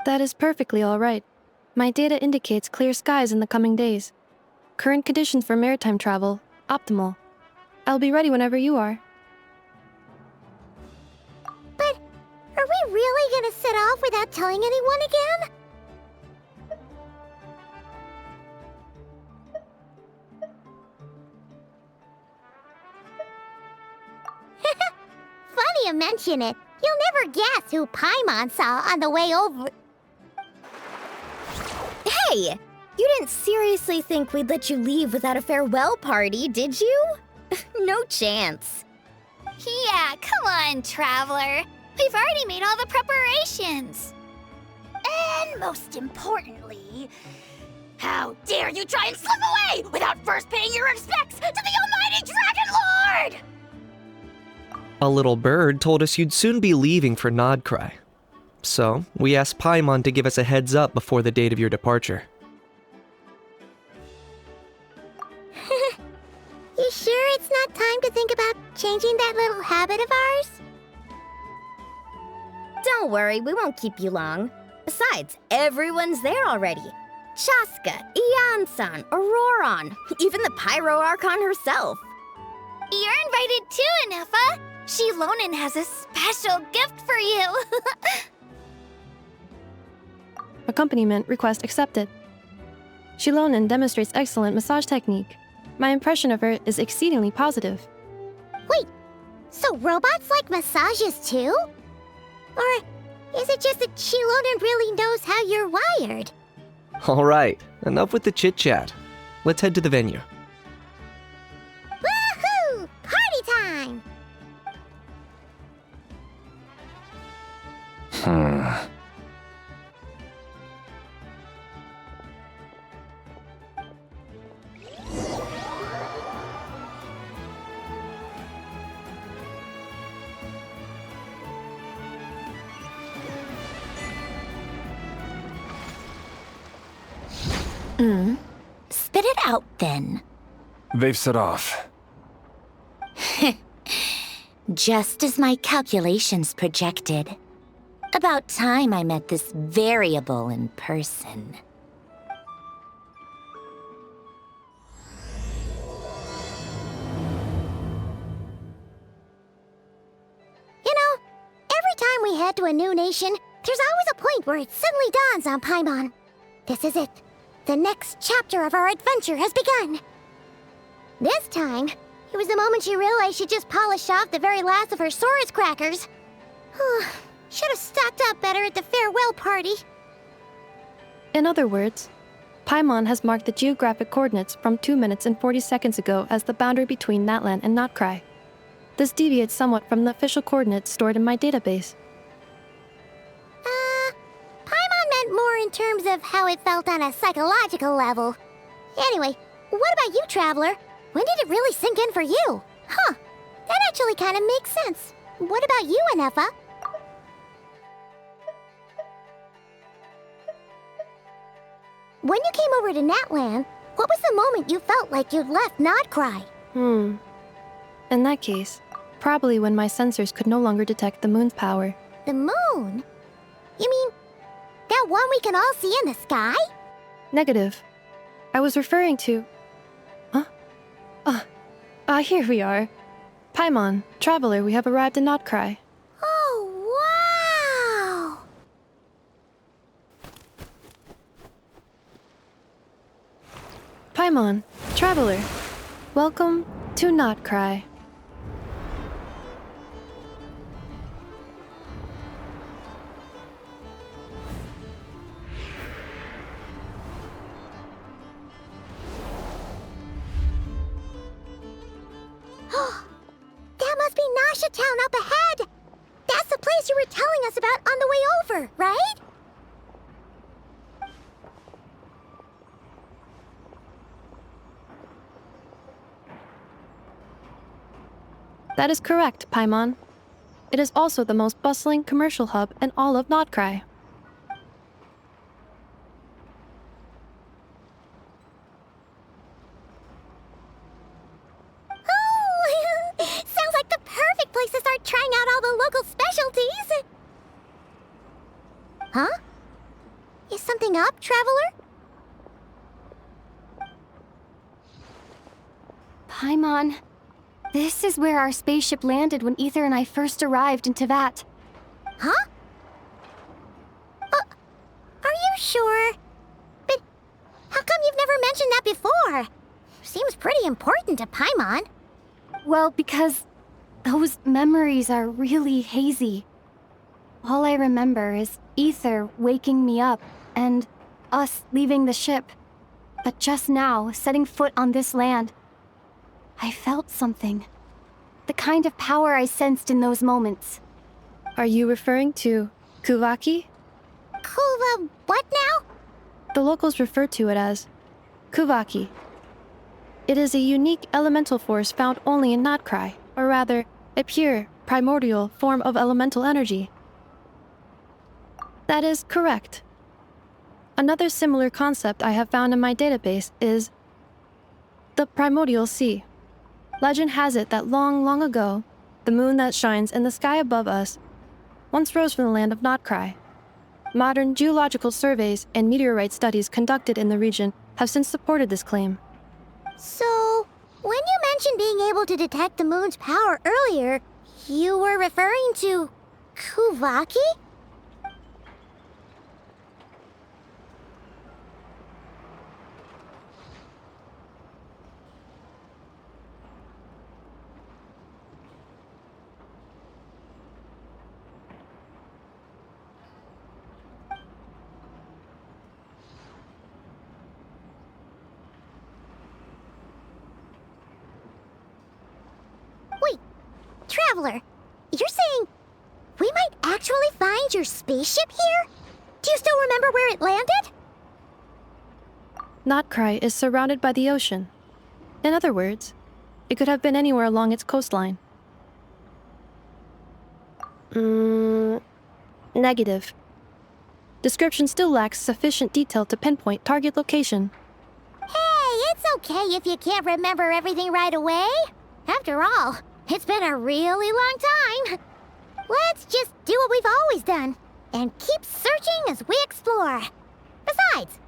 That is perfectly all right. My data indicates clear skies in the coming days. Current conditions for maritime travel, optimal. I'll be ready whenever you are. But are we really gonna set off without telling anyone again? Funny you mention it. You'll never guess who Paimon saw on the way over. Hey! You didn't seriously think we'd let you leave without a farewell party, did you? No chance. Yeah, come on, Traveler. We've already made all the preparations. And most importantly, how dare you try and slip away without first paying your respects to the almighty Dragon Lord! A little bird told us you'd soon be leaving for Nodcry. So, we asked Paimon to give us a heads up before the date of your departure. You sure it's not time to think about changing that little habit of ours? Don't worry, we won't keep you long. Besides, everyone's there already. Chaska, Ian-san, Auroron, even the Pyro Archon herself. You're invited too, Anefa. Shilonen has a special gift for you. Accompaniment request accepted. Shilonen demonstrates excellent massage technique. My impression of her is exceedingly positive. Wait, so robots like massages too? Or is it just that Shilonen really knows how you're wired? Alright, enough with the chit-chat. Let's head to the venue. Woohoo! Party time! Spit it out, then. They've set off. Just as my calculations projected. About time I met this variable in person. You know, every time we head to a new nation, there's always a point where it suddenly dawns on Paimon. This is it. The next chapter of our adventure has begun. This time, it was the moment she realized she just polished off the very last of her Saurus crackers. Should have stocked up better at the farewell party. In other words, Paimon has marked the geographic coordinates from 2 minutes and 40 seconds ago as the boundary between Natlan and Notcry. This deviates somewhat from the official coordinates stored in my database. Paimon meant more in terms of how it felt on a psychological level. Anyway, what about you, Traveler? When did it really sink in for you? Huh, that actually kind of makes sense. What about you, Anefa? When you came over to Natlan, what was the moment you felt like you'd left Nodcry? In that case, probably when my sensors could no longer detect the moon's power. The moon? You mean that one we can all see in the sky? Negative. I was referring to... here we are. Paimon, Traveler, we have arrived in Notcry. Oh, wow! Paimon, Traveler, welcome to Notcry. That must be Nasha Town up ahead! That's the place you were telling us about on the way over, right? That is correct, Paimon. It is also the most bustling commercial hub in all of Notcry. Oh, sounds like the perfect place to start trying out all the local specialties. Huh? Is something up, Traveler? Paimon, this is where our spaceship landed when Ether and I first arrived in Tevat. Huh? Are you sure? But how come you've never mentioned that before? Seems pretty important to Paimon. Well, because those memories are really hazy. All I remember is Ether waking me up and us leaving the ship. But just now, setting foot on this land, I felt something. The kind of power I sensed in those moments. Are you referring to Kuvaki? Kuva, what now? The locals refer to it as Kuvaki. It is a unique elemental force found only in Notcry, or rather, a pure, primordial form of elemental energy. That is correct. Another similar concept I have found in my database is the primordial sea. Legend has it that long, long ago, the moon that shines in the sky above us once rose from the land of Notcry. Modern geological surveys and meteorite studies conducted in the region have since supported this claim. So, when you mentioned being able to detect the moon's power earlier, you were referring to Kuvaki? Wait, Traveler, you're saying we might actually find your spaceship here? Do you still remember where it landed? Notcry is surrounded by the ocean. In other words, it could have been anywhere along its coastline. Negative. Description still lacks sufficient detail to pinpoint target location. Hey, it's okay if you can't remember everything right away. After all, it's been a really long time. Let's just do what we've always done and keep searching as we explore. Besides,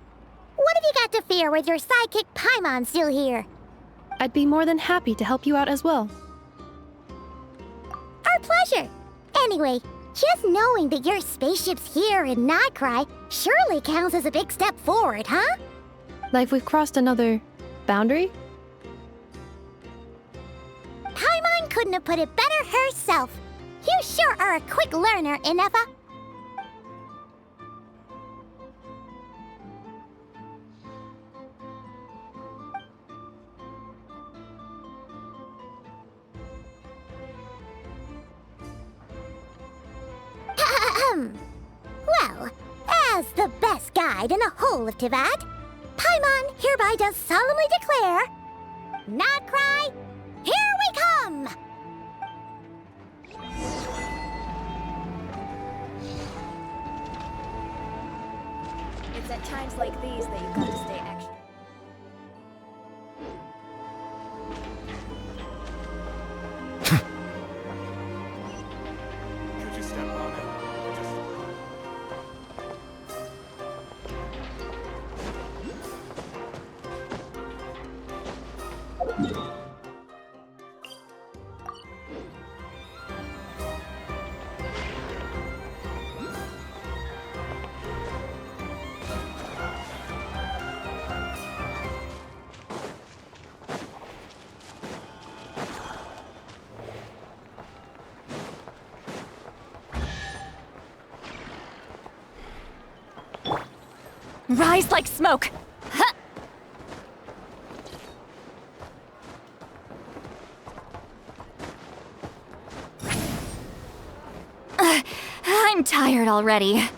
what have you got to fear with your sidekick Paimon still here? I'd be more than happy to help you out as well. Our pleasure. Anyway, just knowing that your spaceship's here in Notcry surely counts as a big step forward, huh? Like we've crossed another boundary? Paimon couldn't have put it better herself. You sure are a quick learner, Inefa. Well, as the best guide in the whole of Tevat, Paimon hereby does solemnly declare, Notcry, here we come! It's at times like these that you've got to stay extra. Could you step on it? Rise like smoke! Huh. I'm tired already.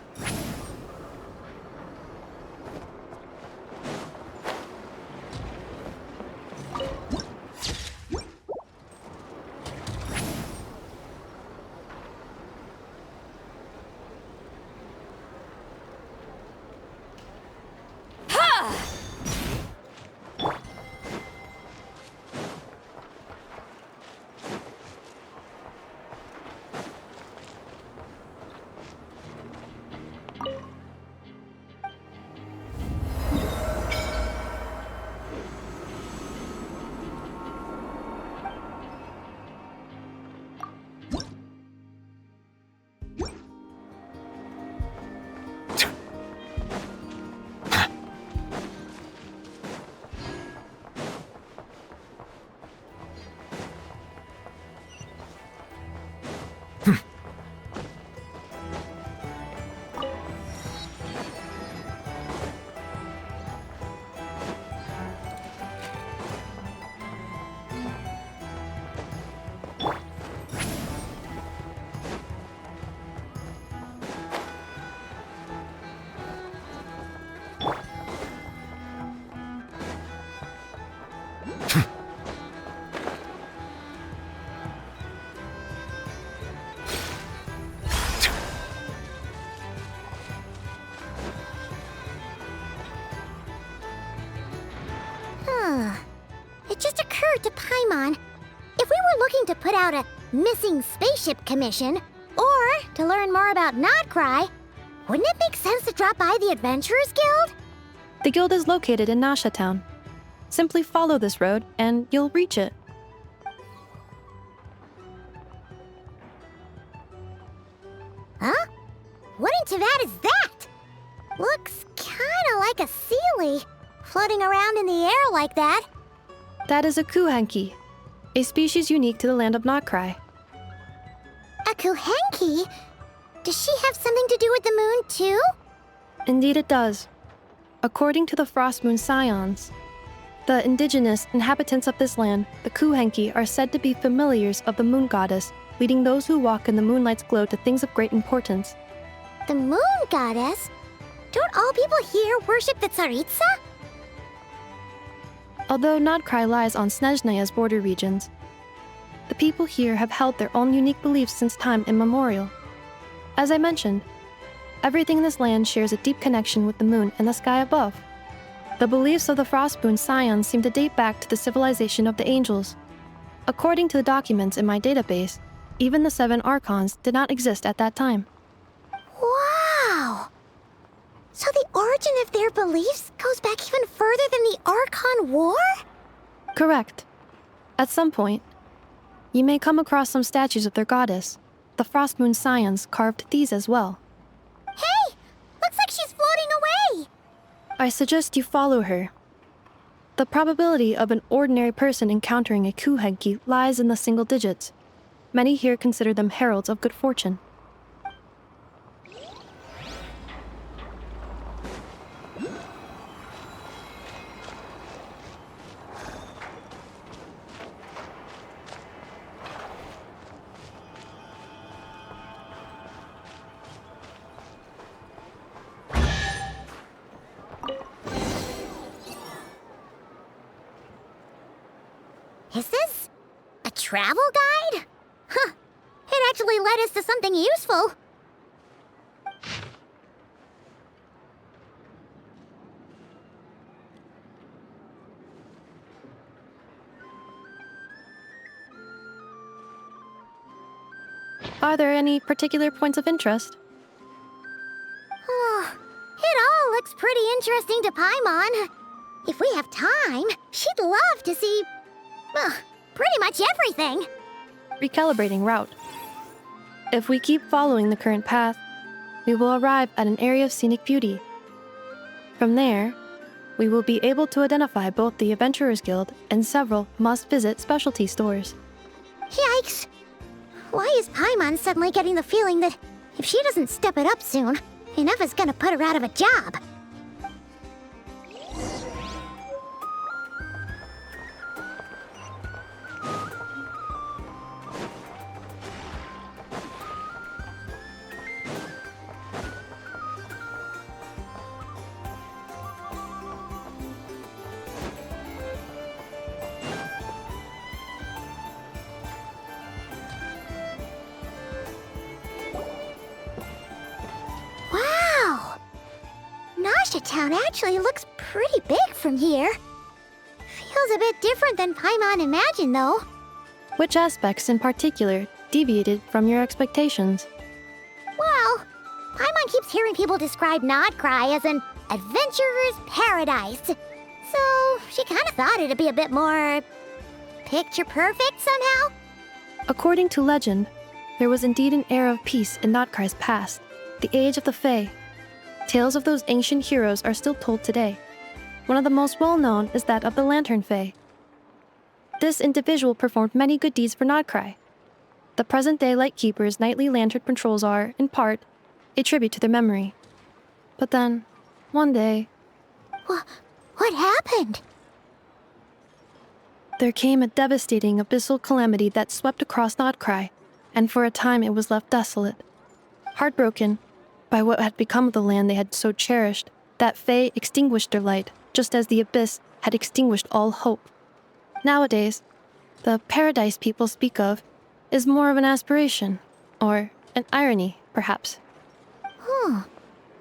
It just occurred to Paimon. If we were looking to put out a missing spaceship commission, or to learn more about Nodcry, wouldn't it make sense to drop by the Adventurers Guild? The guild is located in Nasha Town. Simply follow this road and you'll reach it. Huh? What in Tavad is that? Looks kinda like a Sealy, floating around in the air like that. That is a kuhenki, a species unique to the land of Nodcry. A Kuhenki? Does she have something to do with the moon, too? Indeed it does. According to the Frost Moon Scions, the indigenous inhabitants of this land, the kuhenki, are said to be familiars of the moon goddess, leading those who walk in the moonlight's glow to things of great importance. The moon goddess? Don't all people here worship the Tsaritsa? Although Nodcry lies on Snezhnaya's border regions, the people here have held their own unique beliefs since time immemorial. As I mentioned, everything in this land shares a deep connection with the moon and the sky above. The beliefs of the Frostmoon Scions seem to date back to the civilization of the angels. According to the documents in my database, even the 7 Archons did not exist at that time. Wow! So the origin of their beliefs goes back even further than the Archon War? Correct. At some point, you may come across some statues of their goddess. The Frostmoon Scions carved these as well. Hey! Looks like she's floating away! I suggest you follow her. The probability of an ordinary person encountering a kuhenki lies in the single digits. Many here consider them heralds of good fortune. Is this a travel guide? Huh. It actually led us to something useful. Are there any particular points of interest? Oh, it all looks pretty interesting to Paimon. If we have time, she'd love to see, pretty much everything. Recalibrating route. If we keep following the current path, we will arrive at an area of scenic beauty. From there, we will be able to identify both the Adventurers Guild and several must-visit specialty stores. Yikes! Why is Paimon suddenly getting the feeling that if she doesn't step it up soon, enough is gonna put her out of a job? Wow! Nasha Town actually looks pretty big from here. Feels a bit different than Paimon imagined, though. Which aspects in particular deviated from your expectations? Well, Paimon keeps hearing people describe Nodcry as an adventurer's paradise. So she kind of thought it'd be a bit more picture perfect somehow. According to legend, there was indeed an era of peace in Nodcry's past, the age of the Fae. Tales of those ancient heroes are still told today. One of the most well-known is that of the Lantern Fae. This individual performed many good deeds for Nodcry. The present-day Lightkeeper's nightly lantern patrols are, in part, a tribute to their memory. But then, one day, What happened? there came a devastating abyssal calamity that swept across Nodcry, and for a time it was left desolate. Heartbroken by what had become of the land they had so cherished, that Fae extinguished their light, just as the abyss had extinguished all hope. Nowadays, the paradise people speak of is more of an aspiration, or an irony, perhaps.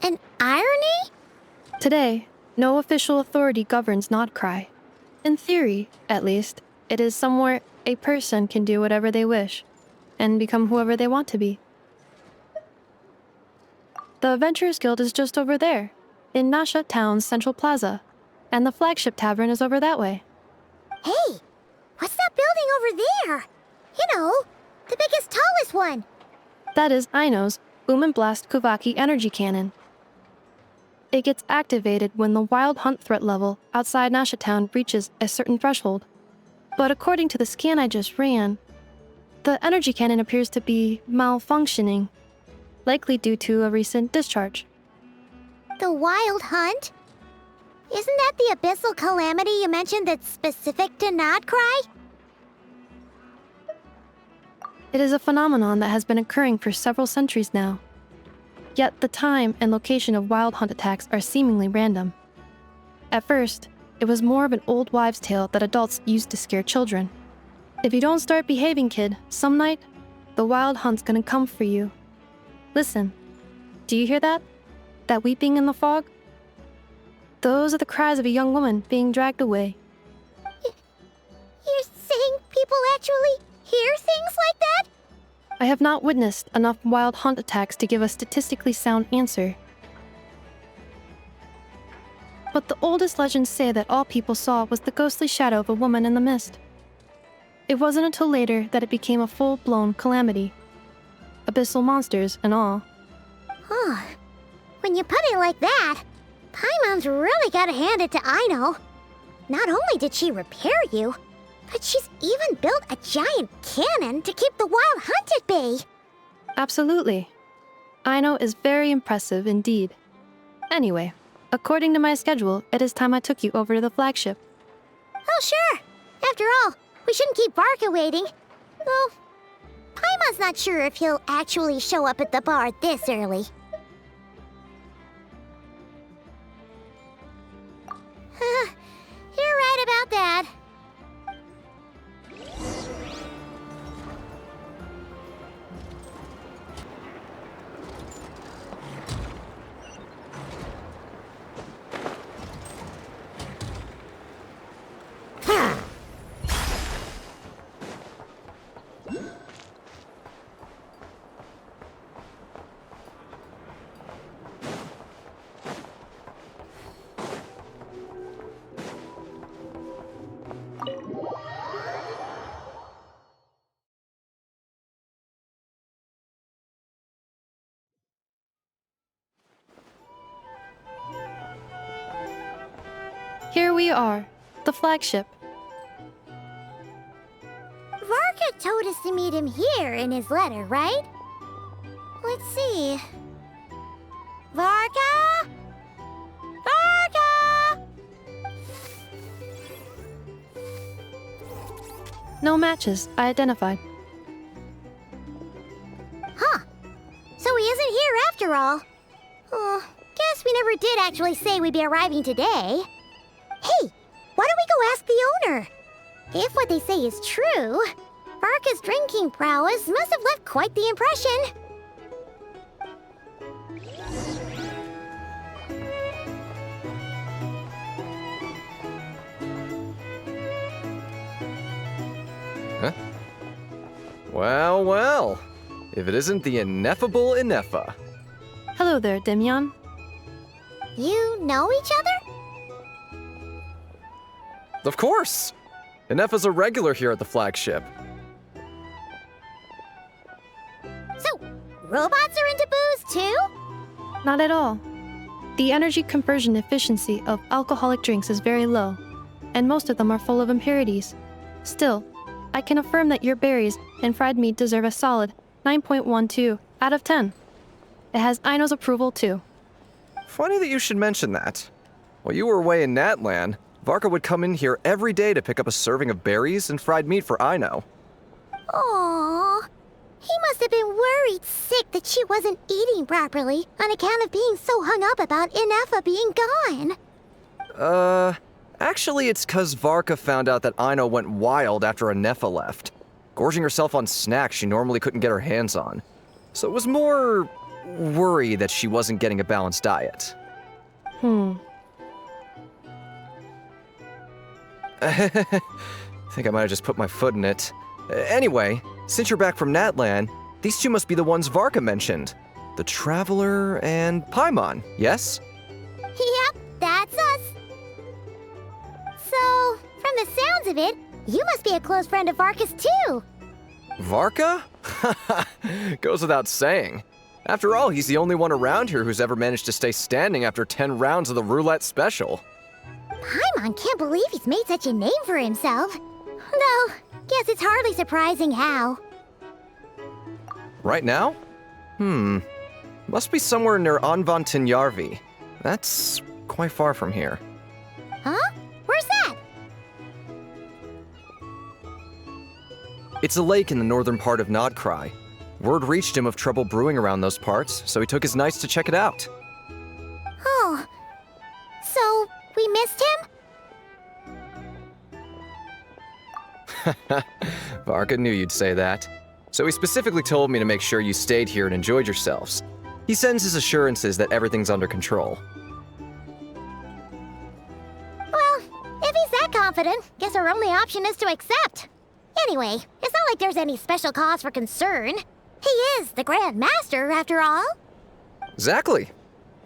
An irony? Today, no official authority governs Nodcry. In theory, at least, it is somewhere a person can do whatever they wish and become whoever they want to be. The Adventurers Guild is just over there, in Nasha Town's Central Plaza, and the flagship tavern is over that way. Hey, what's that building over there? You know, the biggest, tallest one. That is Aino's Boom and Blast Kuvaki energy cannon. It gets activated when the wild hunt threat level outside Nasha Town reaches a certain threshold. But according to the scan I just ran, the energy cannon appears to be malfunctioning, likely due to a recent discharge. The wild hunt? Isn't that the abyssal calamity you mentioned that's specific to Nodcry? It is a phenomenon that has been occurring for several centuries now. Yet the time and location of wild hunt attacks are seemingly random. At first, it was more of an old wives' tale that adults used to scare children. If you don't start behaving, kid, some night, the wild hunt's gonna come for you. Listen, do you hear that? That weeping in the fog? Those are the cries of a young woman being dragged away. You're saying people actually hear things like that? I have not witnessed enough wild hunt attacks to give a statistically sound answer. But the oldest legends say that all people saw was the ghostly shadow of a woman in the mist. It wasn't until later that it became a full-blown calamity. Abyssal monsters and all. Huh. When you put it like that, Paimon's really gotta hand it to Aino. Not only did she repair you, but she's even built a giant cannon to keep the wild hunt at bay. Absolutely. Aino is very impressive indeed. Anyway, according to my schedule, it is time I took you over to the flagship. Oh, sure. After all, we shouldn't keep Varka waiting. Well, Paimon's not sure if he'll actually show up at the bar this early. You're right about that. Here we are, the flagship. Varka told us to meet him here in his letter, right? Let's see. Varka? Varka! No matches, I identified. Huh. So he isn't here after all. Oh, guess we never did actually say we'd be arriving today. Hey, why don't we go ask the owner? If what they say is true, Varka's drinking prowess must have left quite the impression. Huh? Well, well. If it isn't the ineffable Ineffa. Hello there, Demyon. You know each other? Of course! Ineffa's a regular here at the flagship. So, robots are into booze too? Not at all. The energy conversion efficiency of alcoholic drinks is very low, and most of them are full of impurities. Still, I can affirm that your berries and fried meat deserve a solid 9.12 out of 10. It has Aino's approval too. Funny that you should mention that. While you were away in Natlan, Varka would come in here every day to pick up a serving of berries and fried meat for Aino. Aww. He must have been worried sick that she wasn't eating properly on account of being so hung up about Ineffa being gone. Actually it's 'cause Varka found out that Aino went wild after Ineffa left, gorging herself on snacks she normally couldn't get her hands on. So it was more worry that she wasn't getting a balanced diet. think I might have just put my foot in it. Anyway, since you're back from Natlan, these two must be the ones Varka mentioned. The Traveler and Paimon, yes? Yep, that's us. So, from the sounds of it, you must be a close friend of Varka's too. Varka? Goes without saying. After all, he's the only one around here who's ever managed to stay standing after 10 rounds of the roulette special. Paimon can't believe he's made such a name for himself. Though, guess it's hardly surprising how. Right now? Must be somewhere near Anvantinjarvi. That's quite far from here. Huh? Where's that? It's a lake in the northern part of Nodcry. Word reached him of trouble brewing around those parts, so he took his knights to check it out. Oh. So, we missed him? Varka knew you'd say that. So he specifically told me to make sure you stayed here and enjoyed yourselves. He sends his assurances that everything's under control. Well, if he's that confident, guess our only option is to accept. Anyway, it's not like there's any special cause for concern. He is the Grand Master, after all. Exactly.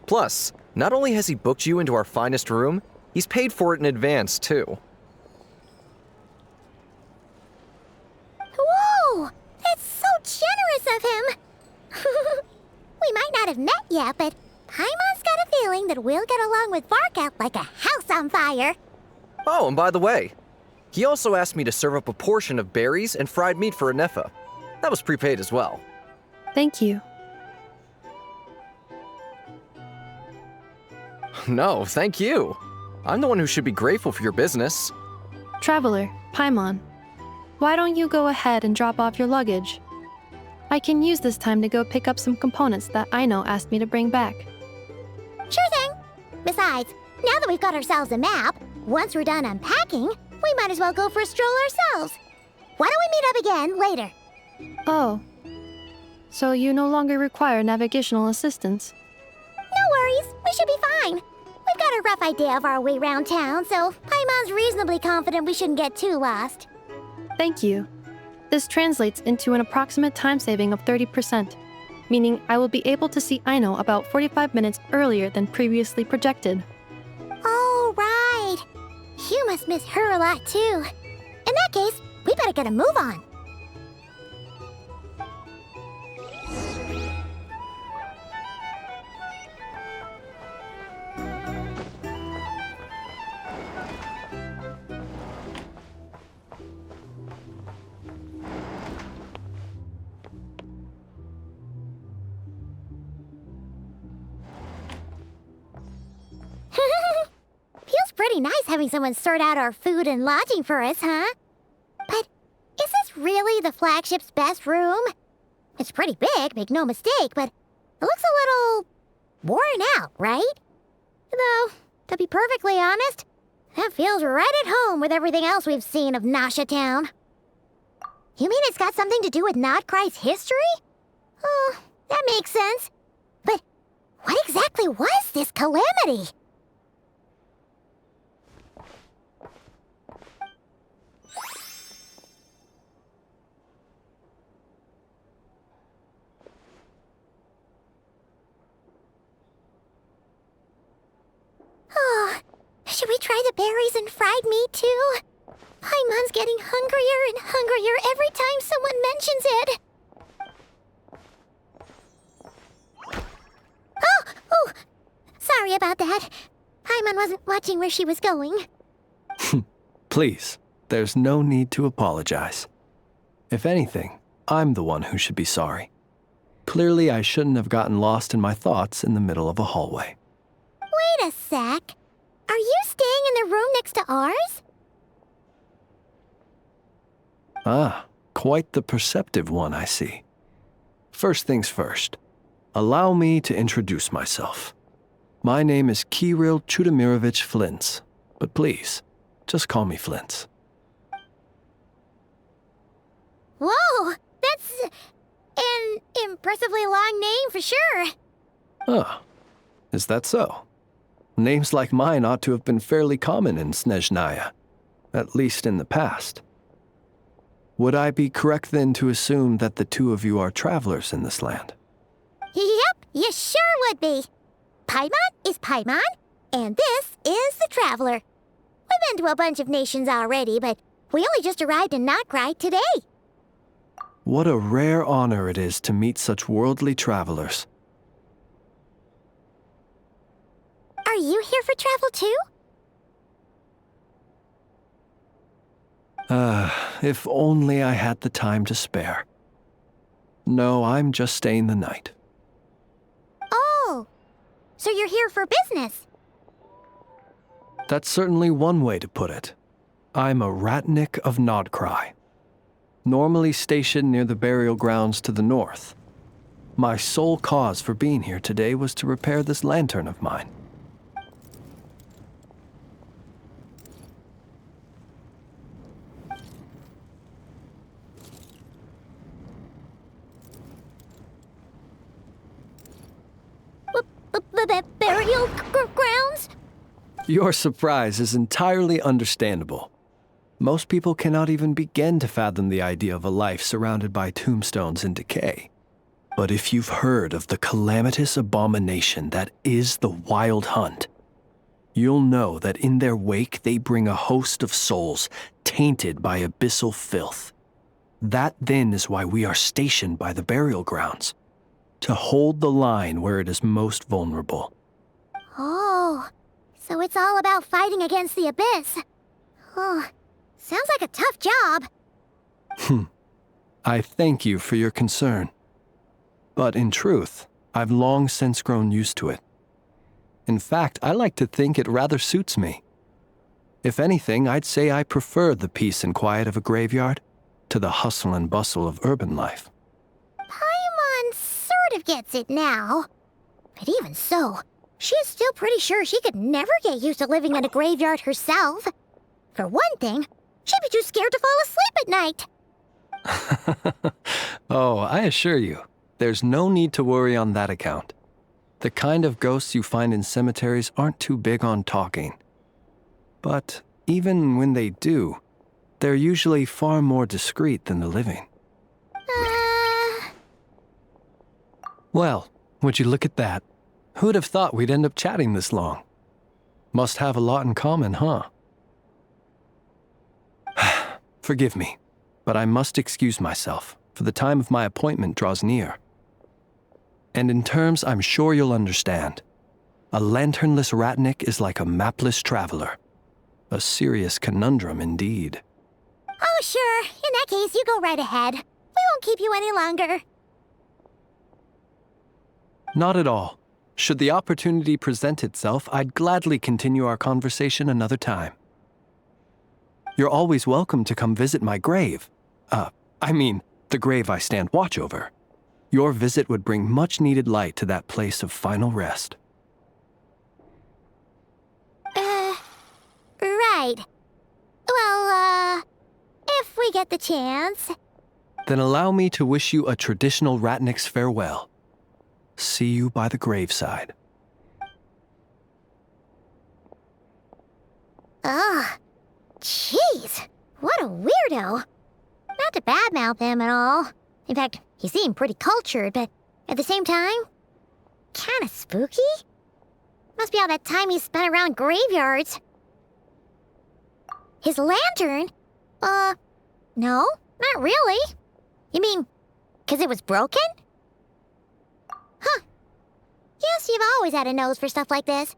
Plus, not only has he booked you into our finest room, he's paid for it in advance, too. Whoa! That's so generous of him! We might not have met yet, but Paimon's got a feeling that we'll get along with Varka like a house on fire. Oh, and by the way, he also asked me to serve up a portion of berries and fried meat for Anefa. That was prepaid as well. Thank you. No, thank you. I'm the one who should be grateful for your business. Traveler, Paimon, why don't you go ahead and drop off your luggage? I can use this time to go pick up some components that Aino asked me to bring back. Sure thing. Besides, now that we've got ourselves a map, once we're done unpacking, we might as well go for a stroll ourselves. Why don't we meet up again later? Oh. So you no longer require navigational assistance? No worries, we should be fine. We've got a rough idea of our way around town, so Paimon's reasonably confident we shouldn't get too lost. Thank you. This translates into an approximate time saving of 30%, meaning I will be able to see Aino about 45 minutes earlier than previously projected. Oh, right. You must miss her a lot, too. In that case, we better get a move on. Feels pretty nice having someone sort out our food and lodging for us, huh? But is this really the flagship's best room? It's pretty big, make no mistake, but it looks a little worn out, right? Though, to be perfectly honest, that feels right at home with everything else we've seen of Nasha Town. You mean it's got something to do with Nodcry's history? Oh, that makes sense. But what exactly was this calamity? Oh, should we try the berries and fried meat too? Paimon's getting hungrier and hungrier every time someone mentions it. Oh, sorry about that. Paimon wasn't watching where she was going. Please, there's no need to apologize. If anything, I'm the one who should be sorry. Clearly, I shouldn't have gotten lost in my thoughts in the middle of a hallway. Wait a sec. Are you staying in the room next to ours? Ah, quite the perceptive one, I see. First things first, allow me to introduce myself. My name is Kirill Chudamirovich Flintz, but please, just call me Flintz. Whoa, that's an impressively long name for sure. Ah, is that so? Names like mine ought to have been fairly common in Snezhnaya. at least in the past. Would I be correct then to assume that the two of you are travelers in this land? Yep, you sure would be. Paimon is Paimon, and this is the Traveler. We've been to a bunch of nations already, but we only just arrived in Notcry today. What a rare honor it is to meet such worldly travelers. Are you here for travel too? If only I had the time to spare. No, I'm just staying the night. Oh, so you're here for business? That's certainly one way to put it. I'm a Ratnik of Nodcry, normally stationed near the burial grounds to the north. My sole cause for being here today was to repair this lantern of mine. Burial grounds? Your surprise is entirely understandable. Most people cannot even begin to fathom the idea of a life surrounded by tombstones and decay. But if you've heard of the calamitous abomination that is the Wild Hunt, you'll know that in their wake they bring a host of souls tainted by abyssal filth. That then is why we are stationed by the burial grounds, to hold the line where it is most vulnerable. Oh, so it's all about fighting against the abyss. Oh, sounds like a tough job. I thank you for your concern. But in truth, I've long since grown used to it. In fact, I like to think it rather suits me. If anything, I'd say I prefer the peace and quiet of a graveyard to the hustle and bustle of urban life. Paimon sort of gets it now. But even so, she's still pretty sure she could never get used to living in a graveyard herself. For one thing, she'd be too scared to fall asleep at night. Oh, I assure you, there's no need to worry on that account. The kind of ghosts you find in cemeteries aren't too big on talking. But even when they do, they're usually far more discreet than the living. Well, would you look at that? Who'd have thought we'd end up chatting this long? Must have a lot in common, huh? Forgive me, but I must excuse myself, for the time of my appointment draws near. And in terms I'm sure you'll understand, a lanternless Ratnik is like a mapless traveler. A serious conundrum indeed. Oh, sure. In that case, you go right ahead. We won't keep you any longer. Not at all. Should the opportunity present itself, I'd gladly continue our conversation another time. You're always welcome to come visit my grave. The grave I stand watch over. Your visit would bring much-needed light to that place of final rest. Right. Well, if we get the chance. Then allow me to wish you a traditional Ratnik's farewell. See you by the graveside. Ugh. Jeez. What a weirdo. Not to badmouth him at all. In fact, he seemed pretty cultured, but at the same time, kinda spooky? Must be all that time he spent around graveyards. His lantern? No, not really. You mean, 'cause it was broken? Huh. Guess you've always had a nose for stuff like this.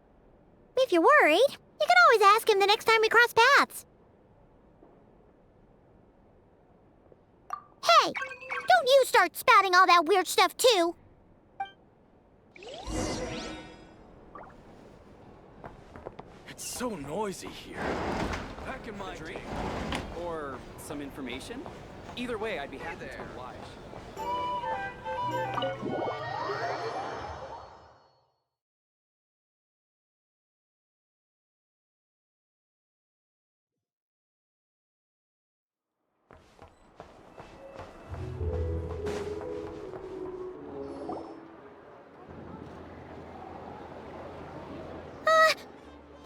If you're worried, you can always ask him the next time we cross paths. Hey, don't you start spouting all that weird stuff too. It's so noisy here. Back in my drink. Or some information? Either way, I'd be happy to oblige.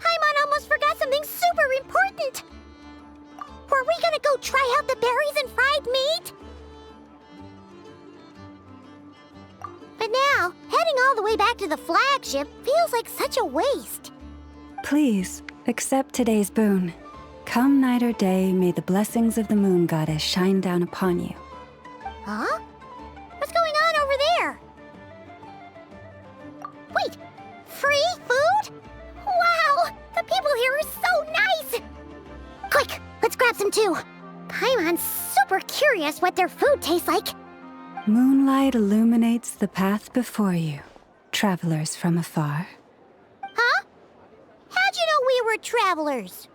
Paimon almost forgot something super important. to go try out the berries and fried meat? But now, heading all the way back to the flagship feels like such a waste. Please, accept today's boon. Come night or day, may the blessings of the moon goddess shine down upon you. Huh? What's going on over there? Wait, free food? Wow, the people here are so nice! Quick, let's grab some too. Paimon's super curious what their food tastes like. Moonlight illuminates the path before you, travelers from afar. Huh? How'd you know we were travelers?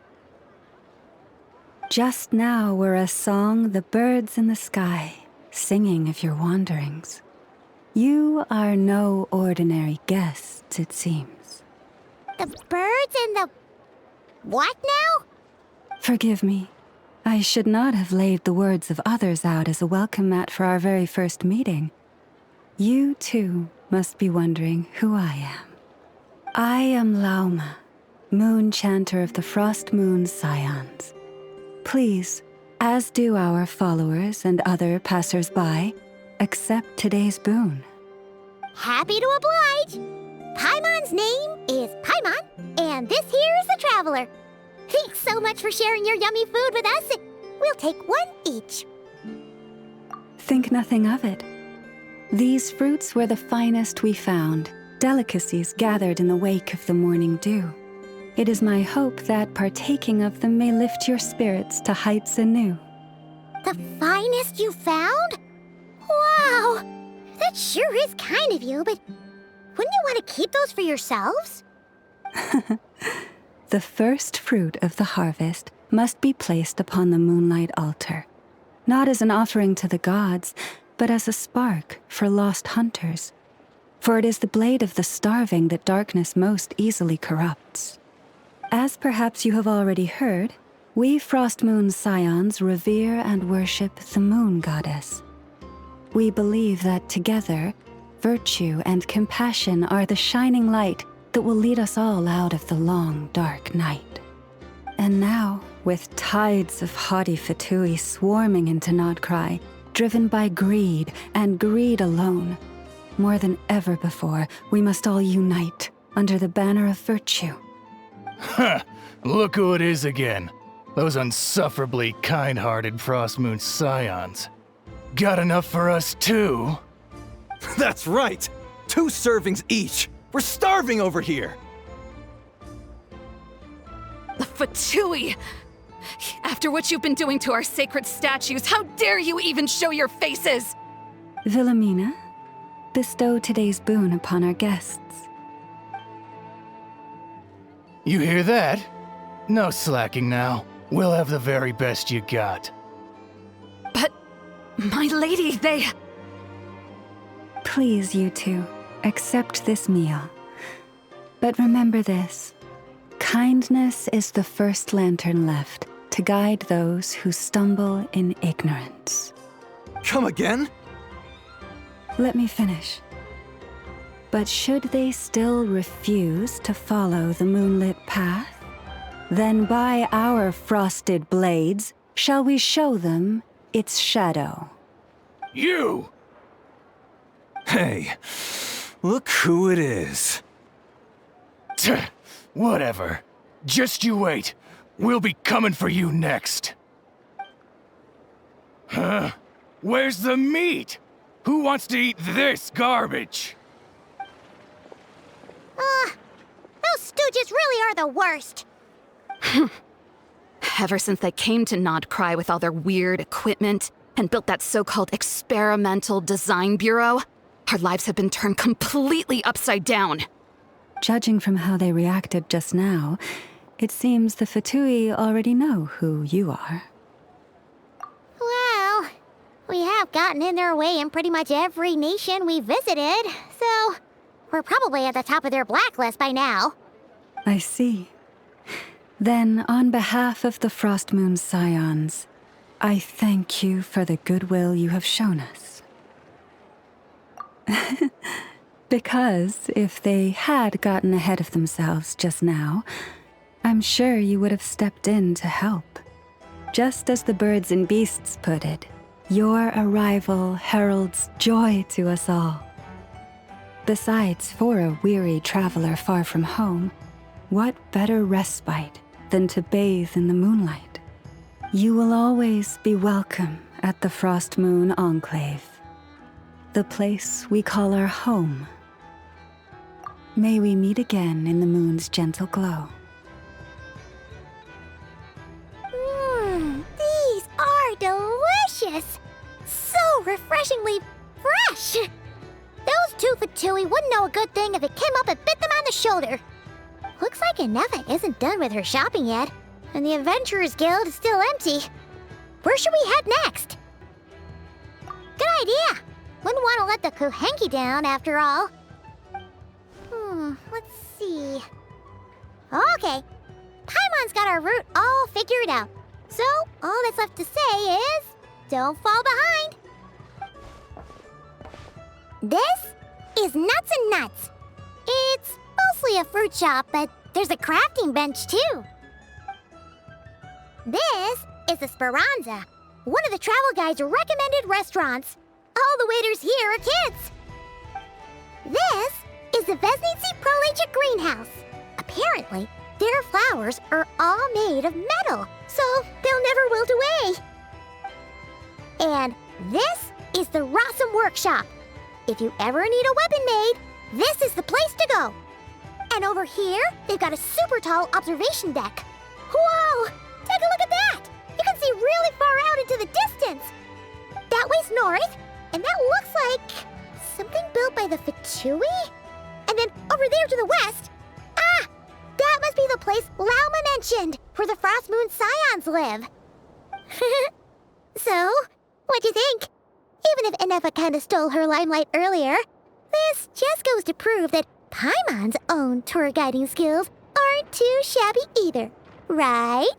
Just now were a song the birds in the sky, singing of your wanderings. You are no ordinary guests, it seems. The birds and the... what now? Forgive me. I should not have laid the words of others out as a welcome mat for our very first meeting. You, too, must be wondering who I am. I am Lauma, moon chanter of the Frost Moon Scions. Please, as do our followers and other passers-by, accept today's boon. Happy to oblige. Paimon's name is Paimon, and this here is the traveler. Thanks so much for sharing your yummy food with us. We'll take one each. Think nothing of it. These fruits were the finest we found, delicacies gathered in the wake of the morning dew. It is my hope that partaking of them may lift your spirits to heights anew. The finest you found? Wow! That sure is kind of you, but wouldn't you want to keep those for yourselves? The first fruit of the harvest must be placed upon the moonlight altar, not as an offering to the gods, but as a spark for lost hunters. For it is the blade of the starving that darkness most easily corrupts. As perhaps you have already heard, we Frost Moon Scions revere and worship the moon goddess. We believe that together, virtue and compassion are the shining light that will lead us all out of the long, dark night. And now, with tides of haughty Fatui swarming into Nodcry, driven by greed and greed alone, more than ever before, we must all unite under the banner of virtue. Huh, look who it is again. Those unsufferably kind-hearted Frost Moon Scions. Got enough for us too? That's right! 2 servings each! We're starving over here! The Fatui! After what you've been doing to our sacred statues, how dare you even show your faces? Wilhelmina, bestow today's boon upon our guests. You hear that? No slacking now. We'll have the very best you got. But, my lady, they... Please, you two, accept this meal. But remember this. Kindness is the first lantern left to guide those who stumble in ignorance. Come again? Let me finish. But should they still refuse to follow the moonlit path, then by our frosted blades shall we show them its shadow. You! Hey, look who it is. Tch, whatever. Just you wait. We'll be coming for you next. Huh? Where's the meat? Who wants to eat this garbage? Those stooges really are the worst. Ever since they came to Nodcry with all their weird equipment and built that so-called experimental design bureau, our lives have been turned completely upside down. Judging from how they reacted just now, it seems the Fatui already know who you are. Well, we have gotten in their way in pretty much every nation we visited, so we're probably at the top of their blacklist by now. I see. Then, on behalf of the Frost Moon Scions, I thank you for the goodwill you have shown us. Because if they had gotten ahead of themselves just now, I'm sure you would have stepped in to help. Just as the birds and beasts put it, your arrival heralds joy to us all. Besides, for a weary traveler far from home, what better respite than to bathe in the moonlight? You will always be welcome at the Frost Moon Enclave, the place we call our home. May we meet again in the moon's gentle glow. These are delicious! So refreshingly fresh! Those two Fatui wouldn't know a good thing if it came up and bit them on the shoulder. Looks like Anefa isn't done with her shopping yet, and the Adventurers Guild is still empty. Where should we head next? Good idea! Wouldn't want to let the Kuhenki down, after all. Let's see... Okay, Paimon's got our route all figured out. So, all that's left to say is... don't fall behind! This is Nuts and Nuts. It's mostly a fruit shop, but there's a crafting bench too. This is the Speranza, one of the travel guide's recommended restaurants. All the waiters here are kids. This is the Vesnitsi Prolegic Greenhouse. Apparently, their flowers are all made of metal, so they'll never wilt away. And this is the Rossum Workshop. If you ever need a weapon made, this is the place to go. And over here, they've got a super tall observation deck. Whoa! Take a look at that! You can see really far out into the distance. That way's north, and that looks like something built by the Fatui? And then over there to the west, that must be the place Lauma mentioned, where the Frost Moon Scions live. So, what'd you think? Even if Anefa kinda stole her limelight earlier, this just goes to prove that Paimon's own tour guiding skills aren't too shabby either, right?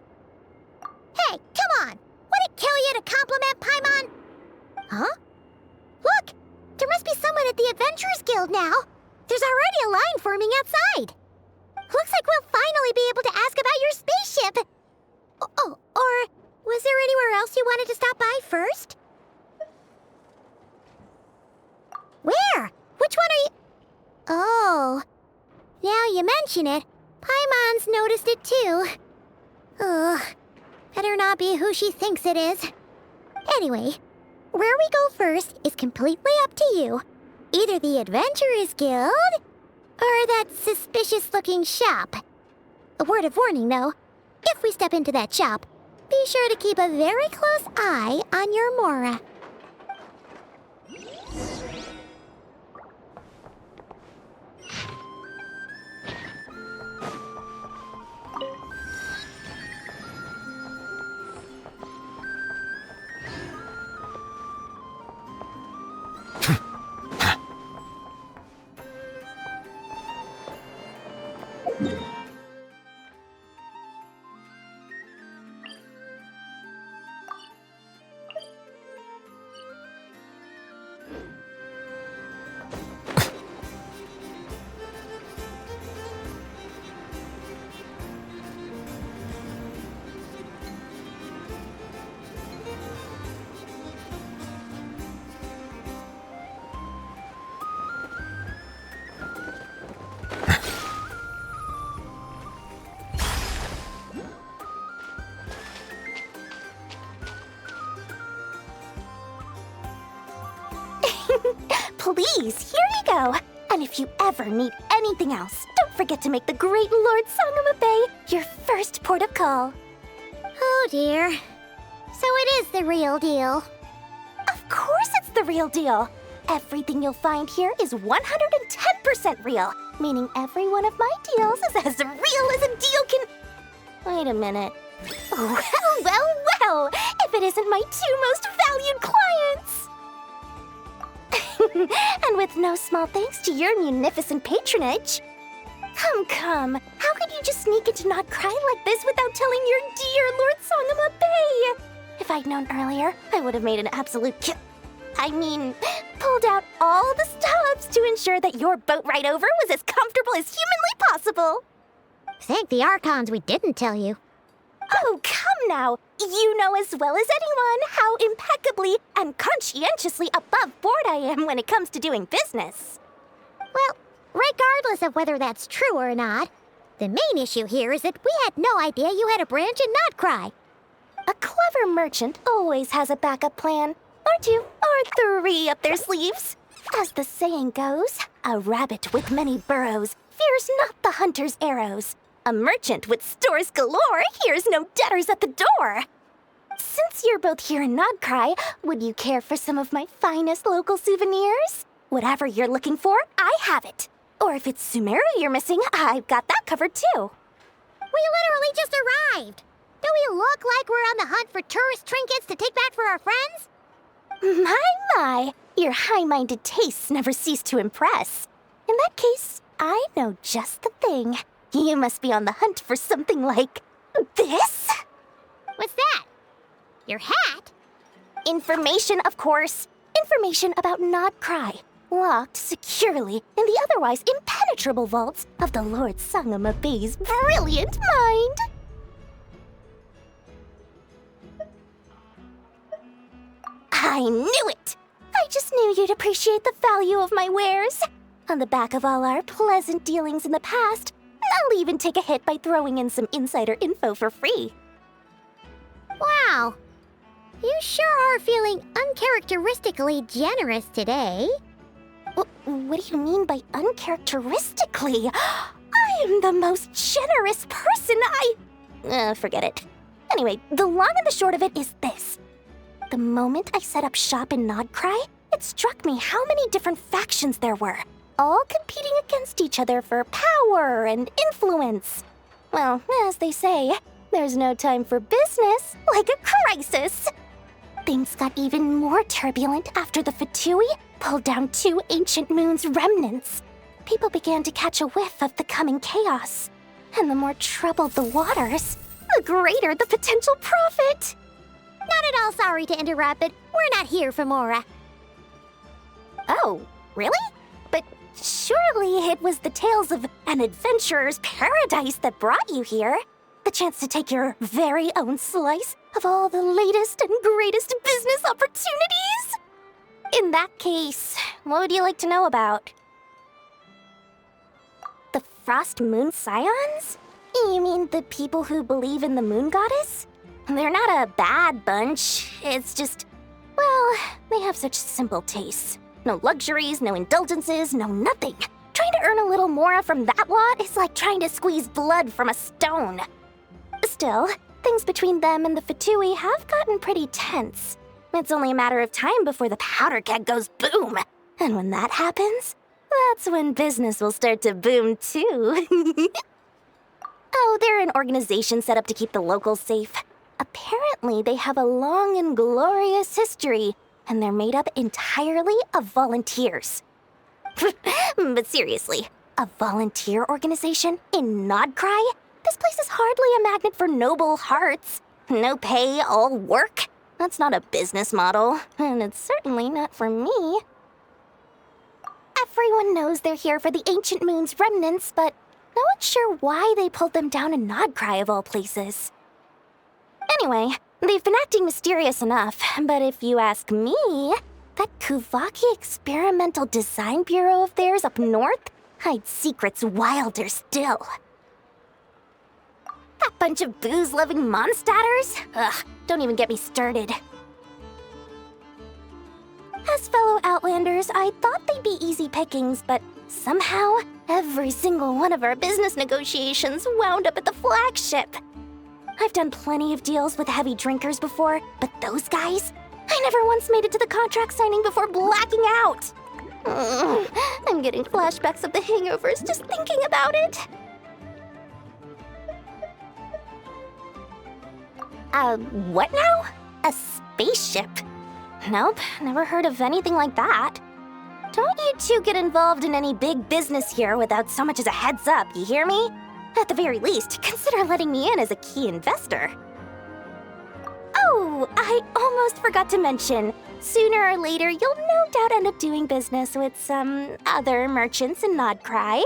Hey, come on! Would it kill you to compliment Paimon? Huh? Look! There must be someone at the Adventurers Guild now! There's already a line forming outside! Looks like we'll finally be able to ask about your spaceship! Oh, or was there anywhere else you wanted to stop by first? Where? Which one are you... Oh, now you mention it, Paimon's noticed it too. Ugh, better not be who she thinks it is. Anyway, where we go first is completely up to you. Either the Adventurers Guild, or that suspicious-looking shop. A word of warning, though. If we step into that shop, be sure to keep a very close eye on your Mora. Please, here you go. And if you ever need anything else, don't forget to make the great Lord Sangama Bay your first port of call. Oh dear. So it is the real deal. Of course it's the real deal. Everything you'll find here is 110% real, meaning every one of my deals is as real as a deal can... Wait a minute. Well, if it isn't my two most valued clients! And with no small thanks to your munificent patronage. Come, how could you just sneak into Not Cry like this without telling your dear Lord Sangama Bay? If I'd known earlier, I would have made an absolute pulled out all the stops to ensure that your boat ride over was as comfortable as humanly possible. Thank the Archons we didn't tell you. Oh, come now! You know as well as anyone how impeccably and conscientiously above board I am when it comes to doing business. Well, regardless of whether that's true or not, the main issue here is that we had no idea you had a branch in Notcry. A clever merchant always has a backup plan, or two, or three up their sleeves. As the saying goes, a rabbit with many burrows fears not the hunter's arrows. A merchant with stores galore hears no debtors at the door. Since you're both here in Nodcry, would you care for some of my finest local souvenirs? Whatever you're looking for, I have it. Or if it's Sumeru you're missing, I've got that covered too. We literally just arrived. Do we look like we're on the hunt for tourist trinkets to take back for our friends? My, your high-minded tastes never cease to impress. In that case, I know just the thing. You must be on the hunt for something like this? What's that? Your hat? Information, of course. Information about Nodcry, locked securely in the otherwise impenetrable vaults of the Lord Sangama Bay's brilliant mind. I knew it! I just knew you'd appreciate the value of my wares. On the back of all our pleasant dealings in the past, I'll even take a hit by throwing in some insider info for free. Wow. You sure are feeling uncharacteristically generous today. What do you mean by uncharacteristically? I am the most generous person forget it. Anyway, the long and the short of it is this. The moment I set up shop in Nodcry, it struck me how many different factions there were, all competing against each other for power and influence. Well, as they say, there's no time for business like a crisis. Things got even more turbulent after the Fatui pulled down 2 ancient moon's remnants. People began to catch a whiff of the coming chaos. And the more troubled the waters, the greater the potential profit. Not at all sorry to interrupt, but we're not here for Mora. Oh, really? But surely it was the tales of an adventurer's paradise that brought you here. The chance to take your very own slice of all the latest and greatest business opportunities? In that case, what would you like to know about? The Frost Moon Scions? You mean the people who believe in the moon goddess? They're not a bad bunch. It's just, well, they have such simple tastes. No luxuries, no indulgences, no nothing. Trying to earn a little more from that lot is like trying to squeeze blood from a stone. Still, things between them and the Fatui have gotten pretty tense. It's only a matter of time before the powder keg goes boom. And when that happens, that's when business will start to boom too. Oh, they're an organization set up to keep the locals safe. Apparently, they have a long and glorious history, and they're made up entirely of volunteers. But seriously, a volunteer organization in Nodcry? This place is hardly a magnet for noble hearts. No pay, all work. That's not a business model, and it's certainly not for me. Everyone knows they're here for the Ancient Moon's remnants, but no one's sure why they pulled them down in Nodcry of all places. Anyway, they've been acting mysterious enough, but if you ask me, that Kuvaki Experimental Design Bureau of theirs up north hides secrets wilder still. That bunch of booze-loving monstatters? Ugh, don't even get me started. As fellow Outlanders, I thought they'd be easy pickings, but somehow, every single one of our business negotiations wound up at the flagship. I've done plenty of deals with heavy drinkers before, but those guys? I never once made it to the contract signing before blacking out. I'm getting flashbacks of the hangovers just thinking about it. What now? A spaceship? Nope, never heard of anything like that. Don't you two get involved in any big business here without so much as a heads up, you hear me? At the very least, consider letting me in as a key investor. Oh, I almost forgot to mention. Sooner or later, you'll no doubt end up doing business with some other merchants in Nodcry.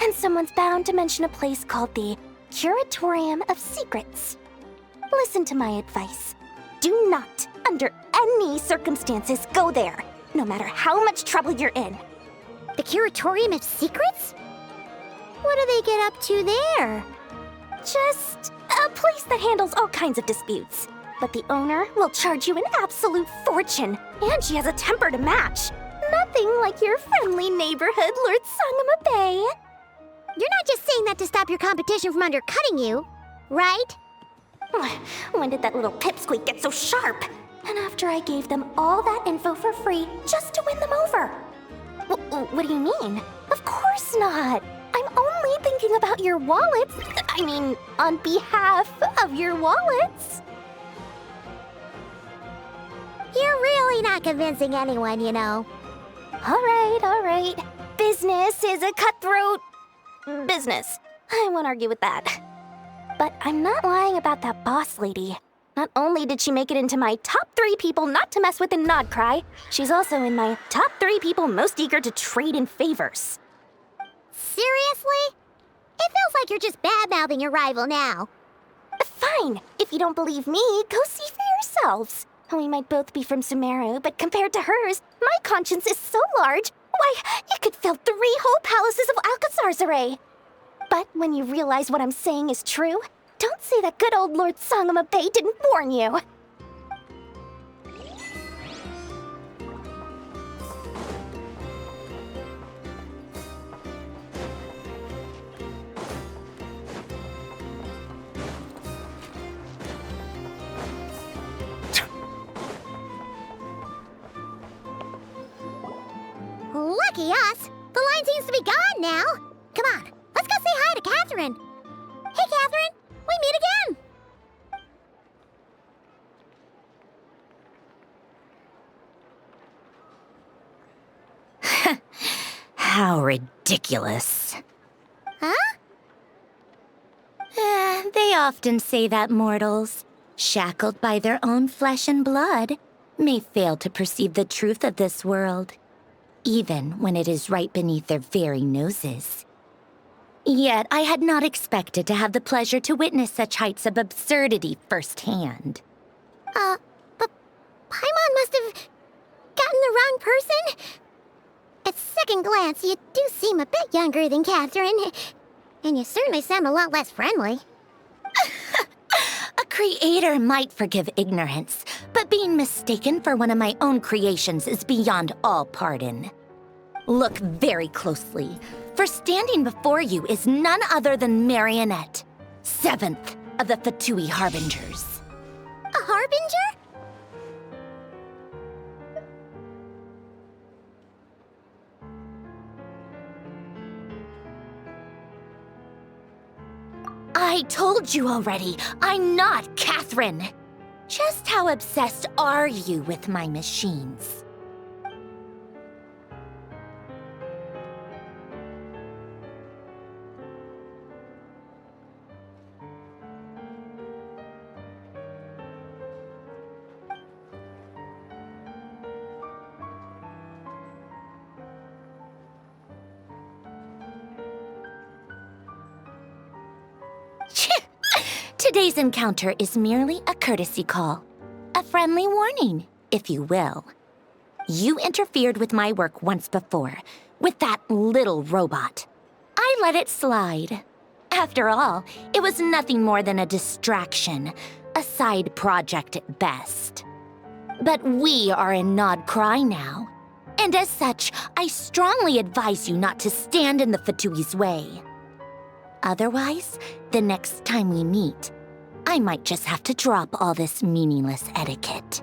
And someone's bound to mention a place called the Curatorium of Secrets. Listen to my advice. Do not, under any circumstances, go there, no matter how much trouble you're in. The Curatorium of Secrets? What do they get up to there? Just a place that handles all kinds of disputes. But the owner will charge you an absolute fortune, and she has a temper to match. Nothing like your friendly neighborhood, Lord Sangama Bay. You're not just saying that to stop your competition from undercutting you, right? When did that little pipsqueak get so sharp? And after I gave them all that info for free just to win them over. What do you mean? Of course not. I'm only thinking about your wallets. I mean, on behalf of your wallets. You're really not convincing anyone, you know. All right. Business is a cutthroat business. I won't argue with that. But I'm not lying about that boss lady. Not only did she make it into my top 3 people not to mess with in Nodcry, she's also in my top 3 people most eager to trade in favors. Seriously? It feels like you're just bad-mouthing your rival now. Fine. If you don't believe me, go see for yourselves. We might both be from Sumeru, but compared to hers, my conscience is so large, why, it could fill 3 whole palaces of Alcazar's array. But when you realize what I'm saying is true, don't say that good old Lord Sangama Bay didn't warn you. Lucky us! The line seems to be gone now. Come on, let's go say hi to Catherine. Hey, Catherine, we meet again. How ridiculous. Huh? They often say that mortals, shackled by their own flesh and blood, may fail to perceive the truth of this world, even when it is right beneath their very noses. Yet I had not expected to have the pleasure to witness such heights of absurdity firsthand. But Paimon must have gotten the wrong person? At second glance, you do seem a bit younger than Catherine, and you certainly sound a lot less friendly. A creator might forgive ignorance, but being mistaken for one of my own creations is beyond all pardon. Look very closely, for standing before you is none other than Marionette, 7th of the Fatui Harbingers. A Harbinger? I told you already, I'm not Catherine. Just how obsessed are you with my machines? Today's encounter is merely a courtesy call. A friendly warning, if you will. You interfered with my work once before, with that little robot. I let it slide. After all, it was nothing more than a distraction, a side project at best. But we are in Nodcry now, and as such, I strongly advise you not to stand in the Fatui's way. Otherwise, the next time we meet, I might just have to drop all this meaningless etiquette.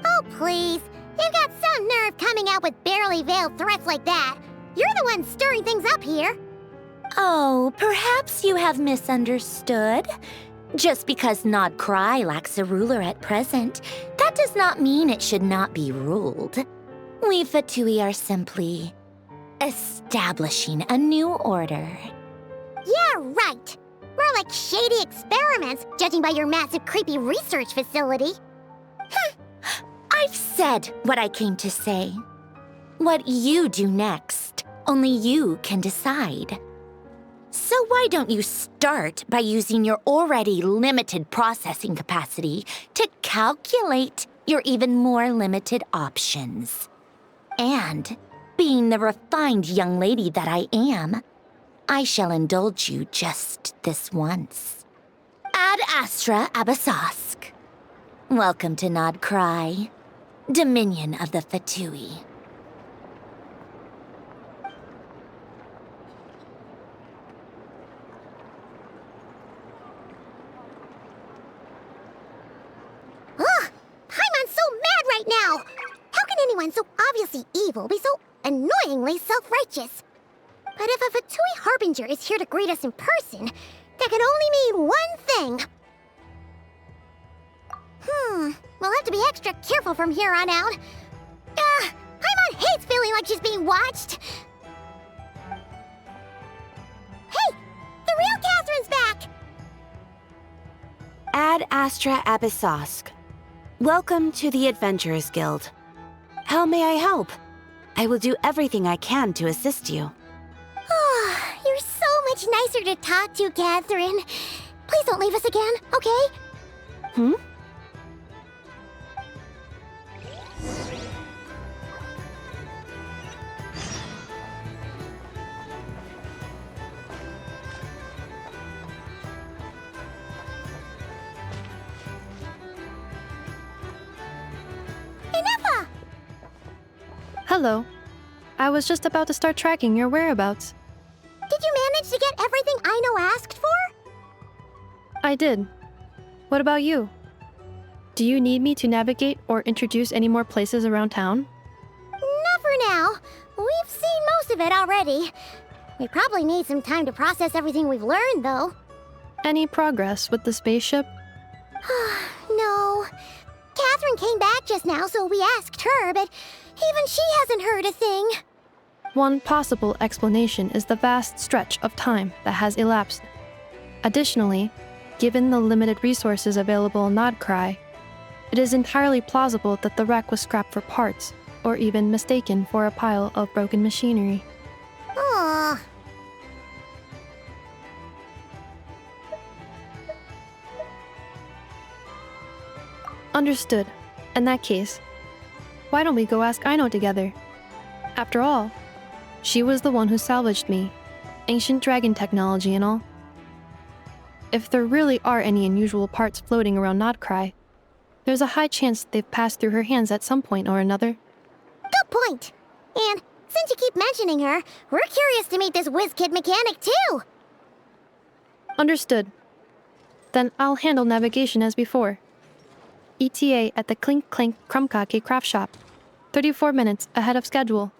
Oh, please. You've got some nerve coming out with barely veiled threats like that. You're the one stirring things up here. Oh, perhaps you have misunderstood. Just because Nodcry lacks a ruler at present, that does not mean it should not be ruled. We Fatui are simply establishing a new order. Yeah, right. More like shady experiments, judging by your massive, creepy research facility. I've said what I came to say. What you do next, only you can decide. So why don't you start by using your already limited processing capacity to calculate your even more limited options? And, being the refined young lady that I am, I shall indulge you just this once. Ad Astra Abasosk. Welcome to Nod Cry, Dominion of the Fatui. Ugh! Paimon's so mad right now! How can anyone so obviously evil be so annoyingly self-righteous? But if a Fatui Harbinger is here to greet us in person, that can only mean one thing. We'll have to be extra careful from here on out. Paimon hates feeling like she's being watched. Hey! The real Catherine's back! Ad Astra Abysosk. Welcome to the Adventurers Guild. How may I help? I will do everything I can to assist you. You're so much nicer to talk to, Catherine. Please don't leave us again, okay? Hmm? Inefa! Hello. I was just about to start tracking your whereabouts. Did you manage to get everything Aino asked for? I did. What about you? Do you need me to navigate or introduce any more places around town? Not for now. We've seen most of it already. We probably need some time to process everything we've learned, though. Any progress with the spaceship? No. Catherine came back just now, so we asked her, but even she hasn't heard a thing. One possible explanation is the vast stretch of time that has elapsed. Additionally, given the limited resources available in Nodcry, it is entirely plausible that the wreck was scrapped for parts, or even mistaken for a pile of broken machinery. Aww. Understood. In that case, why don't we go ask Aino together? After all, she was the one who salvaged me, ancient dragon technology and all. If there really are any unusual parts floating around Nodcry, there's a high chance they've passed through her hands at some point or another. Good point. And since you keep mentioning her, we're curious to meet this whiz-kid mechanic too. Understood. Then I'll handle navigation as before. ETA at the Clink Clank Krumkake craft shop. 34 minutes ahead of schedule.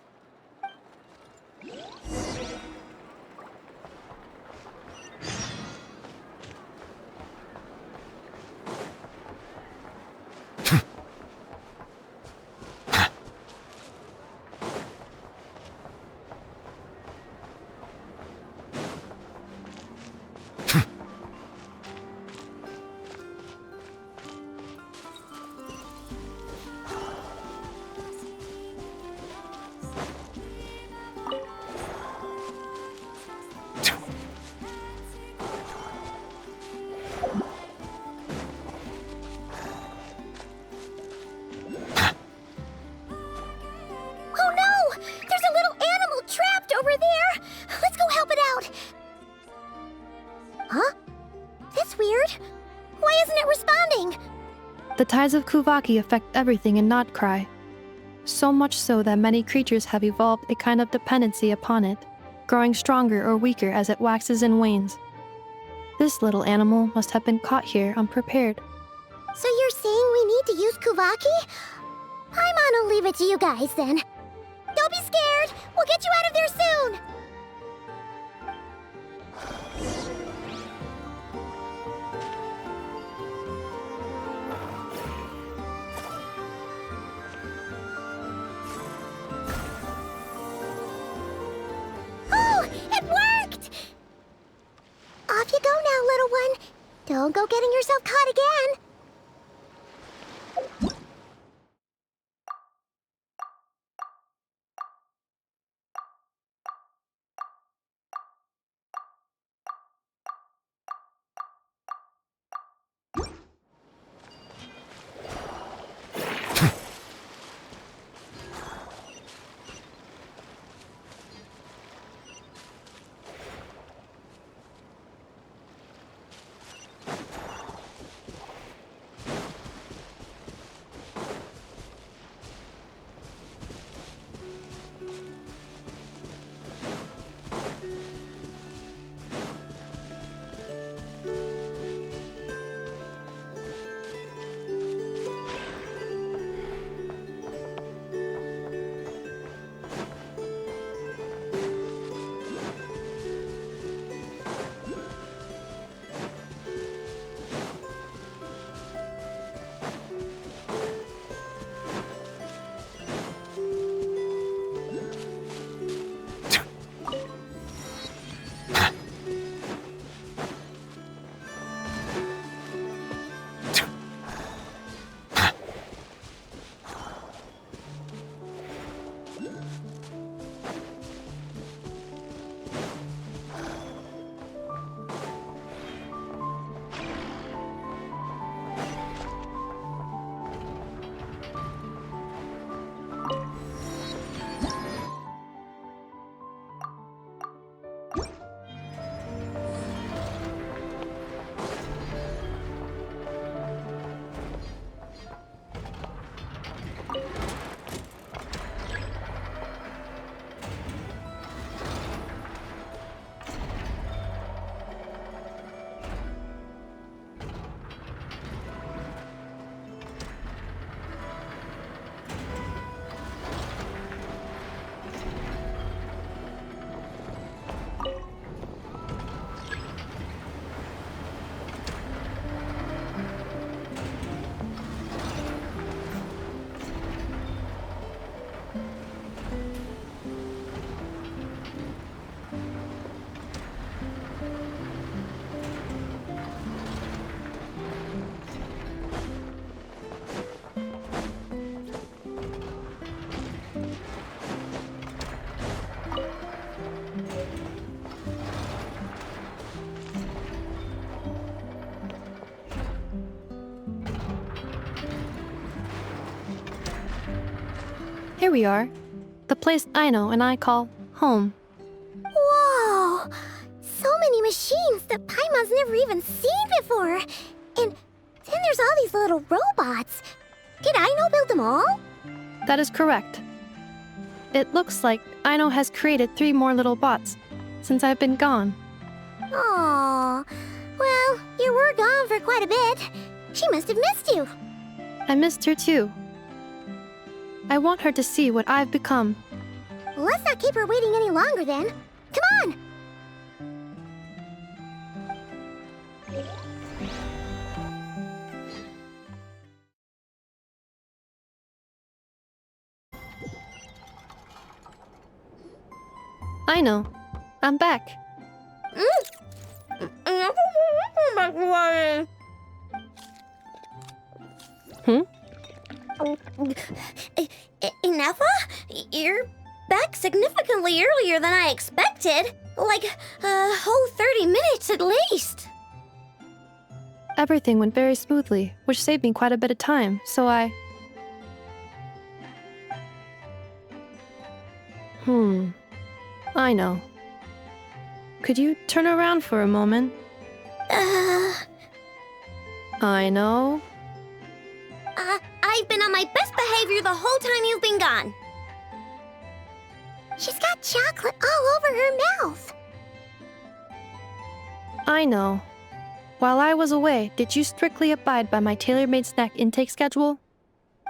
Oh no! There's a little animal trapped over there! Let's go help it out! Huh? That's weird. Why isn't it responding? The tides of Kuvaki affect everything in Nodcry. So much so that many creatures have evolved a kind of dependency upon it, growing stronger or weaker as it waxes and wanes. This little animal must have been caught here unprepared. So you're saying we need to use Kuvaki? Paimon will leave it to you guys then. Don't be scared! We'll get you out of there soon! Oh! It worked! Off you go now, little one. Don't go getting yourself caught again. Here we are. The place Aino and I call home. Whoa! So many machines that Paimon's never even seen before. And then there's all these little robots. Did Aino build them all? That is correct. It looks like Aino has created 3 more little bots since I've been gone. Aww. Well, you were gone for quite a bit. She must have missed you. I missed her too. I want her to see what I've become. Let's not keep her waiting any longer then. Come on! Aino, I'm back. Ineffa? You're back significantly earlier than I expected. Like a whole 30 minutes at least. Everything went very smoothly, which saved me quite a bit of time, so I... Aino. Could you turn around for a moment? Aino. I've been on my best behavior the whole time you've been gone. She's got chocolate all over her mouth. Aino. While I was away, did you strictly abide by my tailor-made snack intake schedule?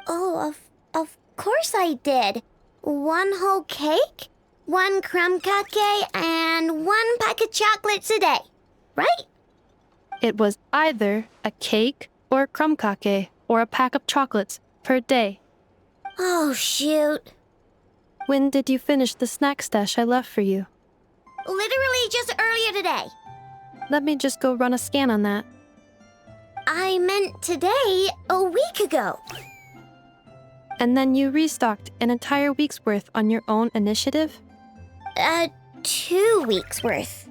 Oh, of course I did. 1 whole cake, 1 crumb cake, and 1 pack of chocolates a day, right? It was either a cake or a crumb cake or a pack of chocolates per day. Oh, shoot. When did you finish the snack stash I left for you? Literally just earlier today. Let me just go run a scan on that. I meant today, a week ago. And then you restocked an entire week's worth on your own initiative? 2 weeks worth.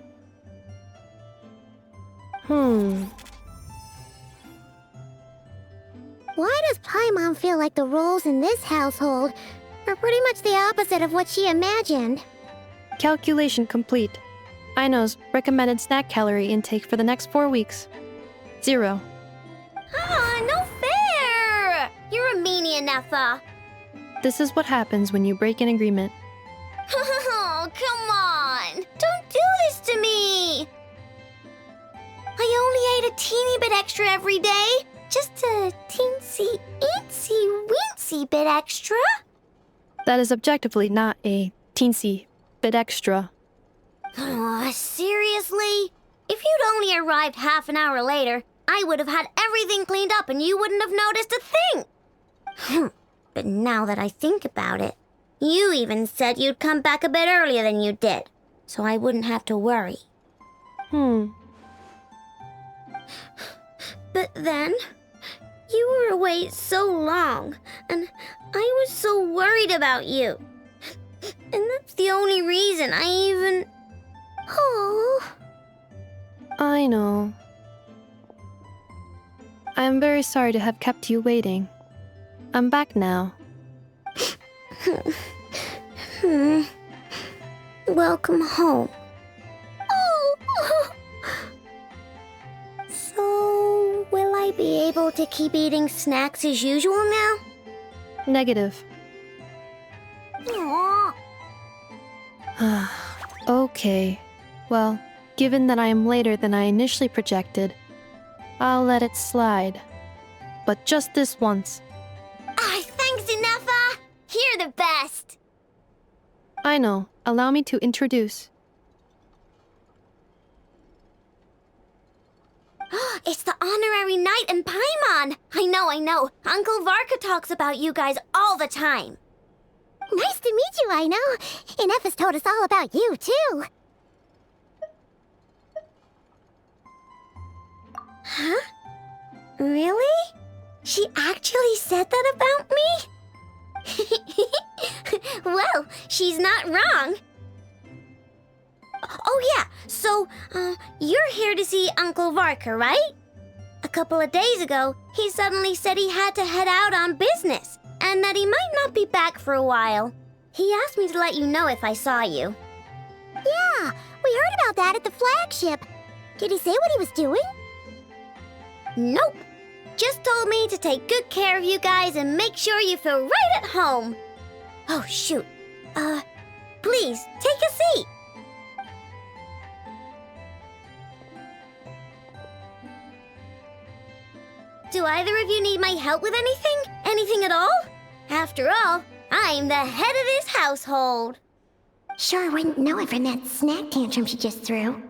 Why does Paimon feel like the roles in this household are pretty much the opposite of what she imagined? Calculation complete. Aino's recommended snack calorie intake for the next 4 weeks. 0. No fair! You're a meanie, Ineffa. This is what happens when you break an agreement. Oh, come on! Don't do this to me! I only ate a teeny bit extra every day. Just a teensy, weensy bit extra. That is objectively not a teensy bit extra. Oh, seriously? If you'd only arrived half an hour later, I would have had everything cleaned up and you wouldn't have noticed a thing. But now that I think about it, you even said you'd come back a bit earlier than you did, so I wouldn't have to worry. But then, you were away so long, and I was so worried about you. And that's the only reason I even... Oh. I know. I am very sorry to have kept you waiting. I'm back now. Welcome home. Oh. So, will I be able to keep eating snacks as usual now? Negative. Aww. Okay. Well, given that I am later than I initially projected, I'll let it slide. But just this once. Thanks, Ineffa! You're the best! I know. Allow me to introduce. It's the honorary knight and Paimon! I know. Uncle Varka talks about you guys all the time. Nice to meet you, Aino. Ineffa's told us all about you, too. Huh? Really? She actually said that about me? Well, she's not wrong. Oh yeah, so, you're here to see Uncle Varka, right? A couple of days ago, he suddenly said he had to head out on business, and that he might not be back for a while. He asked me to let you know if I saw you. Yeah, we heard about that at the flagship. Did he say what he was doing? Nope. Just told me to take good care of you guys and make sure you feel right at home. Oh, shoot. Please, take a seat. Do either of you need my help with anything? Anything at all? After all, I'm the head of this household. Sure wouldn't know it from that snack tantrum she just threw.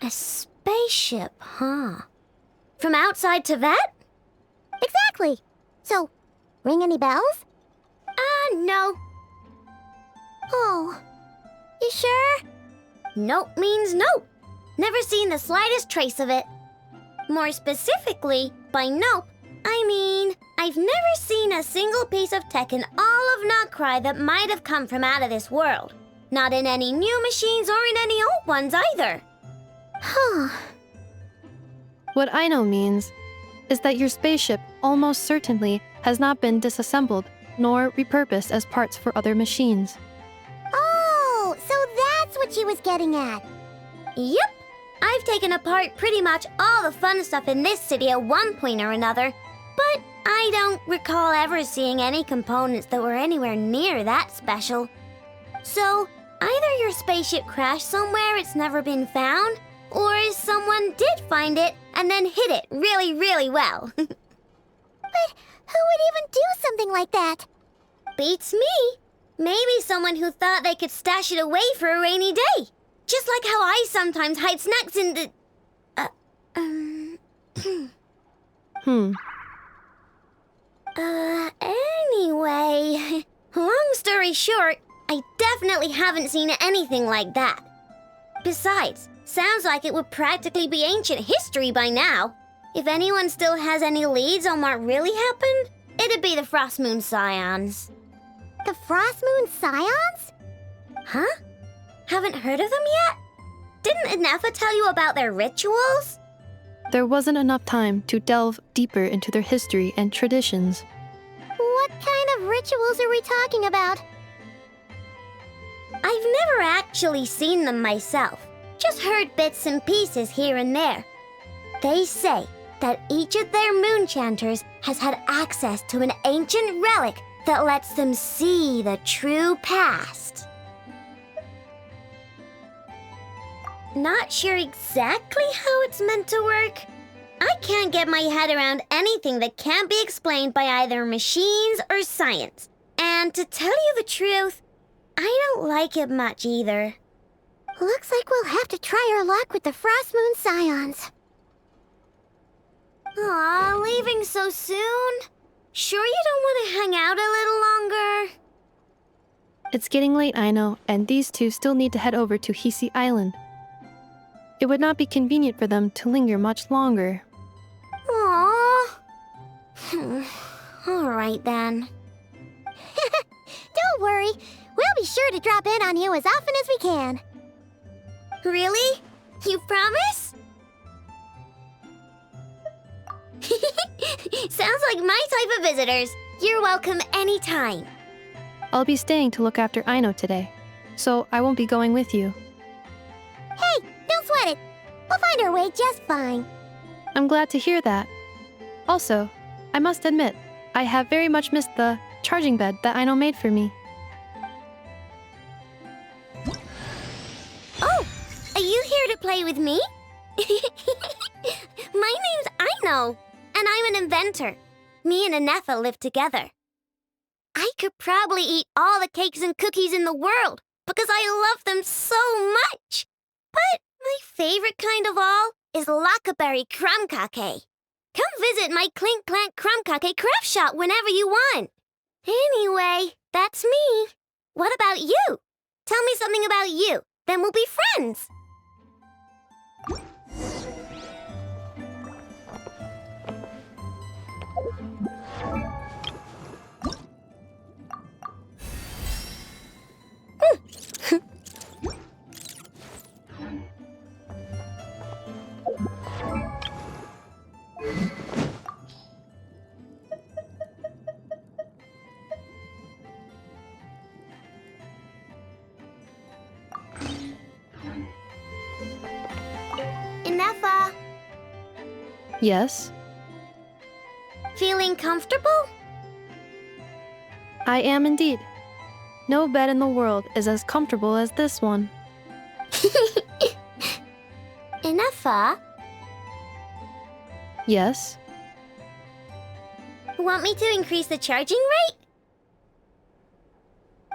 A spaceship, huh? From outside to that? Exactly. So, ring any bells? No. Oh, you sure? Nope means nope. Never seen the slightest trace of it. More specifically, by nope, I mean, I've never seen a single piece of tech in all of Notcry that might have come from out of this world. Not in any new machines or in any old ones either. Huh. What Aino means is that your spaceship almost certainly has not been disassembled nor repurposed as parts for other machines. Oh, so that's what she was getting at. Yep. I've taken apart pretty much all the fun stuff in this city at one point or another, but I don't recall ever seeing any components that were anywhere near that special. So, either your spaceship crashed somewhere it's never been found, or someone did find it and then hid it really, really well. But who would even do something like that? Beats me. Maybe someone who thought they could stash it away for a rainy day. Just like how I sometimes hide snacks in the... Anyway, long story short, I definitely haven't seen anything like that. Besides, sounds like it would practically be ancient history by now. If anyone still has any leads on what really happened, it'd be the Frost Moon Scions. The Frost Moon Scions? Huh? Haven't heard of them yet? Didn't Inefa tell you about their rituals? There wasn't enough time to delve deeper into their history and traditions. What kind of rituals are we talking about? I've never actually seen them myself. Just heard bits and pieces here and there. They say that each of their moon chanters has had access to an ancient relic that lets them see the true past. Not sure exactly how it's meant to work. I can't get my head around anything that can't be explained by either machines or science. And to tell you the truth, I don't like it much either. Looks like we'll have to try our luck with the Frost Moon Scions. Aw, leaving so soon? Sure you don't want to hang out a little longer? It's getting late, I know, and these two still need to head over to Hisi Island. It would not be convenient for them to linger much longer. Aww. All right then. Don't worry. We'll be sure to drop in on you as often as we can. Really? You promise? Sounds like my type of visitors. You're welcome anytime. I'll be staying to look after Aino today, so I won't be going with you. Hey, don't sweat it. We'll find our way just fine. I'm glad to hear that. Also, I must admit, I have very much missed the charging bed that Aino made for me. Oh, are you here to play with me? My name's Aino, and I'm an inventor. Me and Inefa live together. I could probably eat all the cakes and cookies in the world because I love them so much. But my favorite kind of all is Lackaberry Crumb Cake. Come visit my Clink Clank Crumb Cake craft shop whenever you want. Anyway, that's me. What about you? Tell me something about you, then we'll be friends. Yes, Feeling comfortable? I am indeed. No bed in the world is as comfortable as this one. Enough. Yes, Want me to increase the charging rate?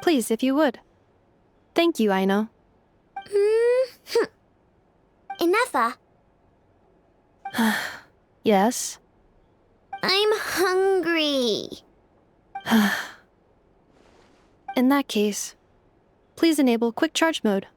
please, if you would. Thank you, Aino. Enough. Yes. I'm hungry. In that case, please enable quick charge mode.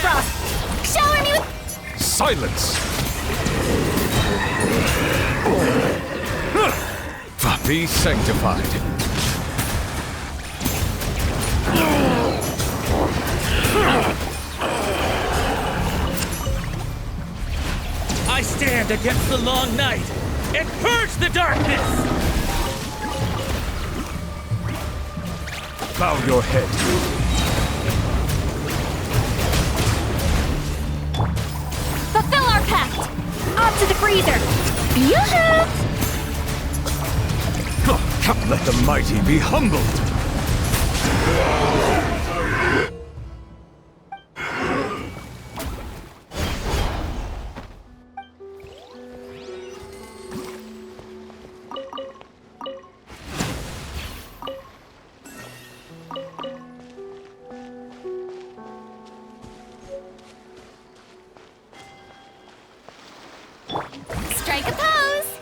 Frost! Shower me with... Silence! Be sanctified. I stand against the long night and purge the darkness! Bow your head. Fulfill our pact! Up to the freezer! Yoo-hoo! Let the mighty be humbled! Strike a pose!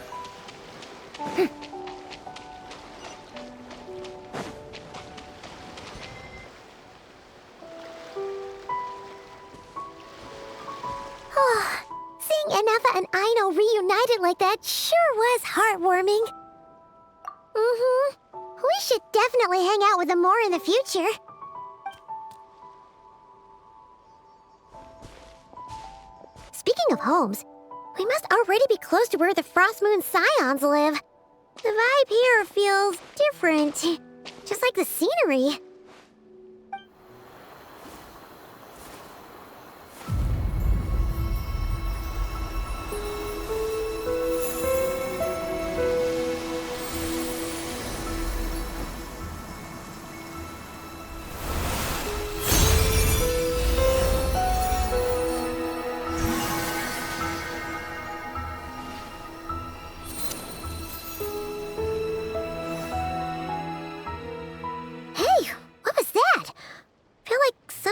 Seeing Anafa and Aino reunited like that sure was heartwarming. We should definitely hang out with them more in the future. Speaking of homes, we must already be close to where the Frost Moon Scions live. The vibe here feels different, just like the scenery.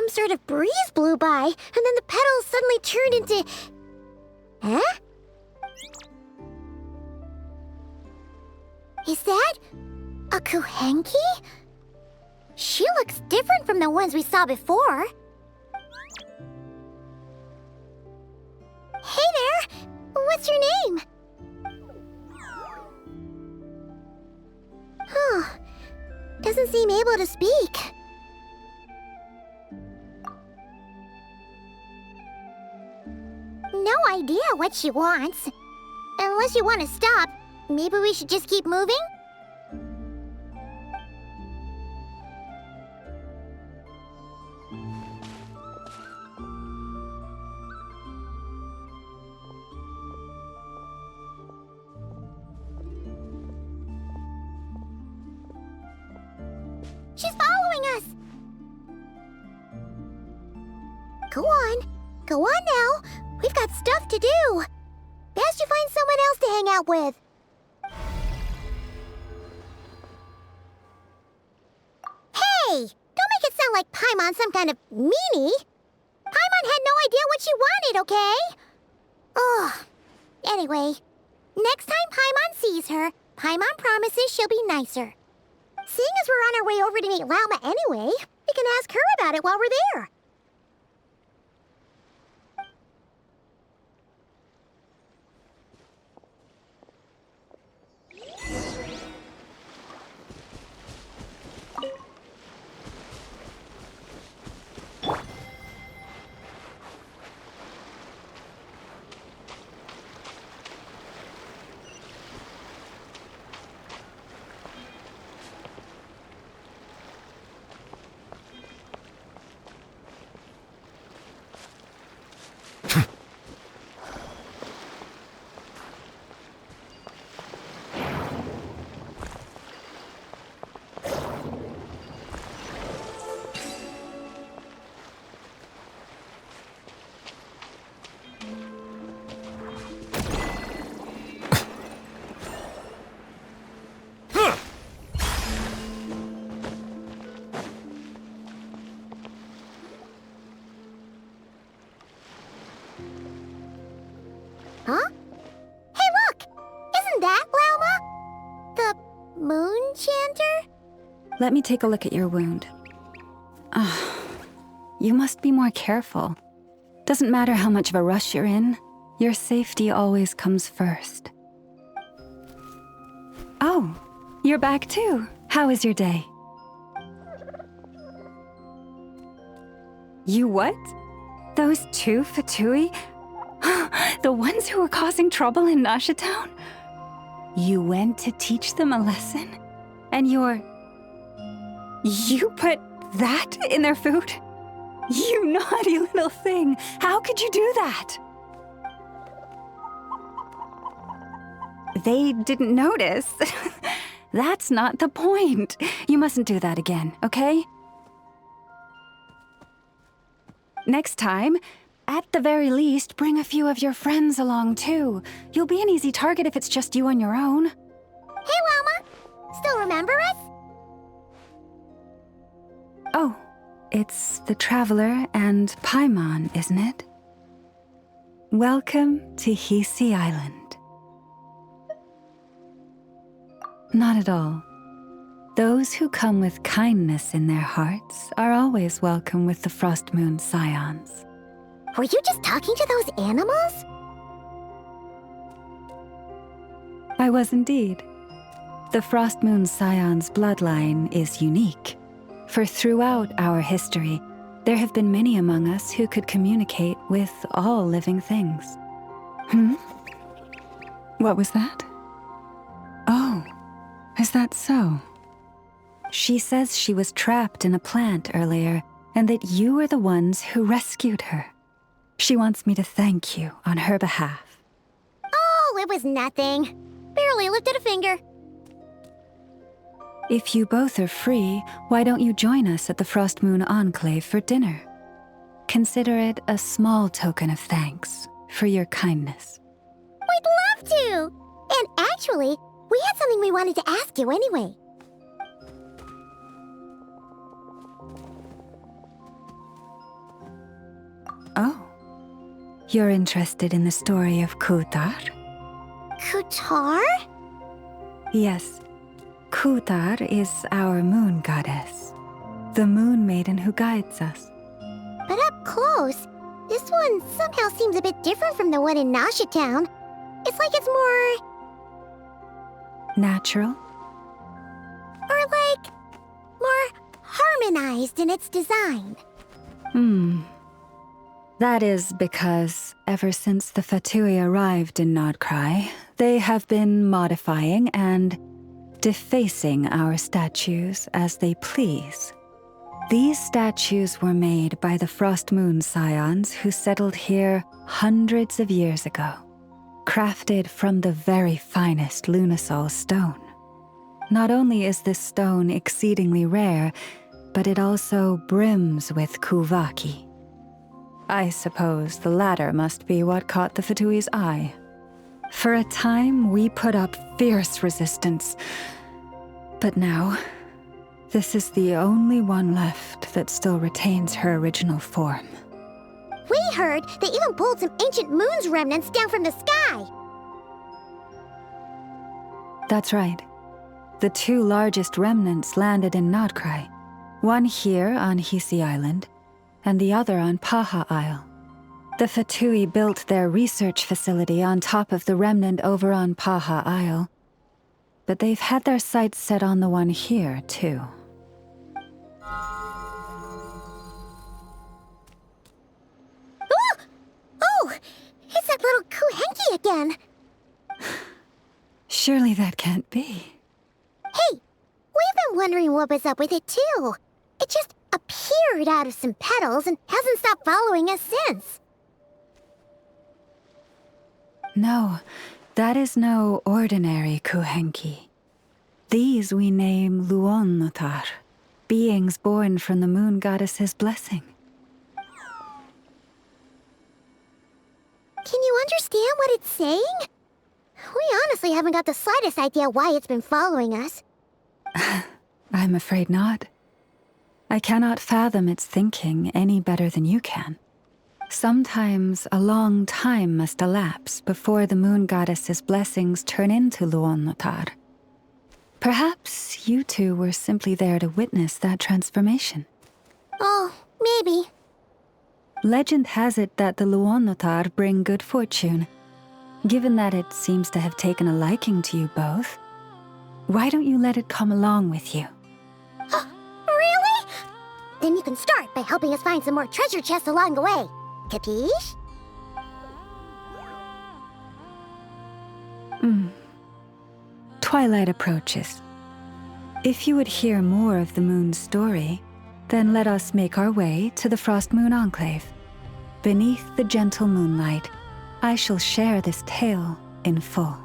Sort of breeze blew by, and then the petals suddenly turned into... Huh? Is that... A Kuhenki? She looks different from the ones we saw before. Hey there! What's your name? Huh. Doesn't seem able to speak. No idea what she wants. Unless you want to stop, maybe we should just keep moving? She's following us! Go on. Go on now. We've got stuff to do. Best you find someone else to hang out with. Hey! Don't make it sound like Paimon's some kind of meanie. Paimon had no idea what she wanted, okay? Ugh. Anyway, next time Paimon sees her, Paimon promises she'll be nicer. Seeing as we're on our way over to meet Lauma anyway, we can ask her about it while we're there. Huh? Hey, look! Isn't that Lauma? The moon chanter? Let me take a look at your wound. You must be more careful. Doesn't matter how much of a rush you're in, your safety always comes first. Oh, you're back too. How is your day? You what? Those two Fatui? The ones who were causing trouble in Nasha Town? You went to teach them a lesson? And you put that in their food? You naughty little thing! How could you do that? They didn't notice. That's not the point. You mustn't do that again, okay? Next time, at the very least, bring a few of your friends along too. You'll be an easy target if it's just you on your own. Hey, Lauma! Still remember us? Oh, it's the Traveler and Paimon, isn't it? Welcome to Hisi Island. Not at all. Those who come with kindness in their hearts are always welcome with the Frost Moon Scions. Were you just talking to those animals? I was indeed. The Frost Moon Scions bloodline is unique, for throughout our history, there have been many among us who could communicate with all living things. What was that? Oh, is that so? She says she was trapped in a plant earlier, and that you are the ones who rescued her. She wants me to thank you on her behalf. Oh, it was nothing. Barely lifted a finger. If you both are free, why don't you join us at the Frost Moon Enclave for dinner? Consider it a small token of thanks for your kindness. We'd love to! And actually, we had something we wanted to ask you anyway. Oh. You're interested in the story of Kutar? Kutar? Yes. Kutar is our moon goddess, the moon maiden who guides us. But up close, this one somehow seems a bit different from the one in Nasha Town. It's like it's more... Natural? Or like... more harmonized in its design. That is because ever since the Fatui arrived in Nodcry, they have been modifying and defacing our statues as they please. These statues were made by the Frost Moon Scions who settled here hundreds of years ago, crafted from the very finest Lunasol stone. Not only is this stone exceedingly rare, but it also brims with Kuvaki. I suppose the latter must be what caught the Fatui's eye. For a time, we put up fierce resistance. But now, this is the only one left that still retains her original form. We heard they even pulled some ancient moon's remnants down from the sky. That's right. The two largest remnants landed in Nodcry. One here on Hisi Island, and the other on Paha Isle. The Fatui built their research facility on top of the remnant over on Paha Isle, but they've had their sights set on the one here, too. Oh! It's that little Kuhenki again! Surely that can't be. Hey! We've been wondering what was up with it, too. It just appeared out of some petals and hasn't stopped following us since. No, that is no ordinary Kuhenki. These we name Luonnotar, beings born from the moon goddess's blessing. Can you understand what it's saying? We honestly haven't got the slightest idea why it's been following us. I'm afraid not. I cannot fathom its thinking any better than you can. Sometimes a long time must elapse before the moon goddess's blessings turn into Luonnotar. Perhaps you two were simply there to witness that transformation. Oh, maybe. Legend has it that the Luonnotar bring good fortune. Given that it seems to have taken a liking to you both, why don't you let it come along with you? Really? Then you can start by helping us find some more treasure chests along the way. Capiche? Twilight approaches. If you would hear more of the moon's story, then let us make our way to the Frost Moon Enclave. Beneath the gentle moonlight, I shall share this tale in full.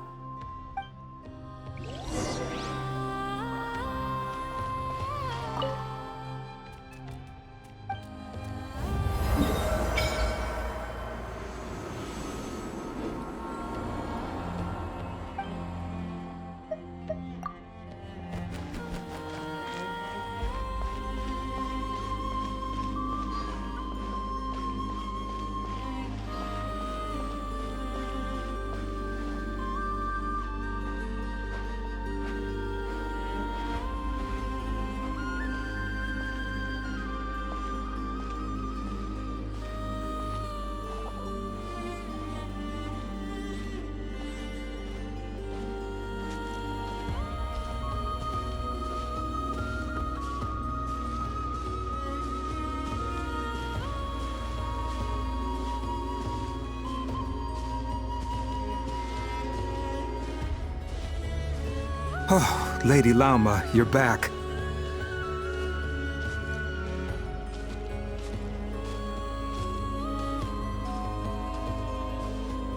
Oh, Lady Lauma, you're back.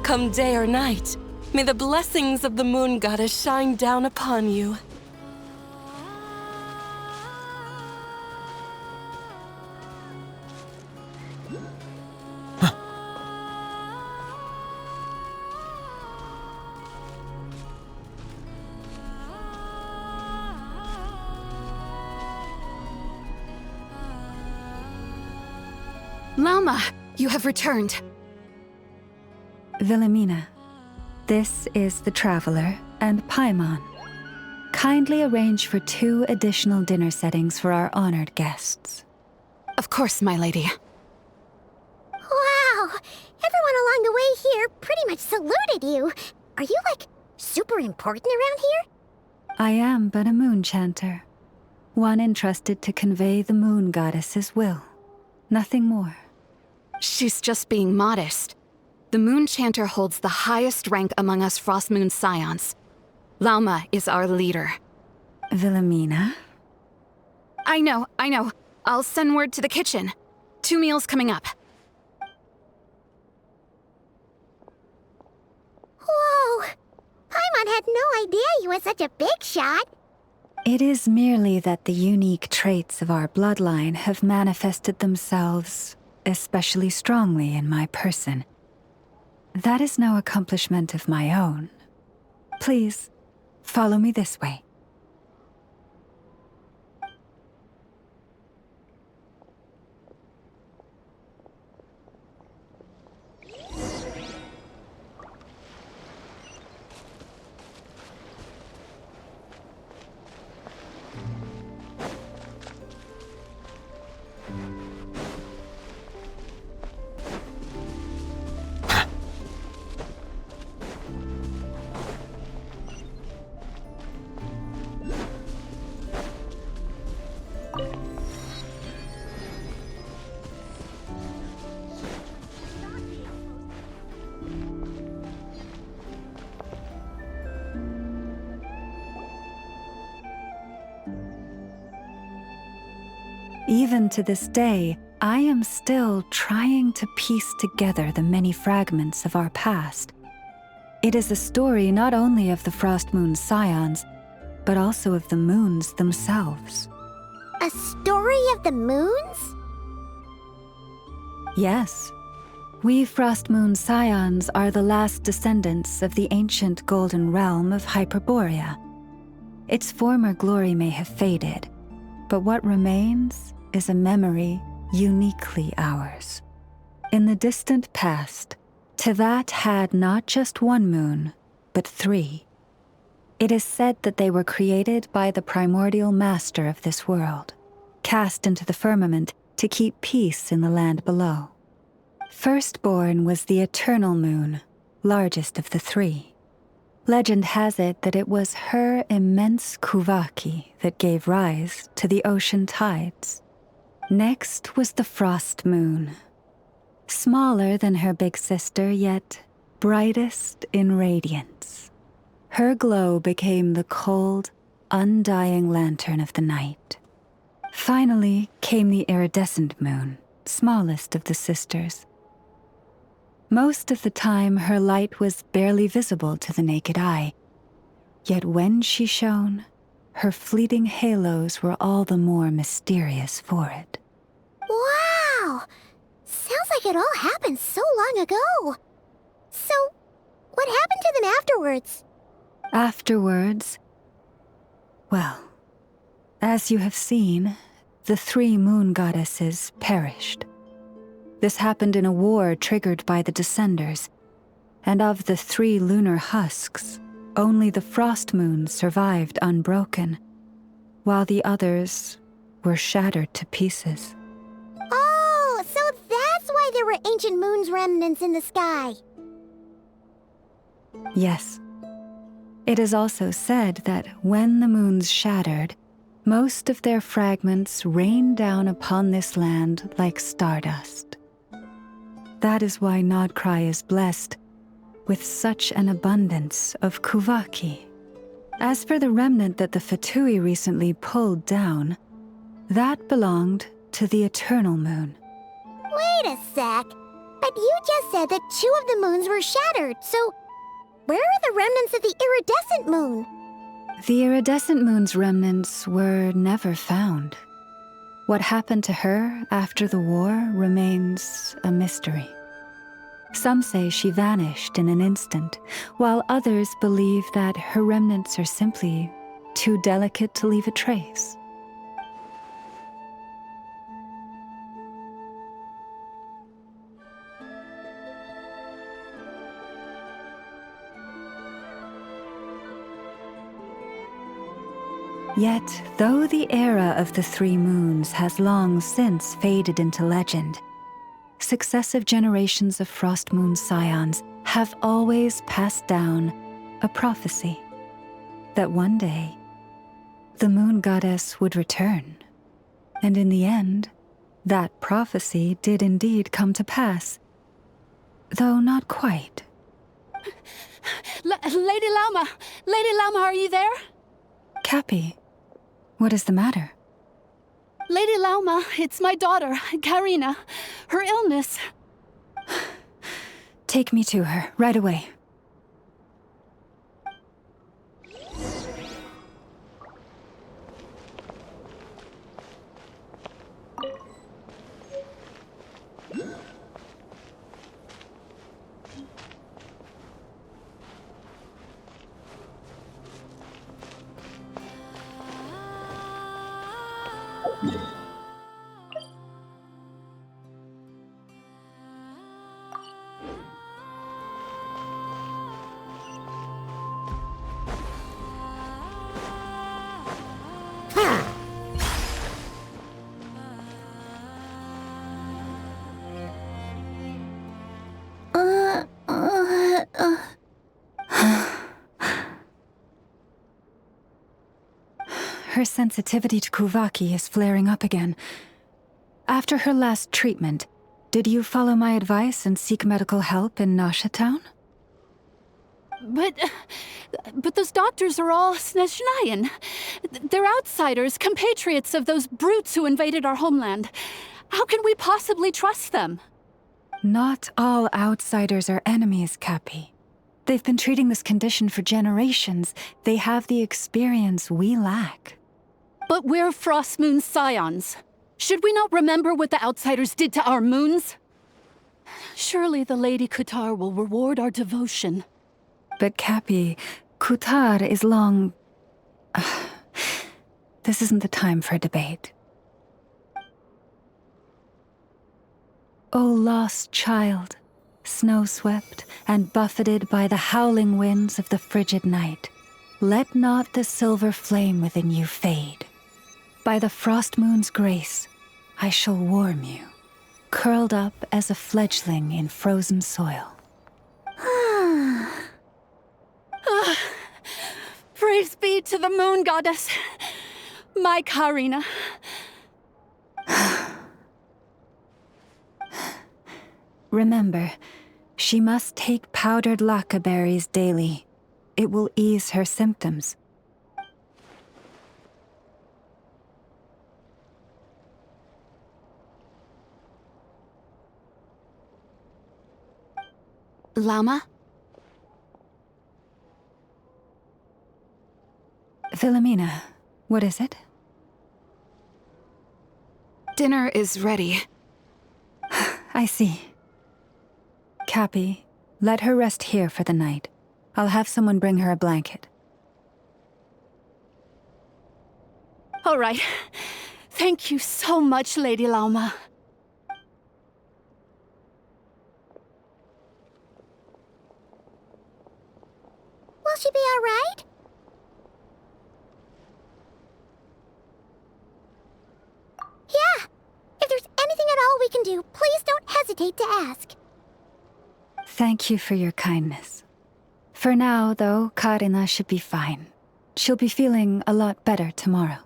Come day or night, may the blessings of the moon goddess shine down upon you. Lauma, you have returned. Wilhelmina, this is the Traveler and Paimon. kindly arrange for 2 additional dinner settings for our honored guests. Of course, my lady. Wow! Everyone along the way here pretty much saluted you. Are you, like, super important around here? I am but a moon chanter, one entrusted to convey the moon goddess's will. Nothing more. She's just being modest. The Moon Chanter holds the highest rank among us Frost Moon Scions. Lauma is our leader. Wilhelmina? I know. I'll send word to the kitchen. 2 meals coming up. Whoa! Paimon had no idea you were such a big shot. It is merely that the unique traits of our bloodline have manifested themselves especially strongly in my person. That is no accomplishment of my own. Please, follow me this way. Even to this day, I am still trying to piece together the many fragments of our past. It is a story not only of the Frost Moon Scions, but also of the moons themselves. A story of the moons? Yes. We Frost Moon Scions are the last descendants of the ancient golden realm of Hyperborea. Its former glory may have faded, but what remains is a memory uniquely ours. In the distant past, Tevat had not just 1 moon, but 3. It is said that they were created by the primordial master of this world, cast into the firmament to keep peace in the land below. Firstborn was the eternal moon, largest of the 3. Legend has it that it was her immense kuvaki that gave rise to the ocean tides. Next was the frost moon. Smaller than her big sister, yet brightest in radiance. Her glow became the cold, undying lantern of the night. Finally came the iridescent moon, smallest of the sisters. Most of the time, her light was barely visible to the naked eye. Yet when she shone, her fleeting halos were all the more mysterious for it. Wow! Sounds like it all happened so long ago. So, what happened to them afterwards? Afterwards, well, as you have seen, the 3 moon goddesses perished. This happened in a war triggered by the Descenders, and of the 3 lunar husks, only the frost moon survived unbroken, while the others were shattered to pieces. Oh, so that's why there were ancient moon's remnants in the sky. Yes. It is also said that when the moons shattered, most of their fragments rained down upon this land like stardust. That is why Nodcry is blessed with such an abundance of kuvaki. As for the remnant that the Fatui recently pulled down, that belonged to the eternal moon. Wait a sec. But you just said that 2 of the moons were shattered, so where are the remnants of the iridescent moon? The iridescent moon's remnants were never found. What happened to her after the war remains a mystery. Some say she vanished in an instant, while others believe that her remnants are simply too delicate to leave a trace. Yet, though the era of the three moons has long since faded into legend, successive generations of Frost Moon scions have always passed down a prophecy that one day the moon goddess would return. And in the end, that prophecy did indeed come to pass, though not quite. Lady Lauma! Lady Lauma, are you there? Cappy, what is the matter? Lady Lauma, it's my daughter, Karina. Her illness. Take me to her, right away. Her sensitivity to Kuvaki is flaring up again. After her last treatment, did you follow my advice and seek medical help in Nasha Town? But those doctors are all Snezhnayan. They're outsiders, compatriots of those brutes who invaded our homeland. How can we possibly trust them? Not all outsiders are enemies, Cappy. They've been treating this condition for generations. They have the experience we lack. But we're Frost Moon scions. Should we not remember what the outsiders did to our moons? Surely the Lady Kutar will reward our devotion. But Cappy, Kutar is long... This isn't the time for a debate. O lost child, snow-swept and buffeted by the howling winds of the frigid night, let not the silver flame within you fade. By the frost moon's grace, I shall warm you, curled up as a fledgling in frozen soil. Praise be to the moon goddess, my Karina. Remember, she must take powdered laka berries daily. It will ease her symptoms. Llama? Philomena, what is it? Dinner is ready. I see. Cappy, let her rest here for the night. I'll have someone bring her a blanket. All right. Thank you so much, Lady Lauma. Will she be all right? Yeah. If there's anything at all we can do, please don't hesitate to ask. Thank you for your kindness. For now, though, Karina should be fine. She'll be feeling a lot better tomorrow.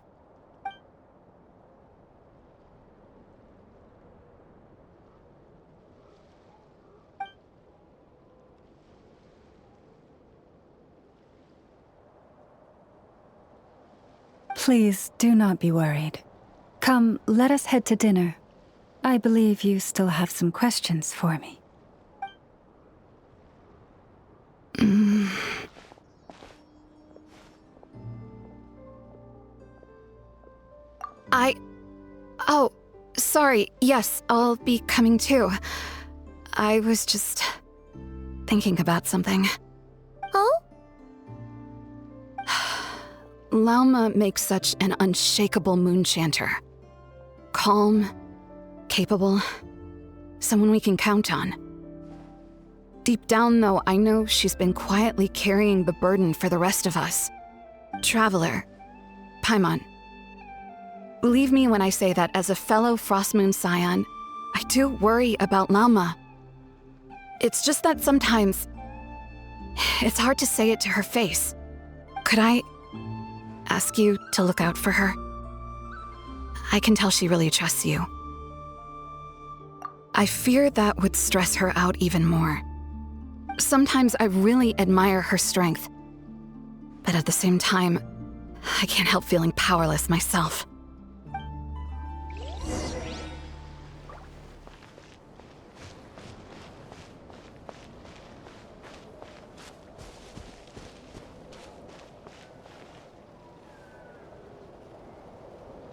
Please do not be worried. Come, let us head to dinner. I believe you still have some questions for me. Oh, sorry. Yes, I'll be coming too. I was just thinking about something. Oh? Lauma makes such an unshakable moon chanter. Calm, capable, someone we can count on. Deep down, though, I know she's been quietly carrying the burden for the rest of us. Traveler, Paimon, believe me when I say that as a fellow Frostmoon Scion, I do worry about Lauma. It's just that sometimes it's hard to say it to her face. Could I ask you to look out for her? I can tell she really trusts you. I fear that would stress her out even more. Sometimes I really admire her strength, but at the same time, I can't help feeling powerless myself.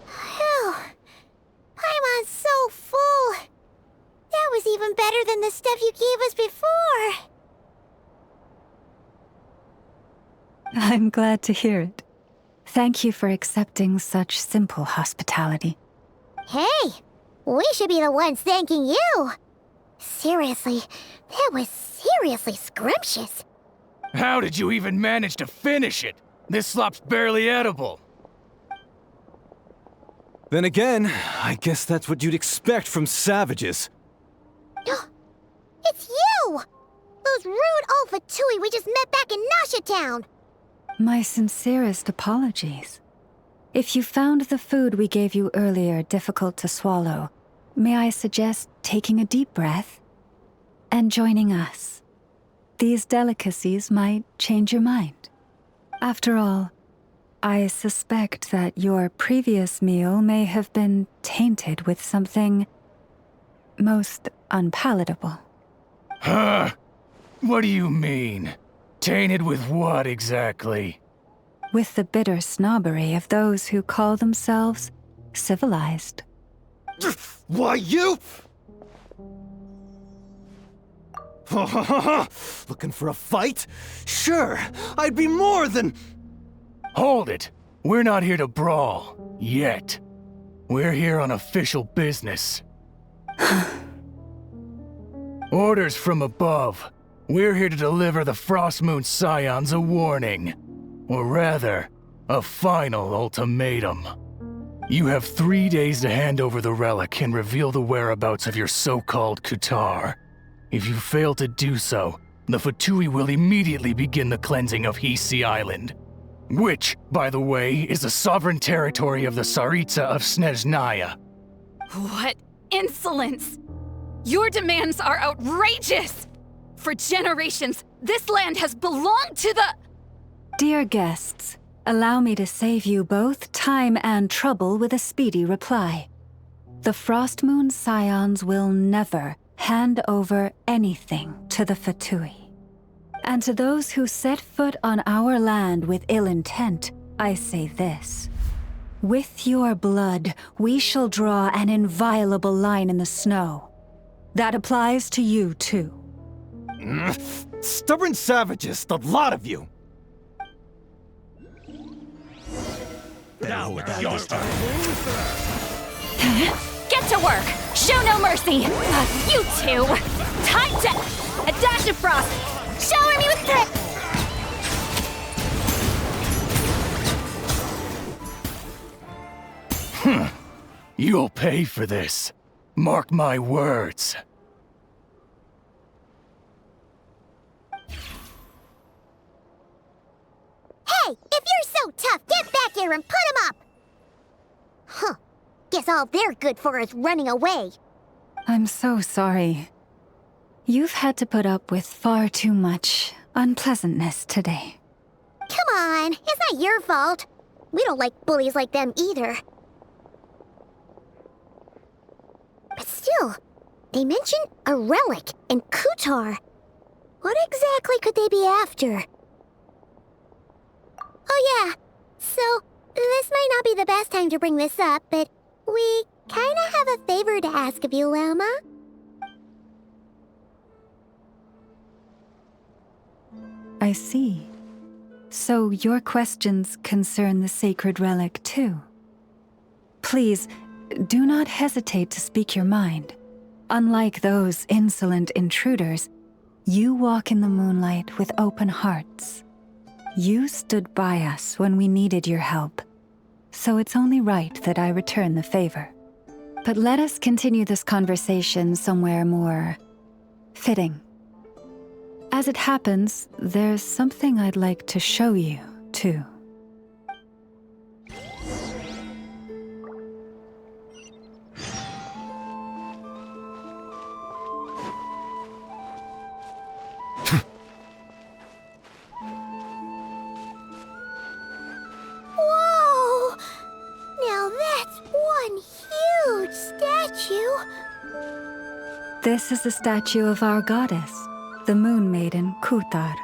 Phew. Paimon's so full. That was even better than the stuff you gave us before. I'm glad to hear it. Thank you for accepting such simple hospitality. Hey, we should be the ones thanking you. Seriously, that was seriously scrumptious. How did you even manage to finish it? This slop's barely edible. Then again, I guess that's what you'd expect from savages. It's you! Those rude old Fatui we just met back in Nasha Town! My sincerest apologies. If you found the food we gave you earlier difficult to swallow, may I suggest taking a deep breath and joining us? These delicacies might change your mind. After all, I suspect that your previous meal may have been tainted with something most unpalatable. Huh? What do you mean? Tainted with what exactly? With the bitter snobbery of those who call themselves civilized. Why, you? Looking for a fight? Sure, I'd be more than... Hold it! We're not here to brawl. Yet. We're here on official business. Orders from above. We're here to deliver the Frostmoon Scions a warning. Or rather, a final ultimatum. You have 3 days to hand over the relic and reveal the whereabouts of your so-called Kutar. If you fail to do so, the Fatui will immediately begin the cleansing of Hisi Island. Which, by the way, is the sovereign territory of the Tsaritsa of Snezhnaya. What insolence! Your demands are outrageous! For generations, this land has belonged to the... Dear guests, allow me to save you both time and trouble with a speedy reply. The Frostmoon Scions will never hand over anything to the Fatui. And to those who set foot on our land with ill intent, I say this. With your blood, we shall draw an inviolable line in the snow. That applies to you, too. Stubborn savages, the lot of you! Now it's your turn. Get to work! Show no mercy! You two! Time to... A dash of frost! Shower me with drip! You'll pay for this. Mark my words. Hey, if you're so tough, get back here and put him up! Huh. Guess all they're good for is running away. I'm so sorry. You've had to put up with far too much unpleasantness today. Come on, it's not your fault. We don't like bullies like them either. But still, they mentioned a relic and Kutar. What exactly could they be after? Oh yeah, so this might not be the best time to bring this up, but we kinda have a favor to ask of you, Lauma. I see. So your questions concern the sacred relic too. Please, do not hesitate to speak your mind. Unlike those insolent intruders, you walk in the moonlight with open hearts. You stood by us when we needed your help. so it's only right that I return the favor. But let us continue this conversation somewhere more fitting. As it happens, there's something I'd like to show you, too. Whoa! Now that's one huge statue. This is the statue of our goddess, the Moon Maiden Kutar.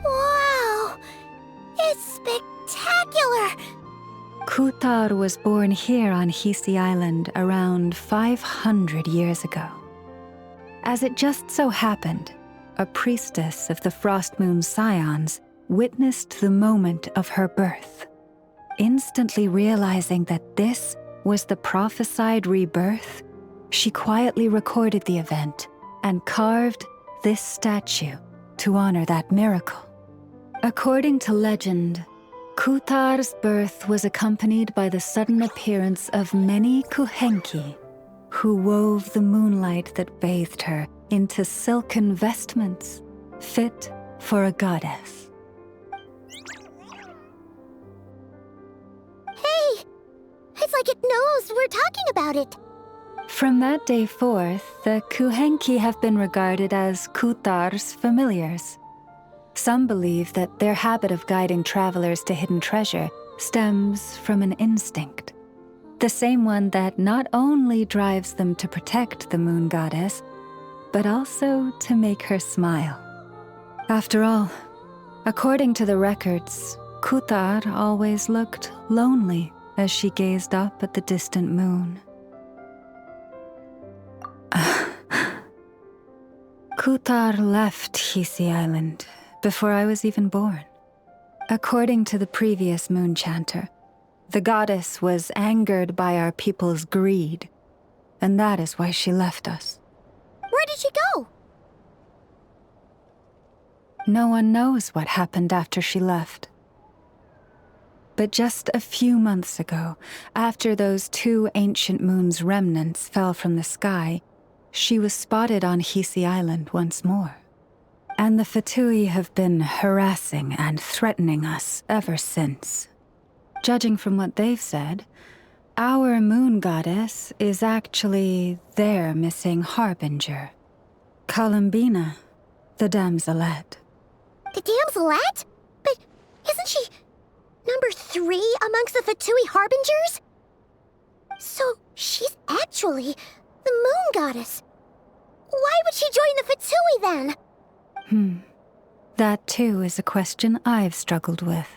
Wow! It's spectacular! Kutar was born here on Hisi Island around 500 years ago. As it just so happened, a priestess of the Frost Moon Scions witnessed the moment of her birth. Instantly realizing that this was the prophesied rebirth, she quietly recorded the event and carved this statue to honor that miracle. According to legend, Kutar's birth was accompanied by the sudden appearance of many Kuhenki, who wove the moonlight that bathed her into silken vestments fit for a goddess. Hey! It's like it knows we're talking about it. From that day forth, the Kuhenki have been regarded as Kutar's familiars. Some believe that their habit of guiding travelers to hidden treasure stems from an instinct. The same one that not only drives them to protect the moon goddess, but also to make her smile. After all, according to the records, Kutar always looked lonely as she gazed up at the distant moon. Kutar left Hisi Island before I was even born. According to the previous moon chanter, the goddess was angered by our people's greed, and that is why she left us. Where did she go? No one knows what happened after she left. But just a few months ago, after those 2 ancient moon's remnants fell from the sky, she was spotted on Hisi Island once more. And the Fatui have been harassing and threatening us ever since. Judging from what they've said, our moon goddess is actually their missing harbinger, Columbina, the damselette. The damselette? But isn't she number 3 amongst the Fatui harbingers? So she's actually the moon goddess. Why would she join the Fatui then? That too is a question I've struggled with.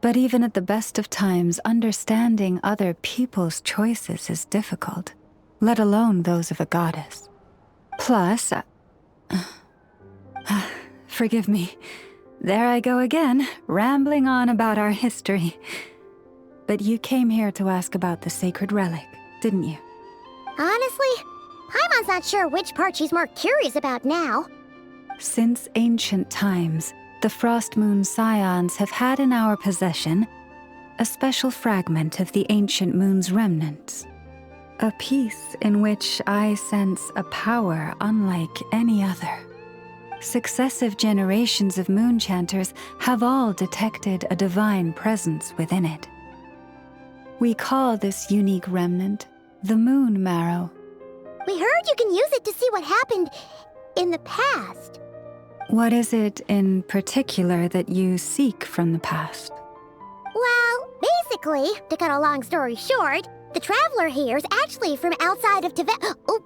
But even at the best of times, understanding other people's choices is difficult, let alone those of a goddess. Plus, forgive me, there I go again, rambling on about our history. But you came here to ask about the sacred relic, didn't you? Honestly, Paimon's not sure which part she's more curious about now. Since ancient times, the Frost Moon Scions have had in our possession a special fragment of the ancient moon's remnants. A piece in which I sense a power unlike any other. Successive generations of moon chanters have all detected a divine presence within it. We call this unique remnant the Moon Marrow. We heard you can use it to see what happened in the past. What is it in particular that you seek from the past? Well, basically, to cut a long story short, the traveler here is actually from outside of Tibet. Oh.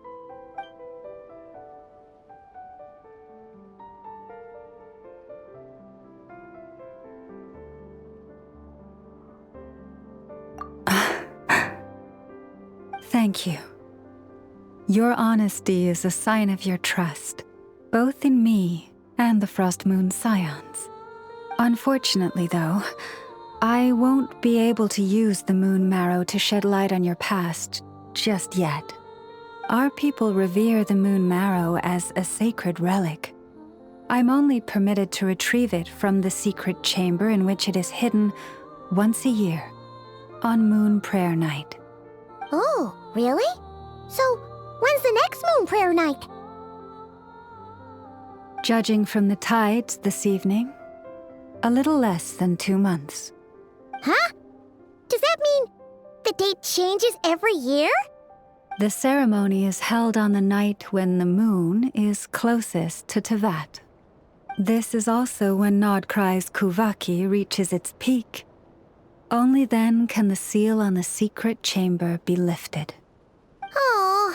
Thank you. Your honesty is a sign of your trust, both in me and the Frost Moon Scions. Unfortunately, though, I won't be able to use the moon marrow to shed light on your past just yet. Our people revere the moon marrow as a sacred relic. I'm only permitted to retrieve it from the secret chamber in which it is hidden once a year, on Moon Prayer Night. Oh, really? So, when's the next Moon Prayer Night? Judging from the tides this evening, a little less than 2 months. Huh? Does that mean the date changes every year? The ceremony is held on the night when the moon is closest to Tevat. This is also when Nodcry's Kuvaki reaches its peak. Only then can the seal on the secret chamber be lifted. Oh,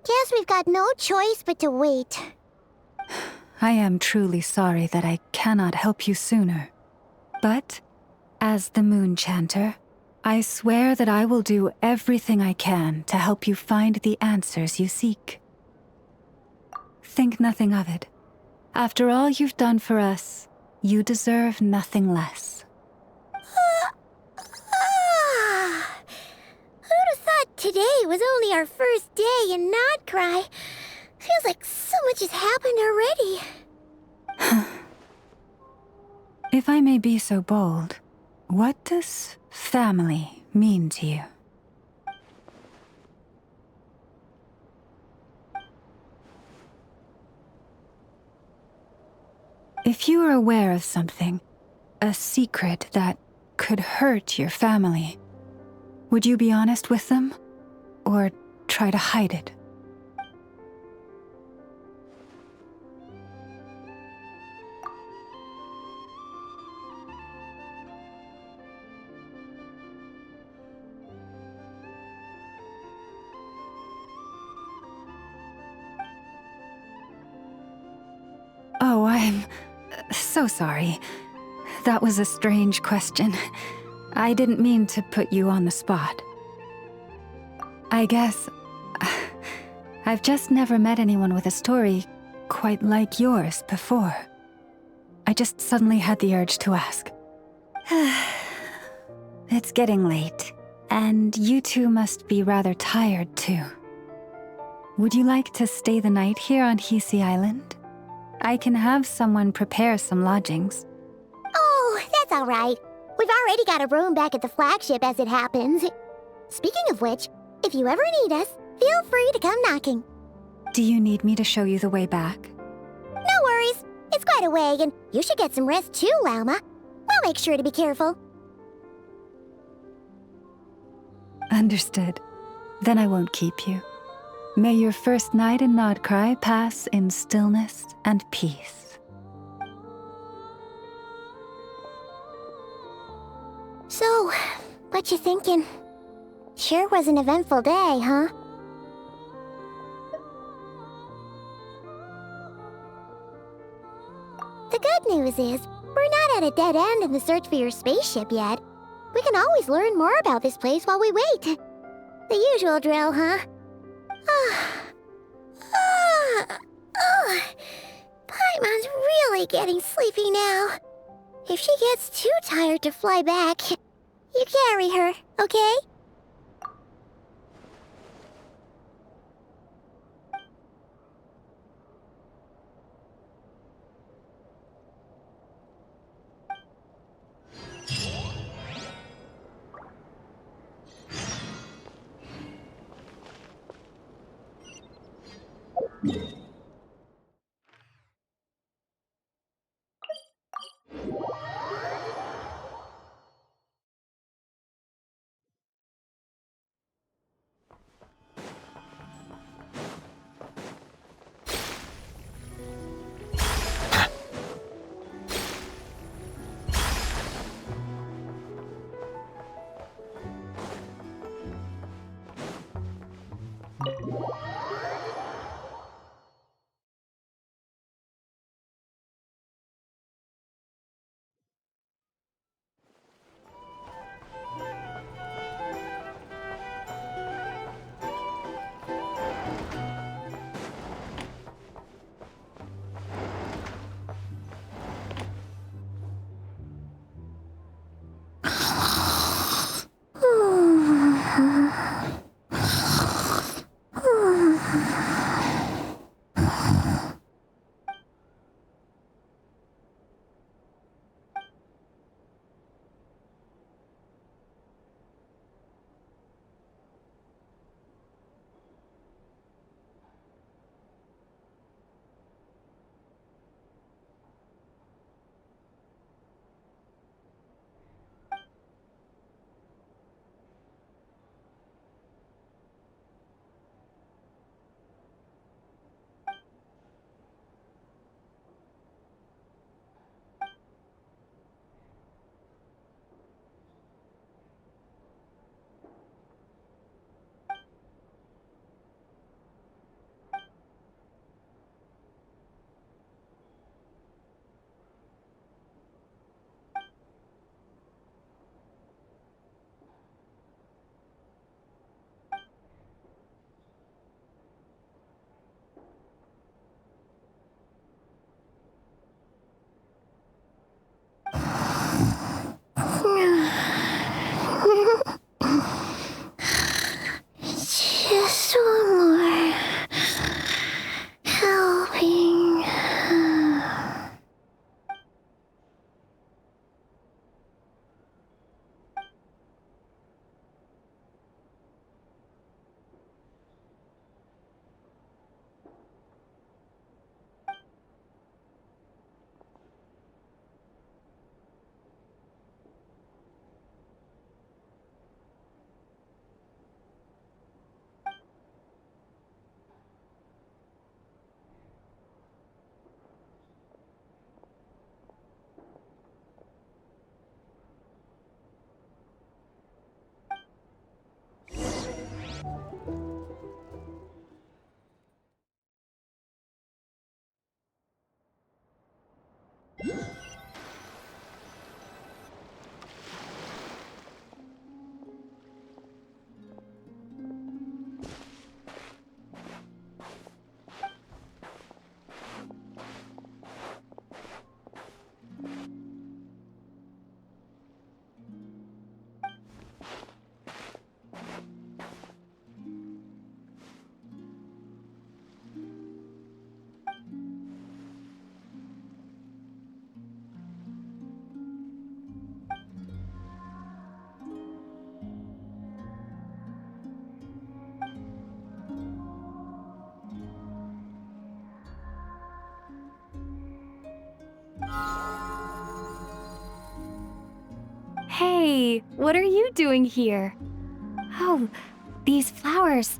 guess we've got no choice but to wait. I am truly sorry that I cannot help you sooner. But, as the Moon Chanter, I swear that I will do everything I can to help you find the answers you seek. Think nothing of it. After all you've done for us, you deserve nothing less. Who'd have thought today was only our first day in Nodcry? Feels like so much has happened already. If I may be so bold, what does family mean to you? If you are aware of something, a secret that could hurt your family, would you be honest with them, or try to hide it? Oh, I'm so sorry. That was a strange question. I didn't mean to put you on the spot. I guess I've just never met anyone with a story quite like yours before. I just suddenly had the urge to ask. It's getting late, and you two must be rather tired too. Would you like to stay the night here on Hisi Island? I can have someone prepare some lodgings. Oh, that's all right. We've already got a room back at the flagship as it happens. Speaking of which, if you ever need us, feel free to come knocking. Do you need me to show you the way back? No worries. It's quite a way, and you should get some rest too, Lauma. We'll make sure to be careful. Understood. Then I won't keep you. May your first night in Nodcry pass in stillness and peace. So, what you thinking? Sure was an eventful day, huh? The good news is, we're not at a dead end in the search for your spaceship yet. We can always learn more about this place while we wait. The usual drill, huh? Paimon's really getting sleepy now. If she gets too tired to fly back, you carry her, okay? Just one more helping. Hey, what are you doing here? Oh, these flowers.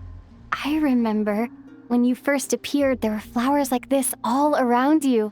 I remember. When you first appeared, there were flowers like this all around you.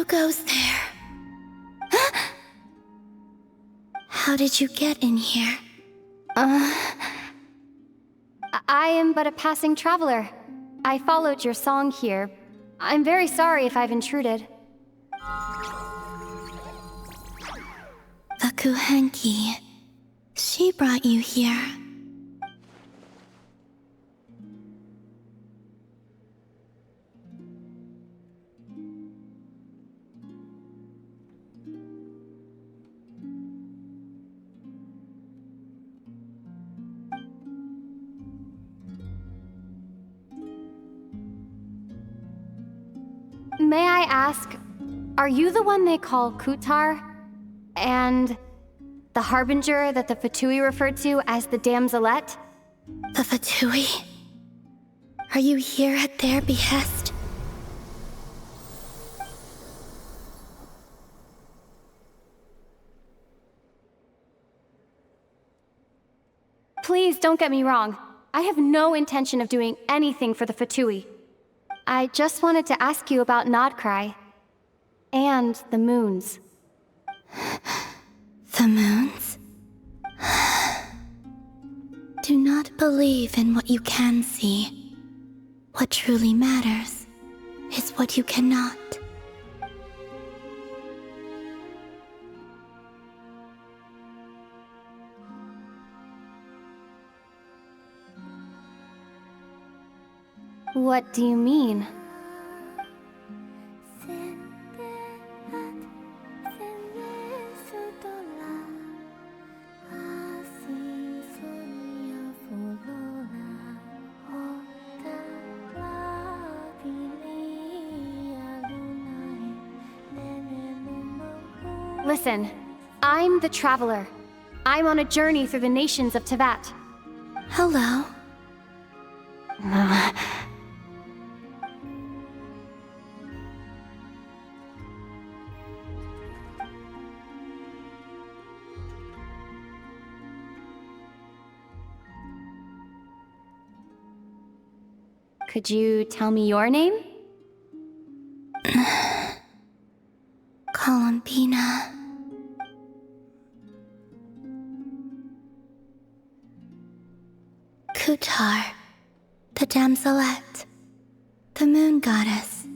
Who goes there? How did you get in here? I am but a passing traveler. I followed your song here. I'm very sorry if I've intruded. The Kuhenki. She brought you here. May I ask, are you the one they call Kutar? And the harbinger that the Fatui referred to as the Damselette? The Fatui? Are you here at their behest? Please don't get me wrong. I have no intention of doing anything for the Fatui. I just wanted to ask you about Nodcry. And the moons. The moons? Do not believe in what you can see. What truly matters is what you cannot. What do you mean? Listen, I'm the Traveler. I'm on a journey through the nations of Tevat. Hello. Could you tell me your name? Columbina. Kutar, the Damselette, the moon goddess.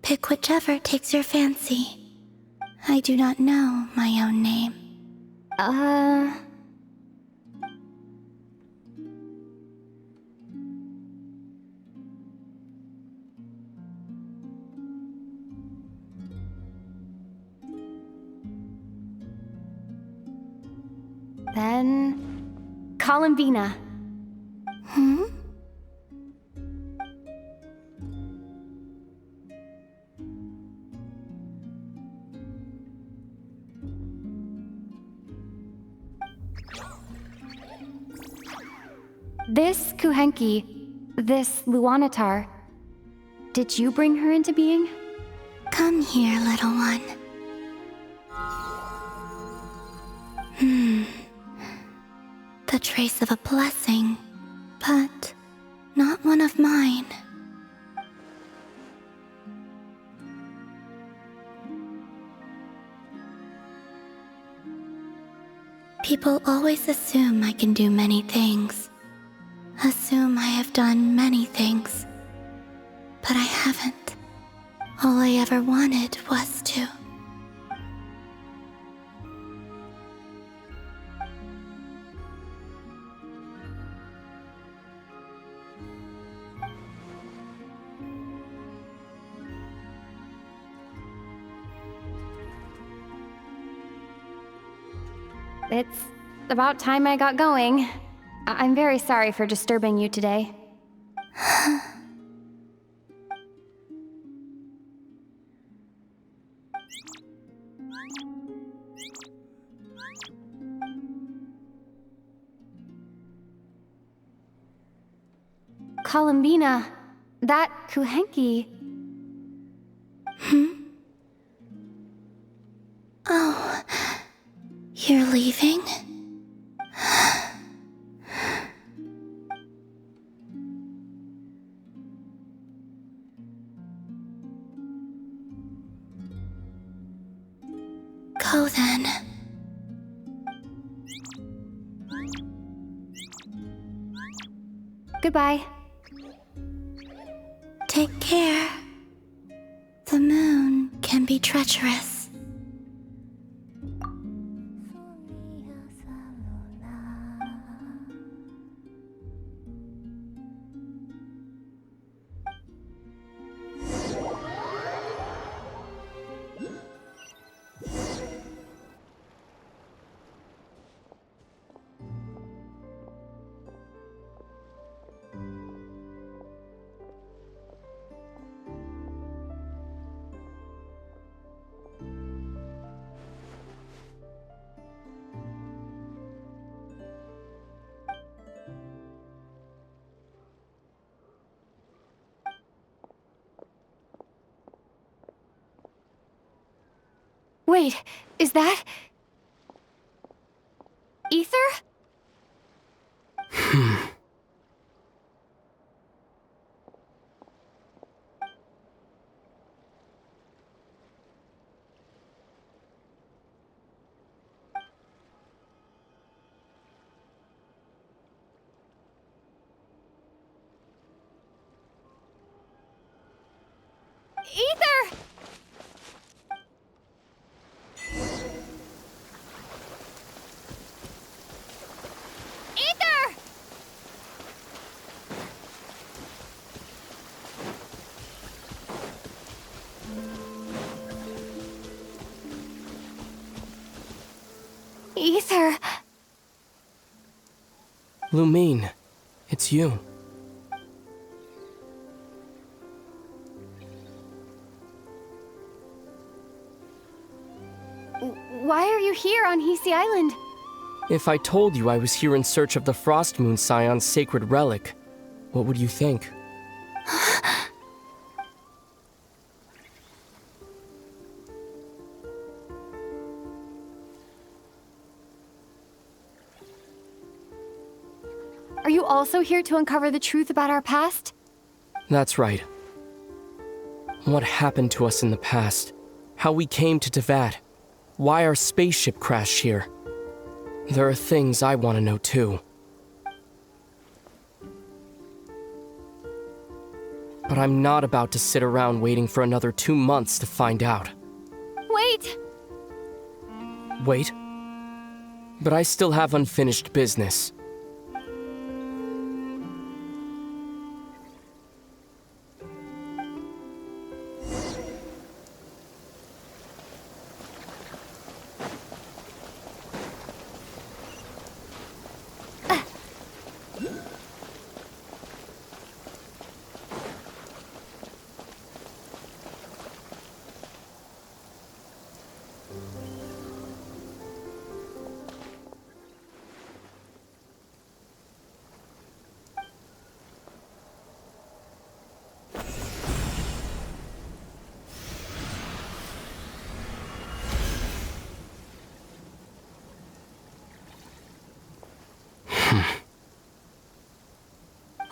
Pick whichever takes your fancy. I do not know my own name. Then... Columbina. Hmm? This Kuhenki, this Luanatar, did you bring her into being? Come here, little one. The trace of a blessing, but not one of mine. People always assume I can do many things. Assume I have done many things. But I haven't. All I ever wanted was to. It's about time I got going. I'm very sorry for disturbing you today. Columbina, that Kuhenki... Oh, you're leaving? go then. Goodbye. Take care. The moon can be treacherous. Wait, is that... Ether? Ether! Ether! Ether! Lumine, it's you. Why are you here on Hisi Island? If I told you I was here in search of the Frost Moon Scion's sacred relic, what would you think? Are you also here to uncover the truth about our past? That's right. What happened to us in the past? How we came to Tevat? Why our spaceship crashed here? There are things I want to know too. But I'm not about to sit around waiting for another 2 months to find out. Wait! Wait? But I still have unfinished business.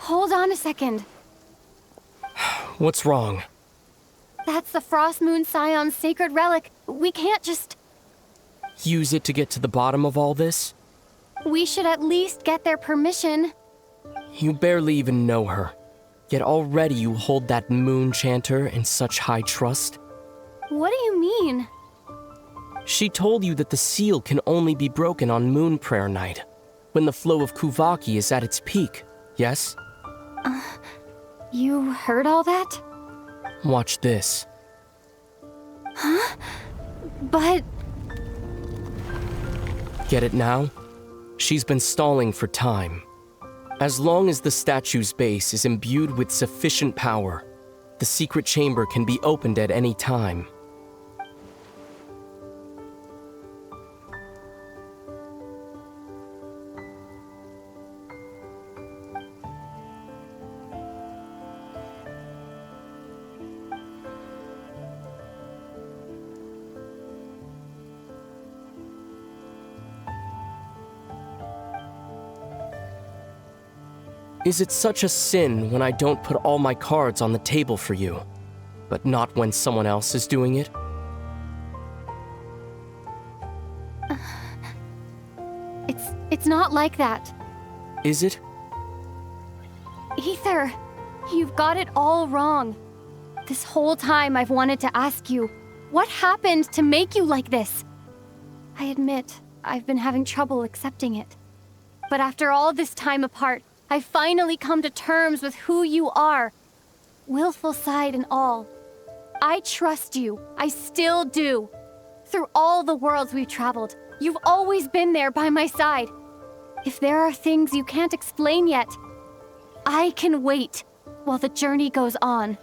Hold on a second. What's wrong? That's the Frost Moon Scion's sacred relic. We can't just... Use it to get to the bottom of all this? We should at least get their permission. You barely even know her. Yet already you hold that moon chanter in such high trust. What do you mean? She told you that the seal can only be broken on Moon Prayer Night, when the flow of Kuvaki is at its peak, yes? You heard all that? Watch this. Huh? But... Get it now? She's been stalling for time. As long as the statue's base is imbued with sufficient power, the secret chamber can be opened at any time. Is it such a sin when I don't put all my cards on the table for you, but not when someone else is doing it? It's not like that. Is it? Ether, you've got it all wrong. This whole time I've wanted to ask you, what happened to make you like this? I admit, I've been having trouble accepting it. But after all this time apart, I've finally come to terms with who you are. Willful side and all. I trust you. I still do. Through all the worlds we've traveled, you've always been there by my side. If there are things you can't explain yet, I can wait while the journey goes on.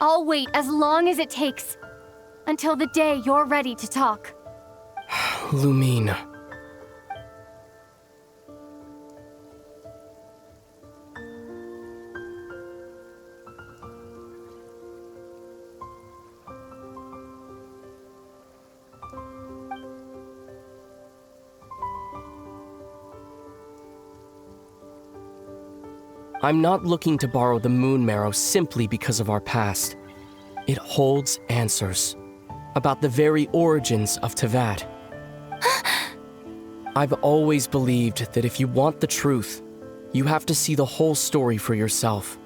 I'll wait as long as it takes, until the day you're ready to talk. Lumine. I'm not looking to borrow the Moon Marrow simply because of our past. It holds answers about the very origins of Teyvat. I've always believed that if you want the truth, you have to see the whole story for yourself.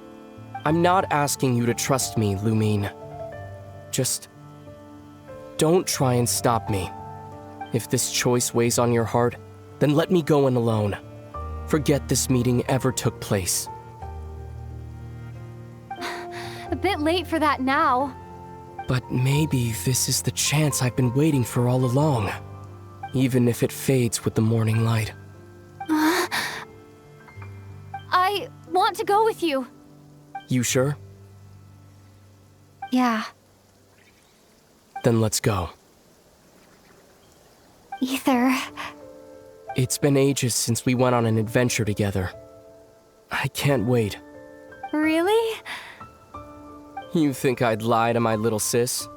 I'm not asking you to trust me, Lumine. Just don't try and stop me. If this choice weighs on your heart, then let me go in alone. Forget this meeting ever took place. A bit late for that now. But maybe this is the chance I've been waiting for all along. Even if it fades with the morning light. I want to go with you. You sure? Yeah. Then let's go. Ether. It's been ages since we went on an adventure together. I can't wait. Really? You think I'd lie to my little sis?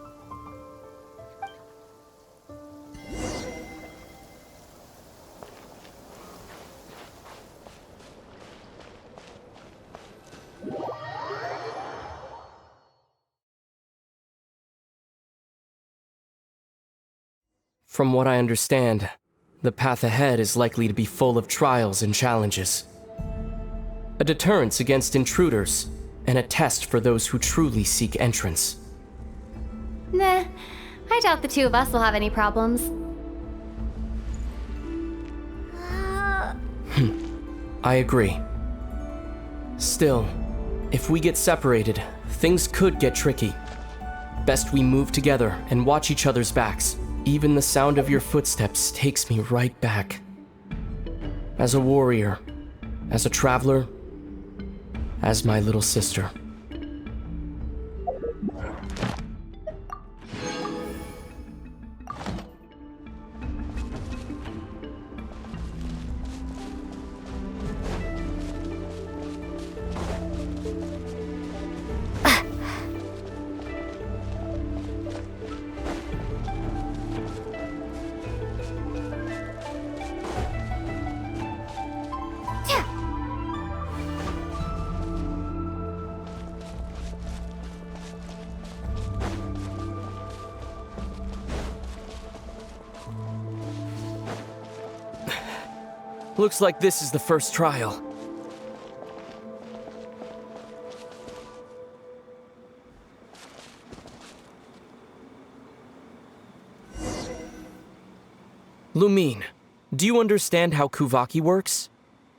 From what I understand, the path ahead is likely to be full of trials and challenges. A deterrence against intruders, and a test for those who truly seek entrance. Nah, I doubt the two of us will have any problems. I agree. Still, if we get separated, things could get tricky. Best we move together and watch each other's backs. Even the sound of your footsteps takes me right back. As a warrior, as a traveler, as my little sister. Looks like this is the first trial. Lumine, do you understand how Kuvaki works?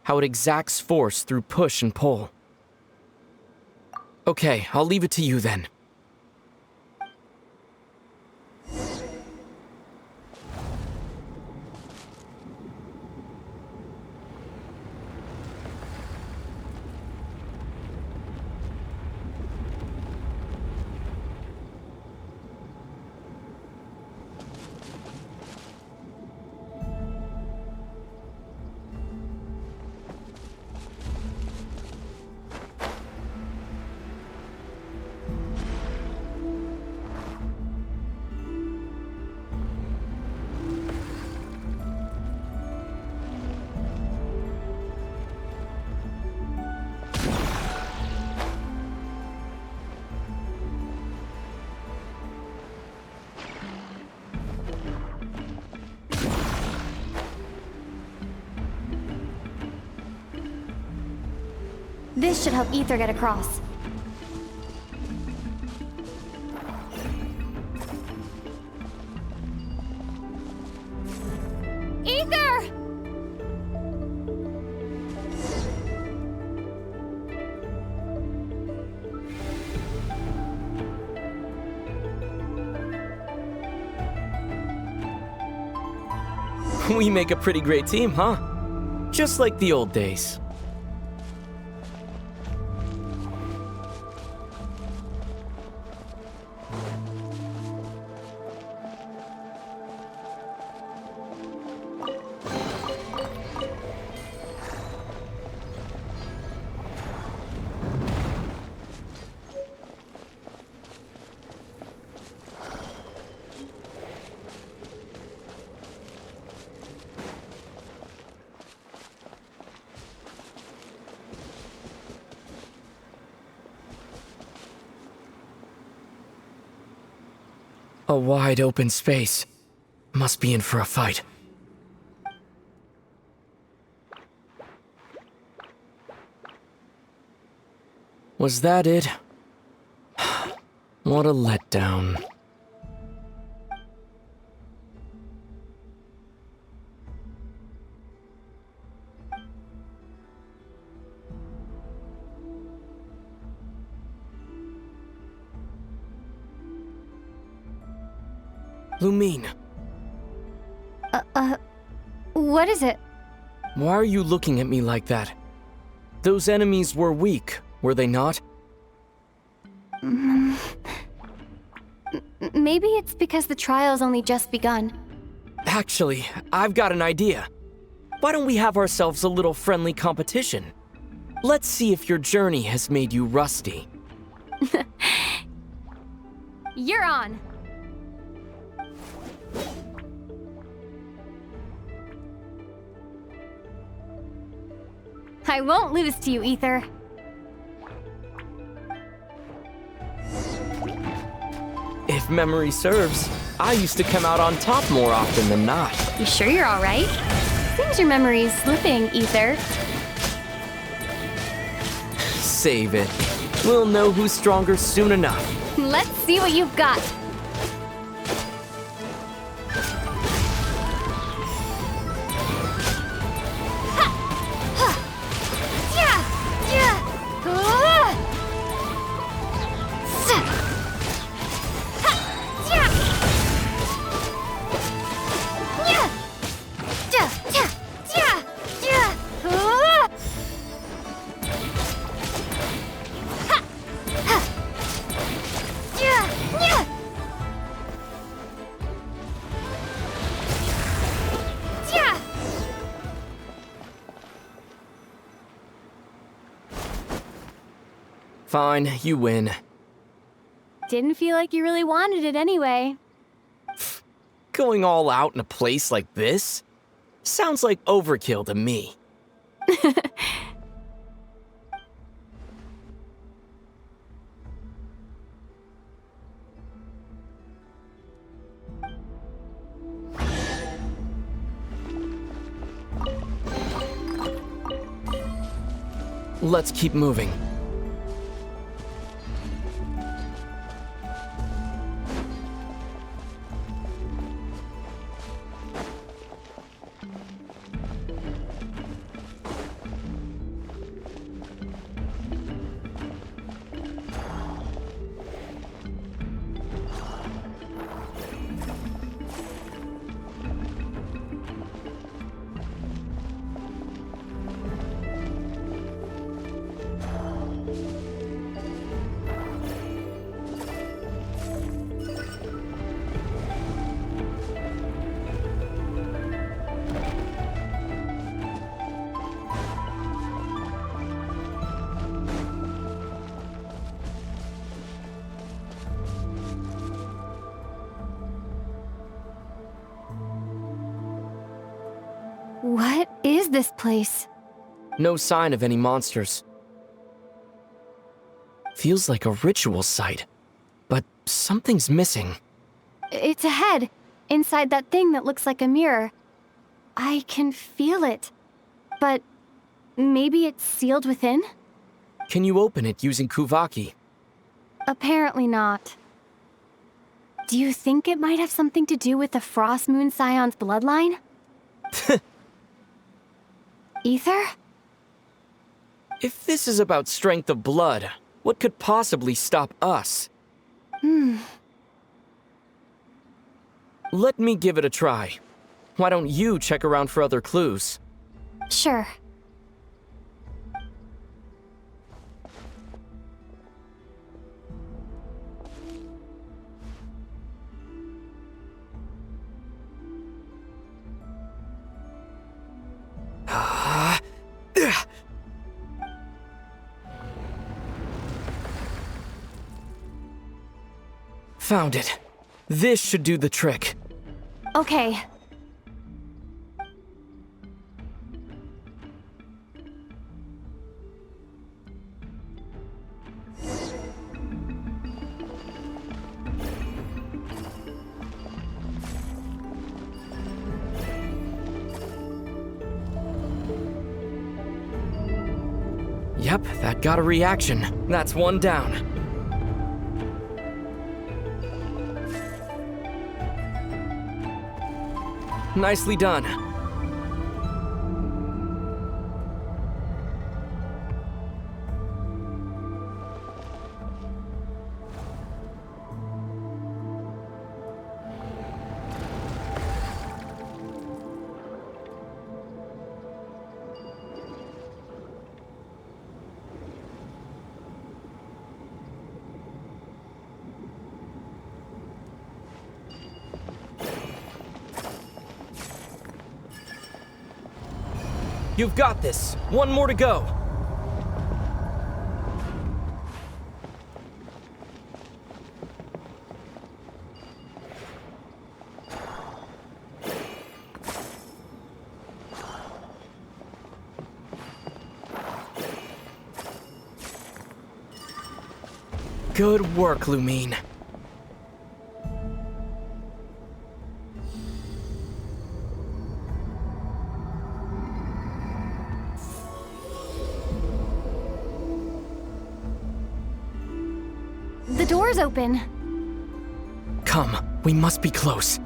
How it exacts force through push and pull? Okay, I'll leave it to you then. This should help Ether get across. Ether! We make a pretty great team, huh? Just like the old days. A wide open space. Must be in for a fight. Was that it? What a letdown. Lumine. What is it? Why are you looking at me like that? Those enemies were weak, were they not? Maybe it's because the trial's only just begun. Actually, I've got an idea. Why don't we have ourselves a little friendly competition? Let's see if your journey has made you rusty. You're on. I won't lose to you, Ether. If memory serves, I used to come out on top more often than not. You sure you're alright? Seems your memory's slipping, Ether. Save it. We'll know who's stronger soon enough. Let's see what you've got. Fine, you win. Didn't feel like you really wanted it anyway. Going all out in a place like this? Sounds like overkill to me. Let's keep moving. What is this place? No sign of any monsters. Feels like a ritual site, but something's missing. It's a head, inside that thing that looks like a mirror. I can feel it. But maybe it's sealed within? Can you open it using Kuvaki? Apparently not. Do you think it might have something to do with the Frost Moon Scion's bloodline? Ether? If this is about strength of blood, what could possibly stop us? Let me give it a try. Why don't you check around for other clues? Sure. Found it. This should do the trick. Okay. Yep, that got a reaction. That's one down. Nicely done. You've got this. One more to go. Good work, Lumine. The door's open. Come, we must be close.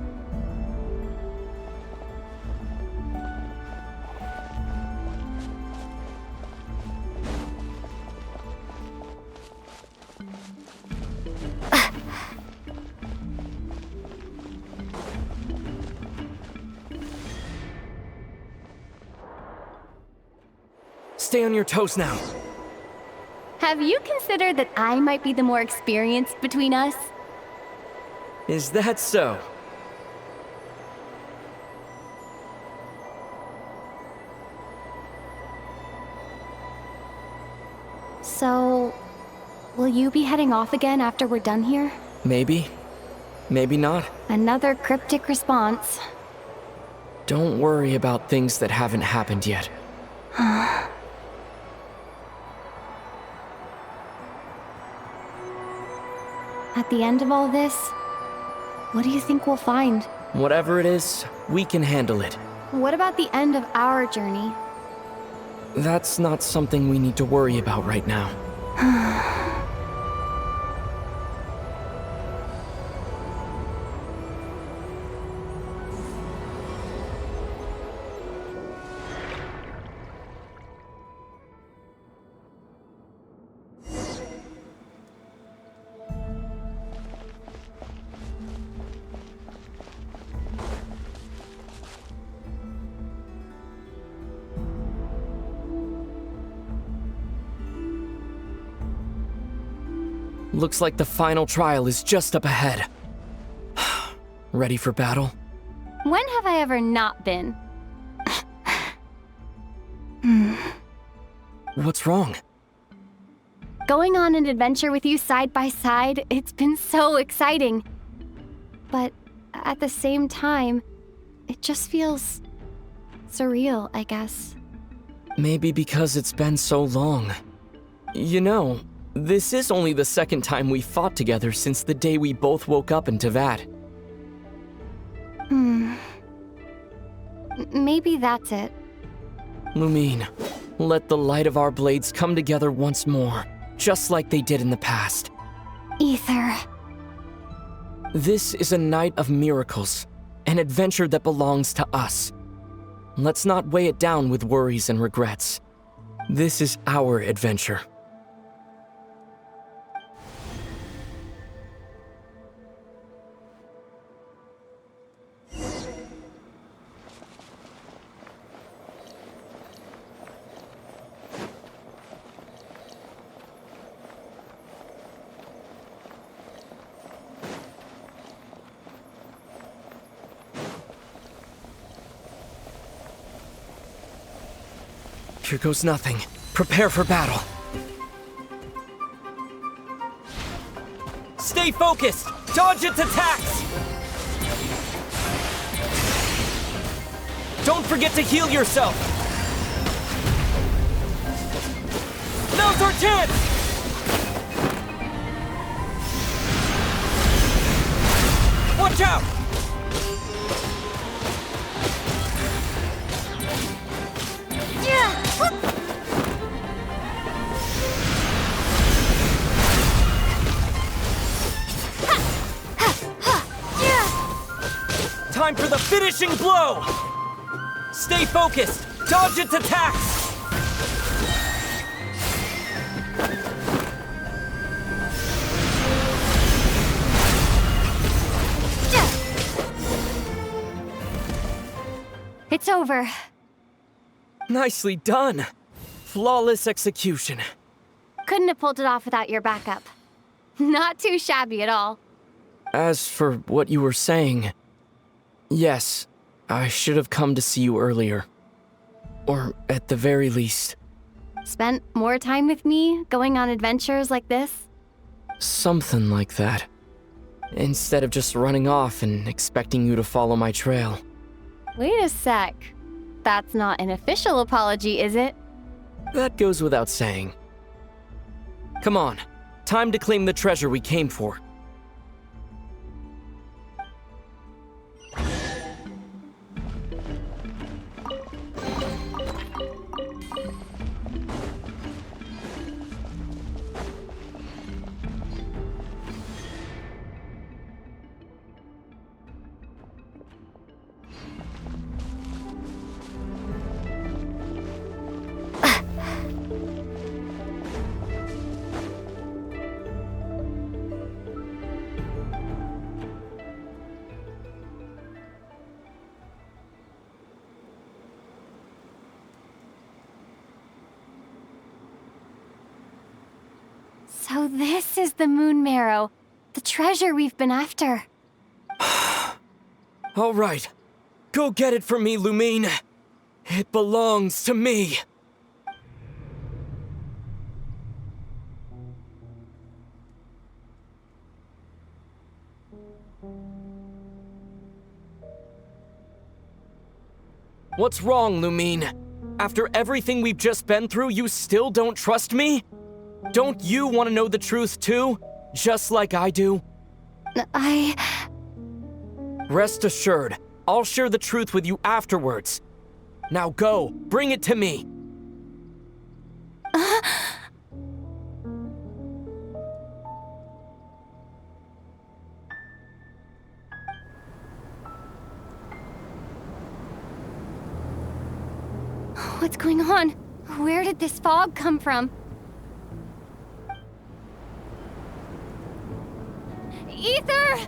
Stay on your toes now. Have you considered that I might be the more experienced between us? Is that so? So, will you be heading off again after we're done here? Maybe. Maybe not. Another cryptic response. Don't worry about things that haven't happened yet. At the end of all this, what do you think we'll find? Whatever it is, we can handle it. What about the end of our journey? That's not something we need to worry about right now. Looks like the final trial is just up ahead. Ready for battle? When have I ever not been? What's wrong? Going on an adventure with you side by side, it's been so exciting. But at the same time, it just feels surreal, I guess. Maybe because it's been so long. You know, this is only the second time we fought together since the day we both woke up in Teyvat. Maybe that's it. Lumine, Let the light of our blades come together once more, just like they did in the past. Ether. This is a night of miracles, an adventure that belongs to us. Let's not weigh it down with worries and regrets. This is our adventure. Here goes nothing. Prepare for battle. Stay focused! Dodge its attacks! Don't forget to heal yourself! Now's our chance! Watch out! Time for the finishing blow! Stay focused! Dodge its attacks! It's over. Nicely done! Flawless execution. Couldn't have pulled it off without your backup. Not too shabby at all. As for what you were saying, yes, I should have come to see you earlier. Or at the very least. Spent more time with me, going on adventures like this? Something like that. Instead of just running off and expecting you to follow my trail. Wait a sec. That's not an official apology, is it? That goes without saying. Come on, time to claim the treasure we came for. So this is the Moon Marrow, the treasure we've been after. All right, go get it for me, Lumine. It belongs to me. What's wrong, Lumine? After everything we've just been through, you still don't trust me? Don't you want to know the truth too? Just like I do? Rest assured, I'll share the truth with you afterwards. Now go, bring it to me. What's going on? Where did this fog come from? Ether!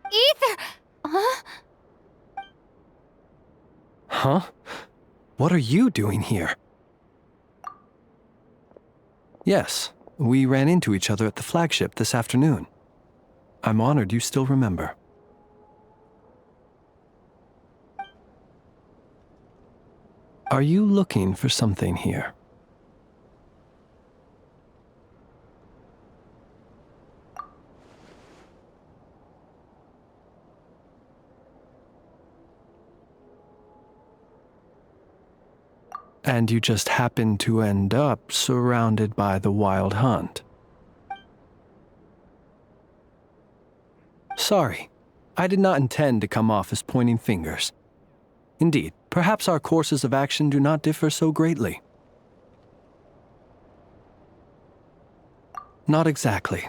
Ether! Huh? What are you doing here? Yes, we ran into each other at the flagship this afternoon. I'm honored you still remember. Are you looking for something here? And you just happen to end up surrounded by the Wild Hunt. Sorry, I did not intend to come off as pointing fingers. Indeed, perhaps our courses of action do not differ so greatly. Not exactly.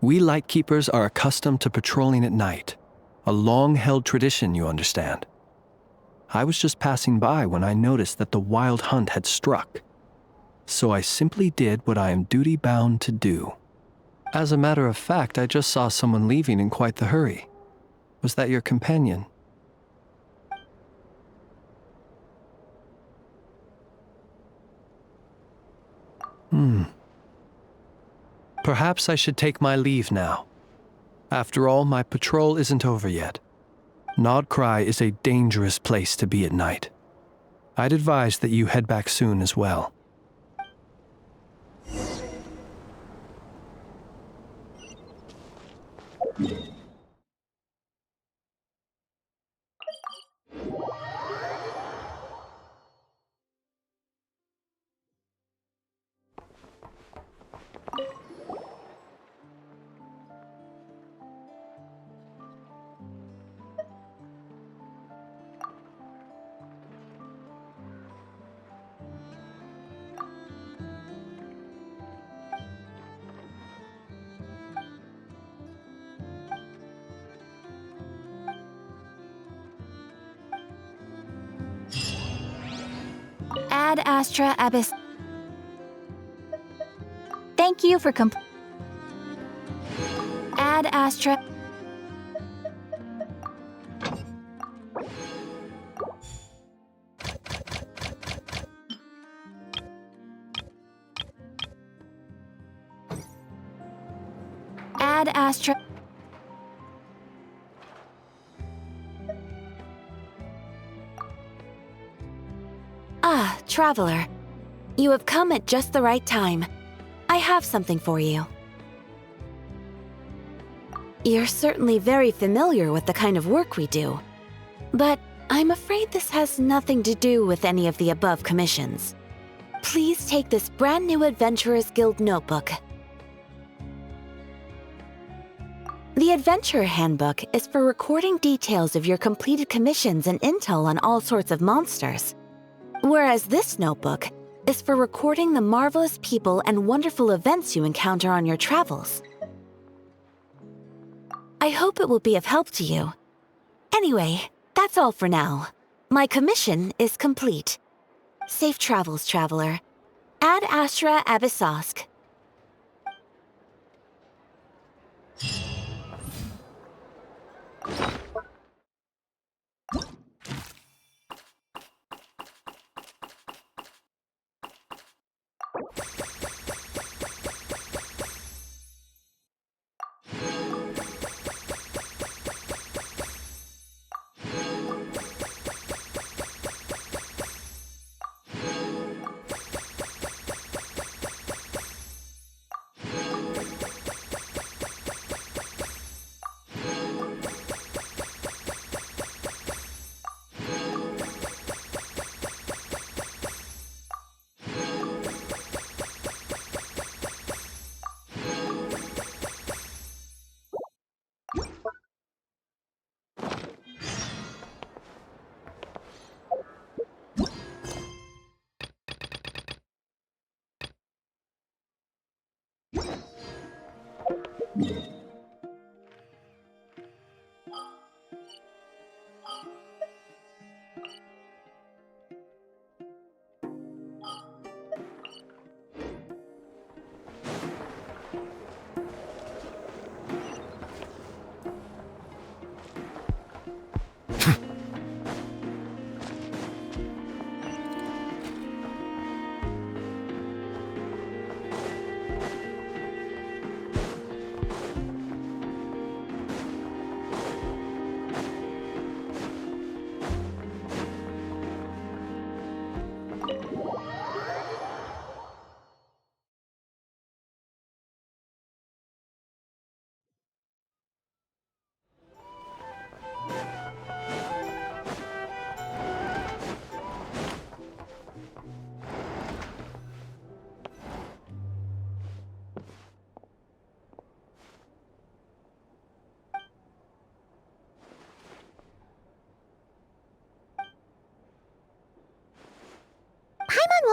We Lightkeepers are accustomed to patrolling at night, a long-held tradition, you understand. I was just passing by when I noticed that the Wild Hunt had struck, so I simply did what I am duty-bound to do. As a matter of fact, I just saw someone leaving in quite the hurry. Was that your companion? Perhaps I should take my leave now. After all, my patrol isn't over yet. Nodcry is a dangerous place to be at night. I'd advise that you head back soon as well. Ad Astra Abyss. Thank you for Ad Astra. Ad Astra. Ah, traveler. You have come at just the right time. I have something for you. You're certainly very familiar with the kind of work we do, but I'm afraid this has nothing to do with any of the above commissions. Please take this brand new Adventurers Guild notebook. The Adventurer Handbook is for recording details of your completed commissions and intel on all sorts of monsters, whereas this notebook is for recording the marvelous people and wonderful events you encounter on your travels. I hope it will be of help to you. Anyway, that's all for now. My commission is complete. Safe travels, traveler. Ad Astra Abyssosk.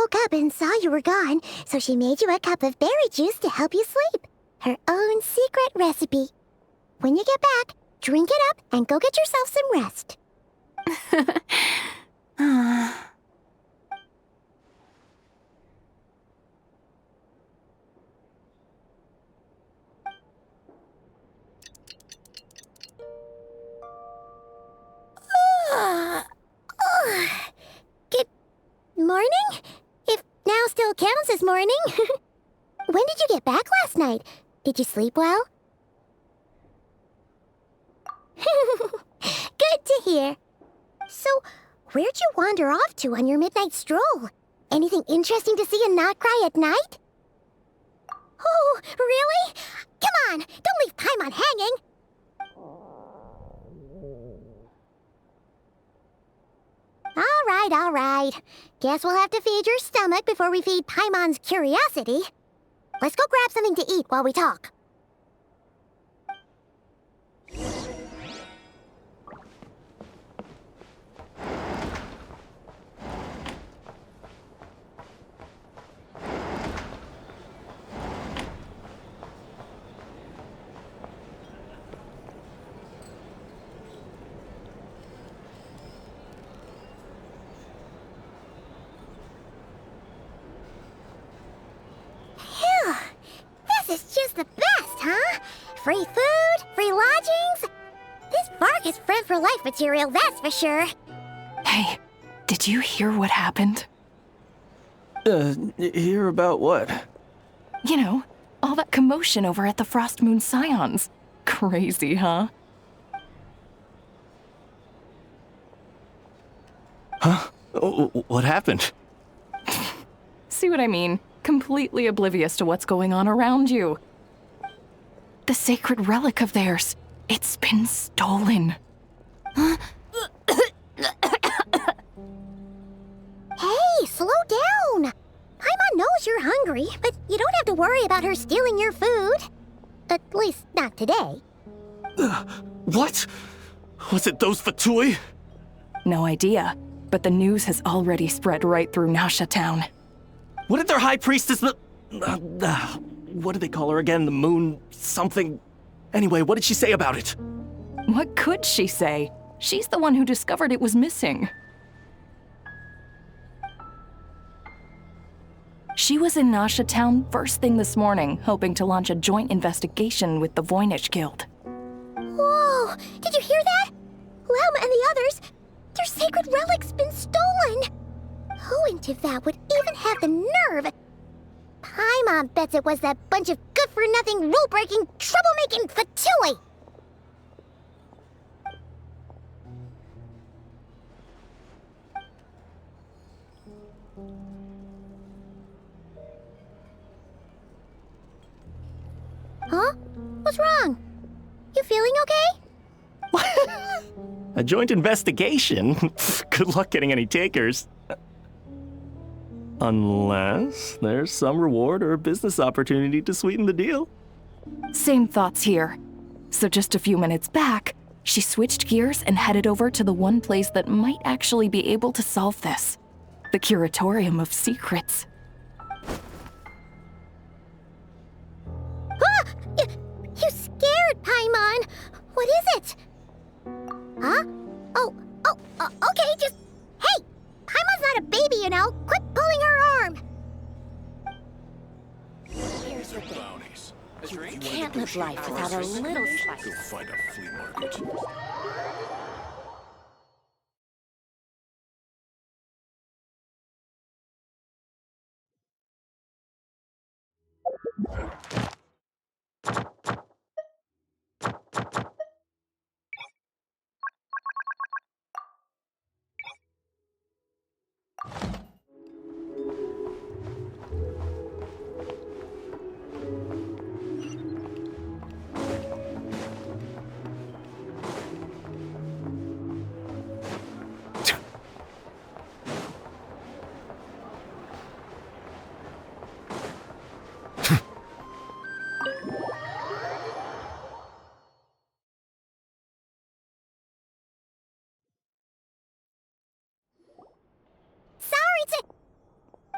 woke up and saw you were gone, so she made you a cup of berry juice to help you sleep. Her own secret recipe. When you get back, drink it up and go get yourself some rest. Good morning? If now still counts as morning. When did you get back last night? Did you sleep well? Good to hear. So, where'd you wander off to on your midnight stroll? Anything interesting to see and not cry at night? Oh, really? Come on, don't leave Paimon hanging. All right. Guess we'll have to feed your stomach before we feed Paimon's curiosity. Let's go grab something to eat while we talk. This is just the best, huh? Free food, free lodgings. This bark is friend for life material, that's for sure. Hey, did you hear what happened? Hear about what? You know, all that commotion over at the Frost Moon Scions. Crazy, huh? Huh? What happened? See what I mean? Completely oblivious to what's going on around you. The sacred relic of theirs. It's been stolen. Hey, slow down. Paimon knows you're hungry, but you don't have to worry about her stealing your food. At least, not today. What? Was it those Fatui? No idea, but the news has already spread right through Nasha Town. What did their high priestess, what do they call her again? The moon something? Anyway, what did she say about it? What could she say? She's the one who discovered it was missing. She was in Nasha Town first thing this morning, hoping to launch a joint investigation with the Voynich Guild. Whoa! Did you hear that? Lauma and the others, their sacred relic's been stolen! Who in Tivat would even have the nerve? Paimon bets it was that bunch of good-for-nothing, rule-breaking, troublemaking Fatui! Huh? What's wrong? You feeling okay? A joint investigation? Good luck getting any takers. Unless there's some reward or business opportunity to sweeten the deal. Same thoughts here. So just a few minutes back, she switched gears and headed over to the one place that might actually be able to solve this. The Curatorium of Secrets. Ah! You scared, Paimon! What is it? Huh? Okay, just... Hey! Paimon's not a baby, you know! Quit pulling her arm! Here's the thing. You can't live life without a little slice. Go find a flea market.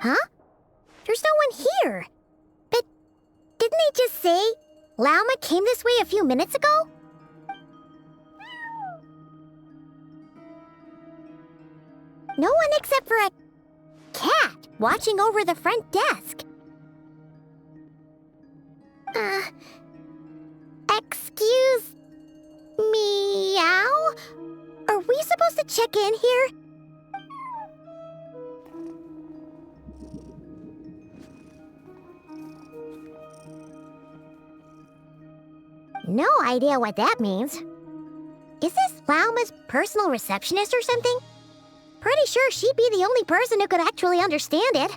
Huh? There's no one here. But didn't they just say Lauma came this way a few minutes ago? No one except for a cat watching over the front desk. Excuse meow? Are we supposed to check in here? No idea what that means. Is this Lauma's personal receptionist or something? Pretty sure she'd be the only person who could actually understand it.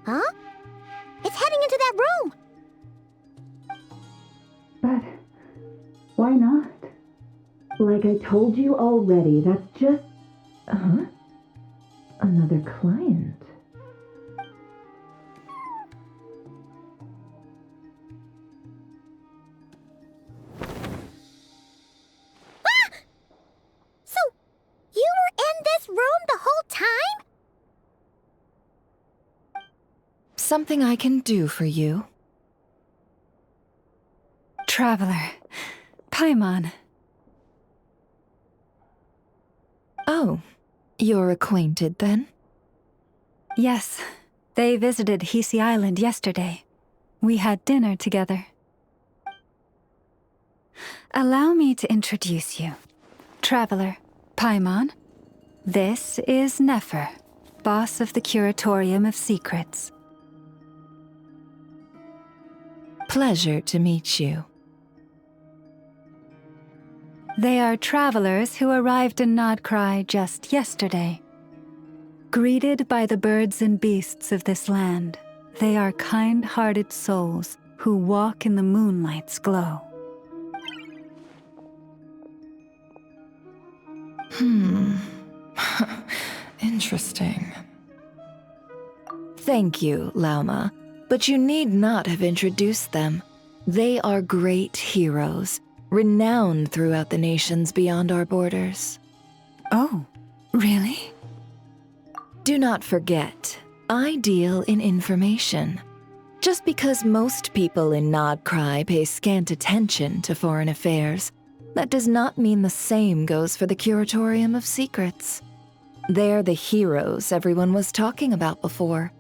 Huh? It's heading into that room! But why not? Like I told you already, that's just... Huh? Another client. Ah! So, you were in this room the whole time? Something I can do for you? Traveler. Paimon. Oh, you're acquainted then? Yes, they visited Hisi Island yesterday. We had dinner together. Allow me to introduce you. Traveler, Paimon. This is Nefer, boss of the Curatorium of Secrets. Pleasure to meet you. They are travelers who arrived in Nodcry just yesterday. Greeted by the birds and beasts of this land, they are kind-hearted souls who walk in the moonlight's glow. Interesting. Thank you, Lauma, but you need not have introduced them. They are great heroes, renowned throughout the nations beyond our borders. Oh, really? Do not forget, I deal in information. Just because most people in Nodcry pay scant attention to foreign affairs, that does not mean the same goes for the Curatorium of Secrets. They're the heroes everyone was talking about before.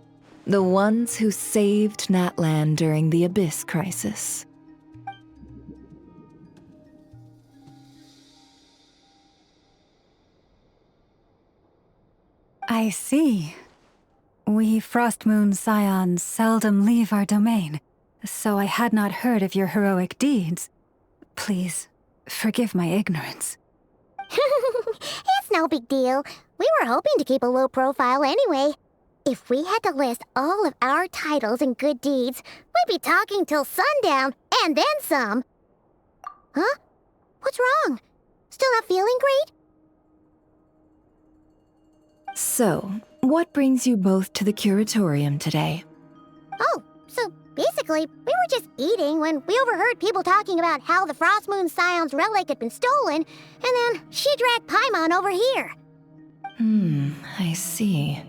The ones who saved Natlan during the Abyss crisis. I see. We Frostmoon Scions seldom leave our domain, so I had not heard of your heroic deeds. Please, forgive my ignorance. It's no big deal. We were hoping to keep a low profile anyway. If we had to list all of our titles and good deeds, we'd be talking till sundown, and then some. Huh? What's wrong? Still not feeling great? So, what brings you both to the Curatorium today? Oh, so basically, we were just eating when we overheard people talking about how the Frostmoon Scion's relic had been stolen, and then she dragged Paimon over here. I see.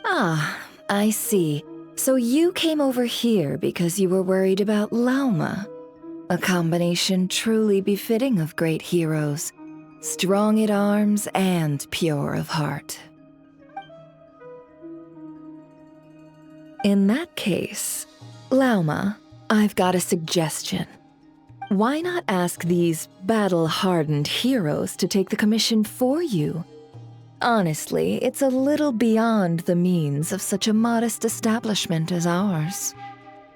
Ah, I see. So you came over here because you were worried about Lauma. A combination truly befitting of great heroes. Strong at arms and pure of heart. In that case, Lauma, I've got a suggestion. Why not ask these battle-hardened heroes to take the commission for you? Honestly, it's a little beyond the means of such a modest establishment as ours.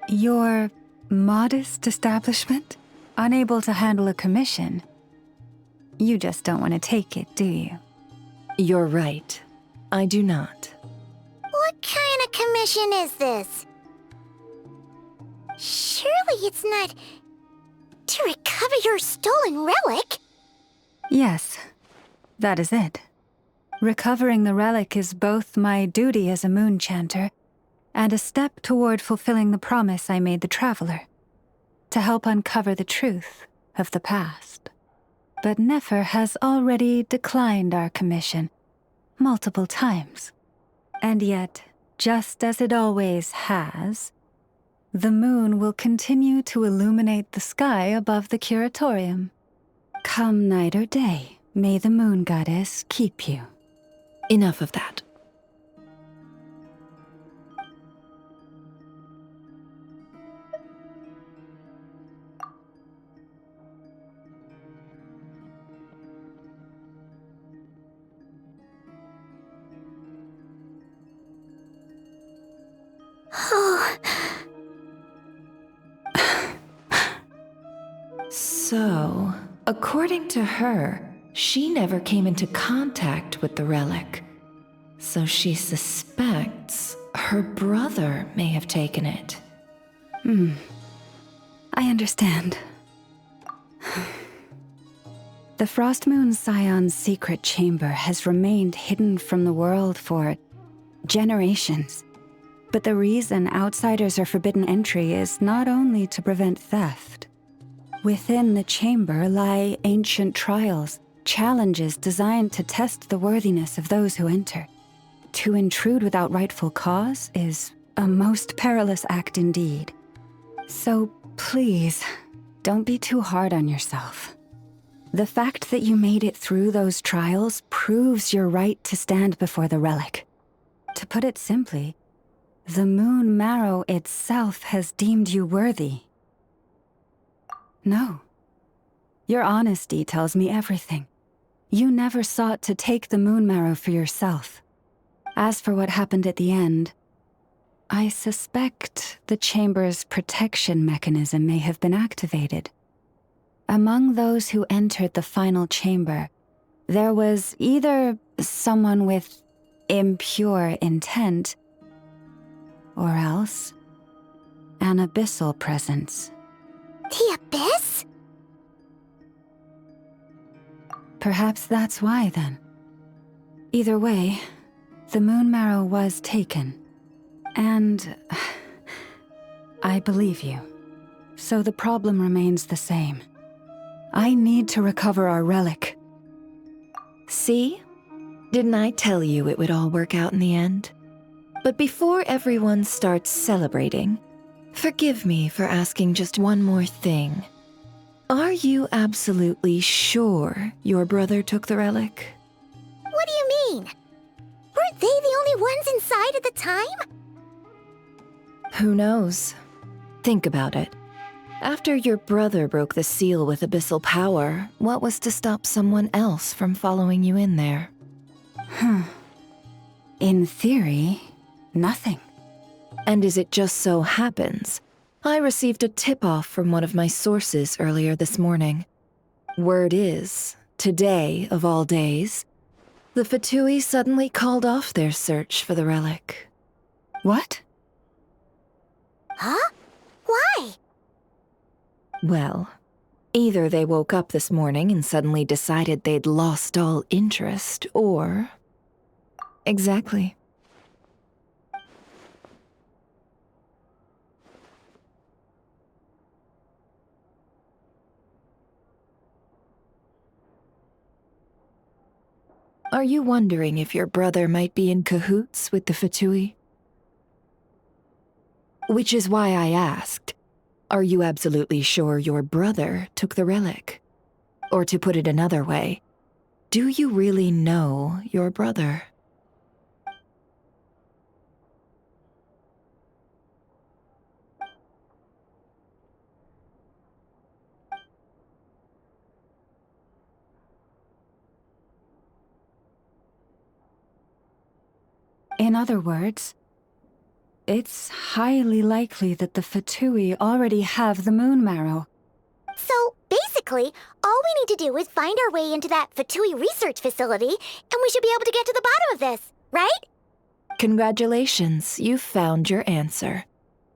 Your modest establishment? Unable to handle a commission? You just don't want to take it, do you? You're right. I do not. What kind of commission is this? Surely it's not to recover your stolen relic? Yes, that is it. Recovering the relic is both my duty as a moon chanter and a step toward fulfilling the promise I made the Traveler. to help uncover the truth of the past. But Nefer has already declined our commission multiple times. And yet, just as it always has, the moon will continue to illuminate the sky above the curatorium. Come night or day, may the moon goddess keep you. Enough of that. So, according to her, she never came into contact with the relic. So she suspects her brother may have taken it. I understand. The Frost Moon Scion's secret chamber has remained hidden from the world for generations. But the reason outsiders are forbidden entry is not only to prevent theft. Within the chamber lie ancient trials, challenges designed to test the worthiness of those who enter. To intrude without rightful cause is a most perilous act indeed. So please, don't be too hard on yourself. The fact that you made it through those trials proves your right to stand before the relic. To put it simply, the Moon Marrow itself has deemed you worthy. No. Your honesty tells me everything. You never sought to take the Moon Marrow for yourself. As for what happened at the end, I suspect the chamber's protection mechanism may have been activated. Among those who entered the final chamber, there was either someone with impure intent, or else an abyssal presence. The Abyss? Perhaps that's why, then. Either way, the Moon Marrow was taken. And I believe you. So the problem remains the same. I need to recover our relic. See? Didn't I tell you it would all work out in the end? But before everyone starts celebrating, forgive me for asking just one more thing. Are you absolutely sure your brother took the relic? What do you mean? Weren't they the only ones inside at the time? Who knows? Think about it. After your brother broke the seal with abyssal power, what was to stop someone else from following you in there? In theory, nothing. And as it just so happens, I received a tip-off from one of my sources earlier this morning. Word is, today of all days, the Fatui suddenly called off their search for the relic. What? Huh? Why? Well, either they woke up this morning and suddenly decided they'd lost all interest, or... Exactly. Are you wondering if your brother might be in cahoots with the Fatui? Which is why I asked, are you absolutely sure your brother took the relic? Or to put it another way, do you really know your brother? In other words, it's highly likely that the Fatui already have the Moon Marrow. So, basically, all we need to do is find our way into that Fatui research facility, and we should be able to get to the bottom of this, right? Congratulations, you've found your answer.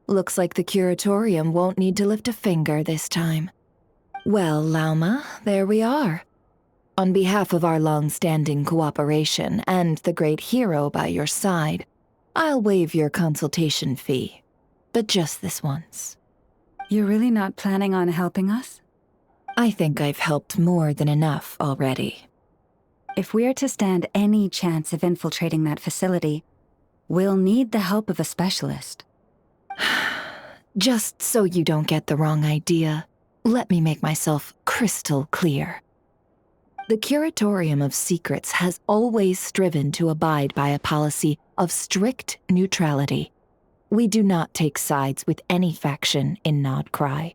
Looks like the curatorium won't need to lift a finger this time. Well, Lauma, there we are. On behalf of our long-standing cooperation and the great hero by your side, I'll waive your consultation fee, but just this once. You're really not planning on helping us? I think I've helped more than enough already. If we're to stand any chance of infiltrating that facility, we'll need the help of a specialist. Just so you don't get the wrong idea, let me make myself crystal clear. The Curatorium of Secrets has always striven to abide by a policy of strict neutrality. We do not take sides with any faction in Nodcry.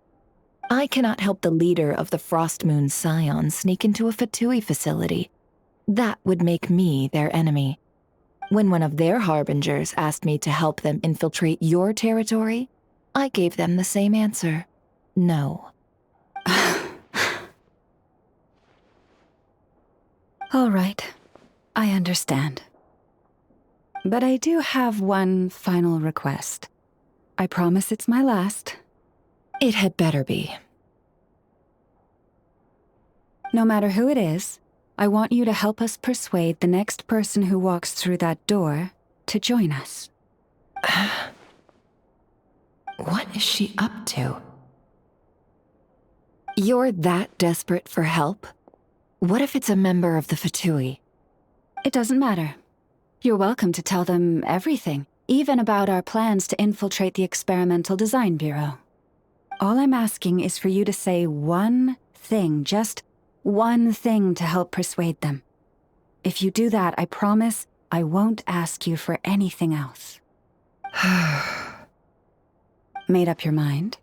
I cannot help the leader of the Frostmoon Scions sneak into a Fatui facility. That would make me their enemy. When one of their harbingers asked me to help them infiltrate your territory, I gave them the same answer. No. All right, I understand. But I do have one final request. I promise it's my last. It had better be. No matter who it is, I want you to help us persuade the next person who walks through that door to join us. What is she up to? You're that desperate for help? What if it's a member of the Fatui? It doesn't matter. You're welcome to tell them everything, even about our plans to infiltrate the Experimental Design Bureau. All I'm asking is for you to say one thing, just one thing to help persuade them. If you do that, I promise I won't ask you for anything else. Made up your mind?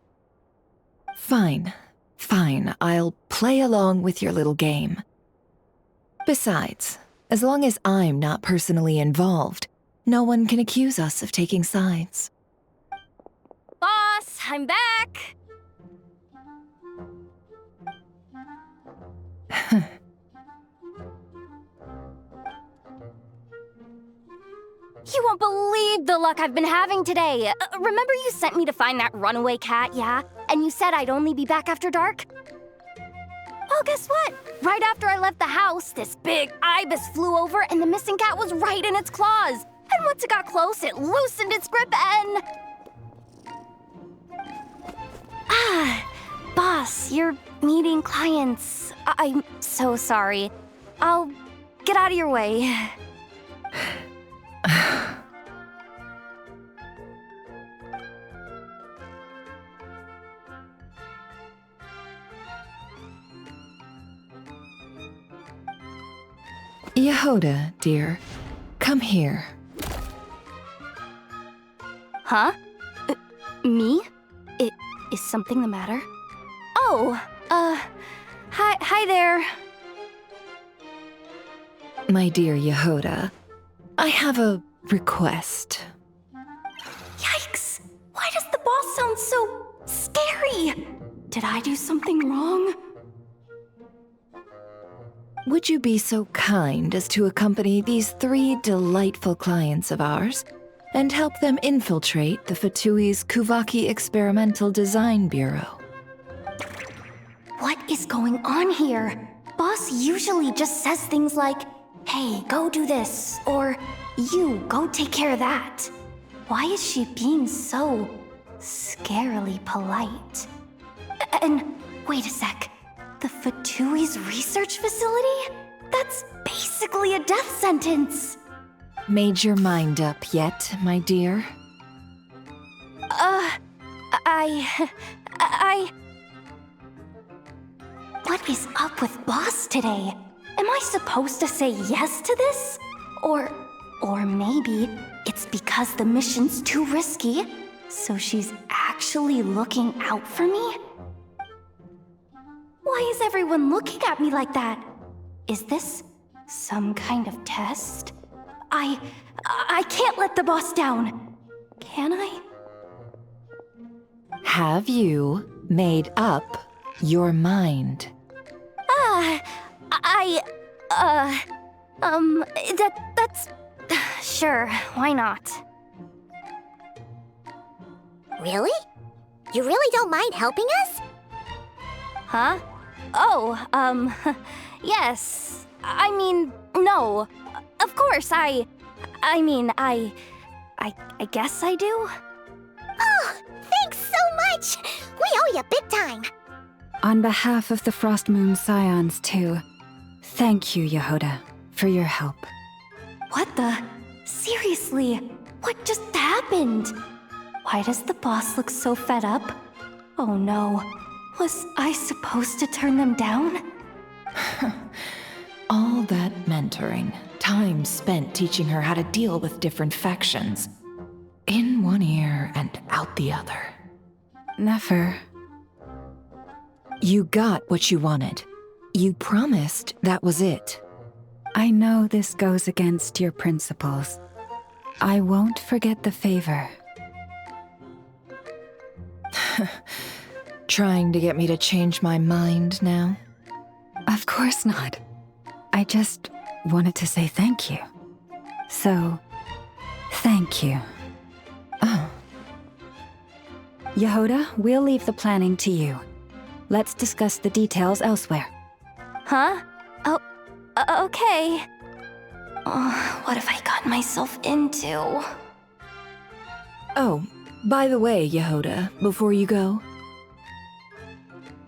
Fine. Fine, I'll play along with your little game. Besides, as long as I'm not personally involved, no one can accuse us of taking sides. Boss, I'm back! You won't believe the luck I've been having today. Remember you sent me to find that runaway cat, yeah? And you said I'd only be back after dark? Well, guess what? Right after I left the house, this big ibis flew over and the missing cat was right in its claws. And once it got close, it loosened its grip and... Boss, you're meeting clients. I'm so sorry. I'll get out of your way. Yehoda, dear, come here. Huh? Me? Is something the matter? Oh, hi there. My dear Yehoda, I have a request. Yikes! Why does the boss sound so scary? Did I do something wrong? Would you be so kind as to accompany these 3 delightful clients of ours and help them infiltrate the Fatui's Kuvaki Experimental Design Bureau? What is going on here? Boss usually just says things like, hey, go do this, or you, go take care of that. Why is she being so scarily polite? And wait a sec. The Fatui's research facility? That's basically a death sentence. Made your mind up yet, my dear? What is up with Boss today? Am I supposed to say yes to this? Or maybe it's because the mission's too risky, so she's actually looking out for me? Why is everyone looking at me like that? Is this some kind of test? I can't let the boss down. Can I? Have you made up your mind? That's... Sure, why not? Really? You really don't mind helping us? Huh? Oh, yes. I mean, no. Of course, I guess I do. Oh, thanks so patronage! We owe you big time! On behalf of the Frost Moon Scions, too, thank you, Yehoda, for your help. What the? Seriously, what just happened? Why does the boss look so fed up? Oh no, was I supposed to turn them down? All that mentoring, time spent teaching her how to deal with different factions. In one ear and out the other. Never. You got what you wanted. You promised that was it. I know this goes against your principles. I won't forget the favor. Trying to get me to change my mind now? Of course not. I just wanted to say thank you. So, thank you. Oh. Yehoda, we'll leave the planning to you. Let's discuss the details elsewhere. Huh? Oh, okay. Oh, what have I gotten myself into? Oh, by the way, Yehoda, before you go,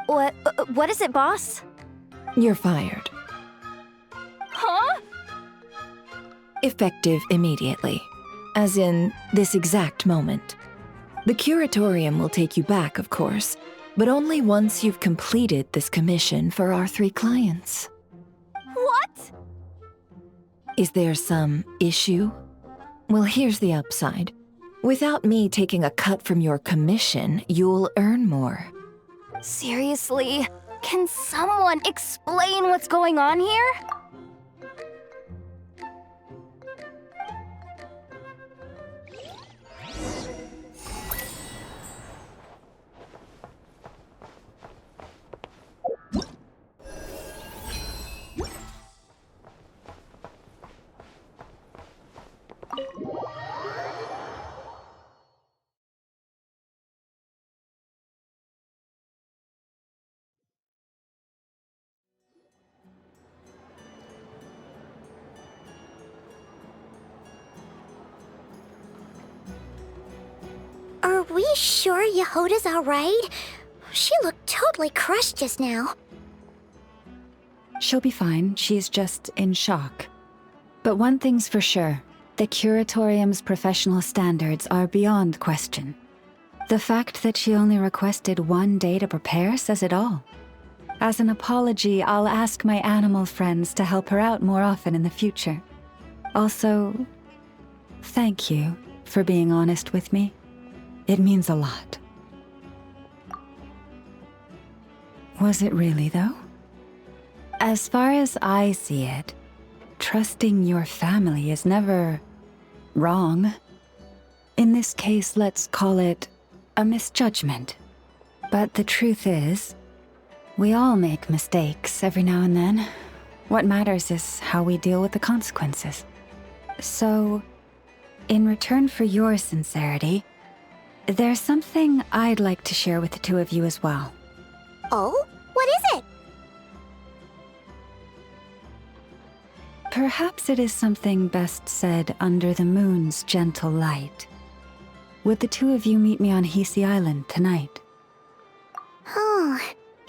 What is it, boss? you're fired. Huh? Effective immediately. As in, this exact moment. The curatorium will take you back, of course, but only once you've completed this commission for our 3 clients. What? Is there some issue? Well, here's the upside. Without me taking a cut from your commission, you'll earn more. Seriously? Can someone explain what's going on here? Are we sure Yehoda's alright? She looked totally crushed just now. She'll be fine, she's just in shock. But one thing's for sure, the curatorium's professional standards are beyond question. The fact that she only requested 1 day to prepare says it all. As an apology, I'll ask my animal friends to help her out more often in the future. Also, thank you for being honest with me. It means a lot. Was it really, though? As far as I see it, trusting your family is never wrong. In this case, let's call it a misjudgment. But the truth is, we all make mistakes every now and then. What matters is how we deal with the consequences. So, in return for your sincerity, there's something I'd like to share with the 2 of you as well. Oh? What is it? Perhaps it is something best said under the moon's gentle light. Would the 2 of you meet me on Hisi Island tonight? Oh,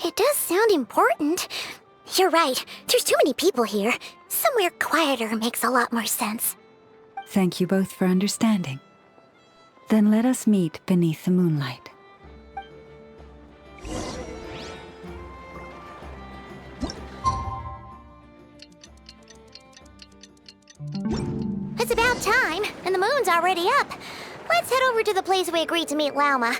it does sound important. You're right, there's too many people here. Somewhere quieter makes a lot more sense. Thank you both for understanding. Then let us meet beneath the moonlight. It's about time, and the moon's already up. Let's head over to the place we agreed to meet Lauma.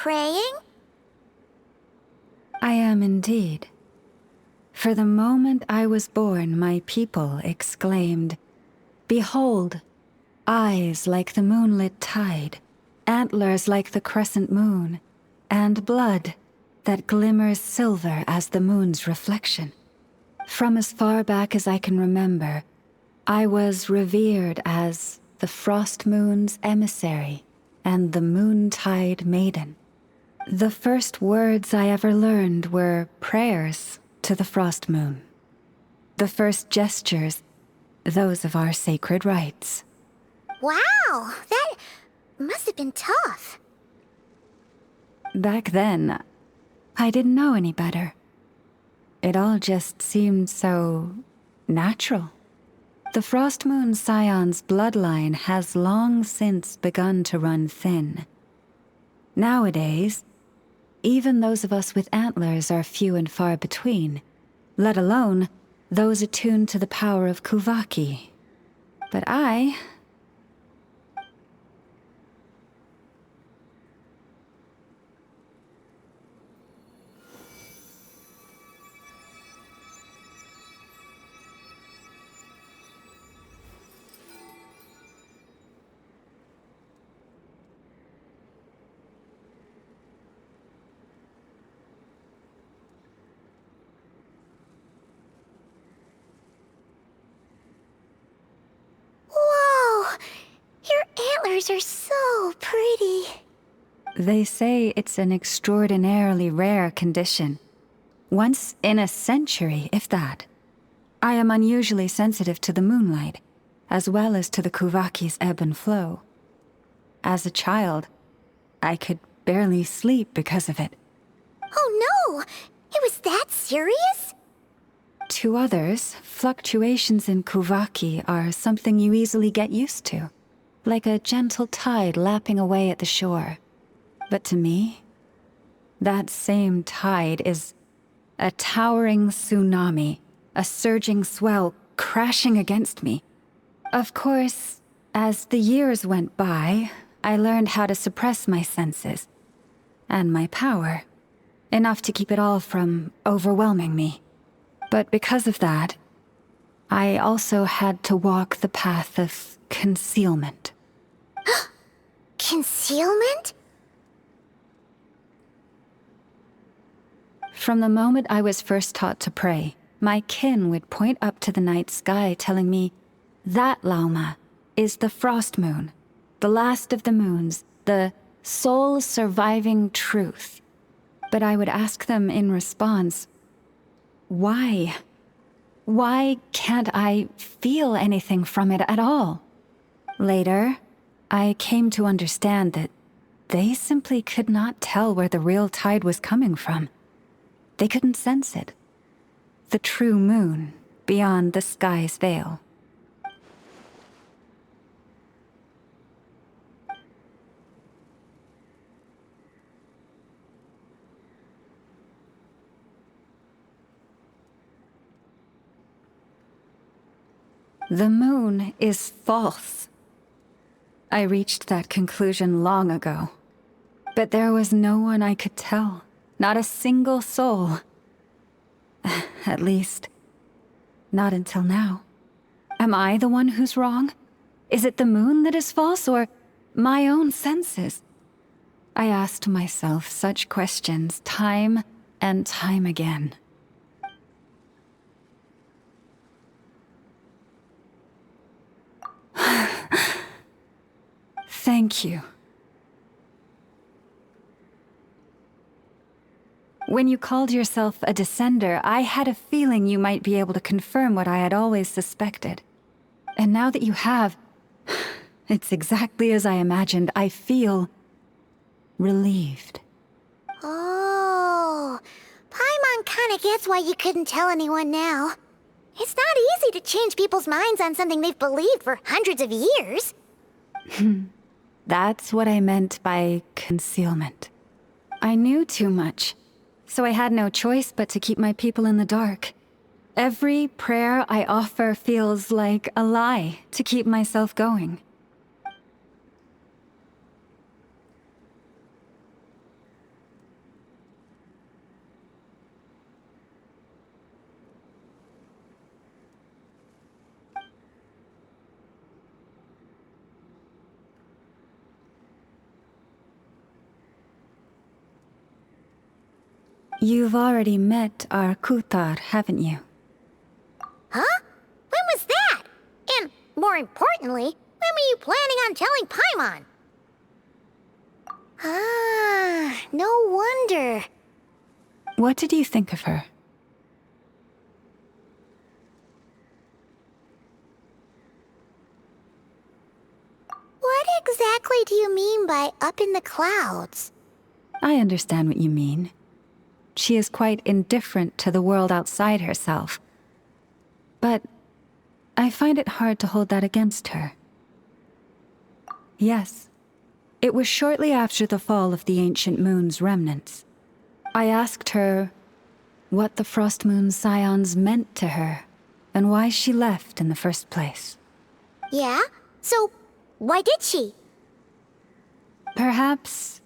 praying? I am indeed. For the moment I was born, my people exclaimed, "Behold, eyes like the moonlit tide, antlers like the crescent moon, and blood that glimmers silver as the moon's reflection." From as far back as I can remember, I was revered as the Frost Moon's emissary and the Moontide Maiden. The first words I ever learned were prayers to the Frost Moon. The first gestures, those of our sacred rites. Wow, that must have been tough. Back then, I didn't know any better. It all just seemed so natural. The Frost Moon Scion's bloodline has long since begun to run thin. Nowadays, even those of us with antlers are few and far between, let alone those attuned to the power of Kuvaki. But I... Whoa! Your antlers are so pretty. They say it's an extraordinarily rare condition. Once in a century, if that. I am unusually sensitive to the moonlight, as well as to the Kuvaki's ebb and flow. As a child, I could barely sleep because of it. Oh no! It was that serious? To others, fluctuations in Kuvaki are something you easily get used to, like a gentle tide lapping away at the shore. But to me, that same tide is a towering tsunami, a surging swell crashing against me. Of course, as the years went by, I learned how to suppress my senses and my power, enough to keep it all from overwhelming me. But because of that, I also had to walk the path of concealment. Concealment? From the moment I was first taught to pray, my kin would point up to the night sky telling me, "That, Lauma, is the Frost Moon, the last of the moons, the sole surviving truth." But I would ask them in response, why? Why can't I feel anything from it at all? Later, I came to understand that they simply could not tell where the real tide was coming from. They couldn't sense it. The true moon beyond the sky's veil. The moon is false. I reached that conclusion long ago. But there was no one I could tell, not a single soul. At least, not until now. Am I the one who's wrong? Is it the moon that is false, or my own senses? I asked myself such questions time and time again. Thank you. When you called yourself a descender, I had a feeling you might be able to confirm what I had always suspected. And now that you have, it's exactly as I imagined. I feel relieved. Oh, Paimon kinda gets why you couldn't tell anyone now. It's not easy to change people's minds on something they've believed for hundreds of years. That's what I meant by concealment. I knew too much, so I had no choice but to keep my people in the dark. Every prayer I offer feels like a lie to keep myself going. You've already met our Kutar, haven't you? Huh? When was that? And, more importantly, when were you planning on telling Paimon? Ah, no wonder. What did you think of her? What exactly do you mean by up in the clouds? I understand what you mean. She is quite indifferent to the world outside herself. But I find it hard to hold that against her. Yes, it was shortly after the fall of the ancient moon's remnants. I asked her what the Frost Moon Scions meant to her, and why she left in the first place. Yeah? So, why did she? Perhaps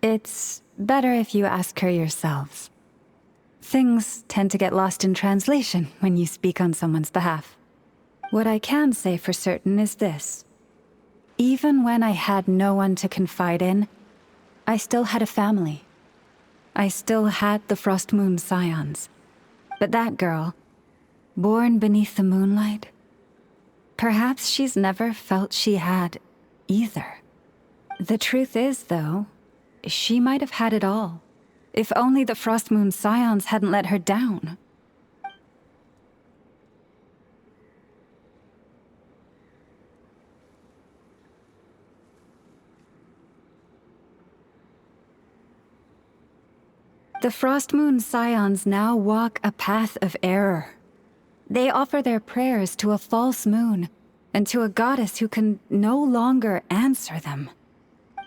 it's better if you ask her yourselves. Things tend to get lost in translation when you speak on someone's behalf. What I can say for certain is this. Even when I had no one to confide in, I still had a family. I still had the Frost Moon Scions. But that girl, born beneath the moonlight, perhaps she's never felt she had either. The truth is, though, she might have had it all, if only the Frost Moon Scions hadn't let her down. The Frost Moon Scions now walk a path of error. They offer their prayers to a false moon, and to a goddess who can no longer answer them.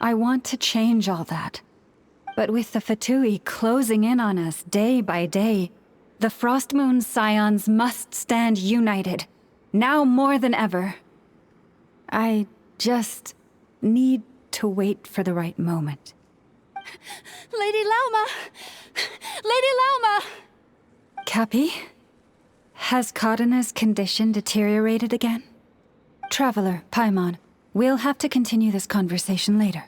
I want to change all that. But with the Fatui closing in on us day by day, the Frost Moon Scions must stand united, now more than ever. I just need to wait for the right moment. Lady Lauma! Lady Lauma! Cappy? Has Kadana's condition deteriorated again? Traveler, Paimon, we'll have to continue this conversation later.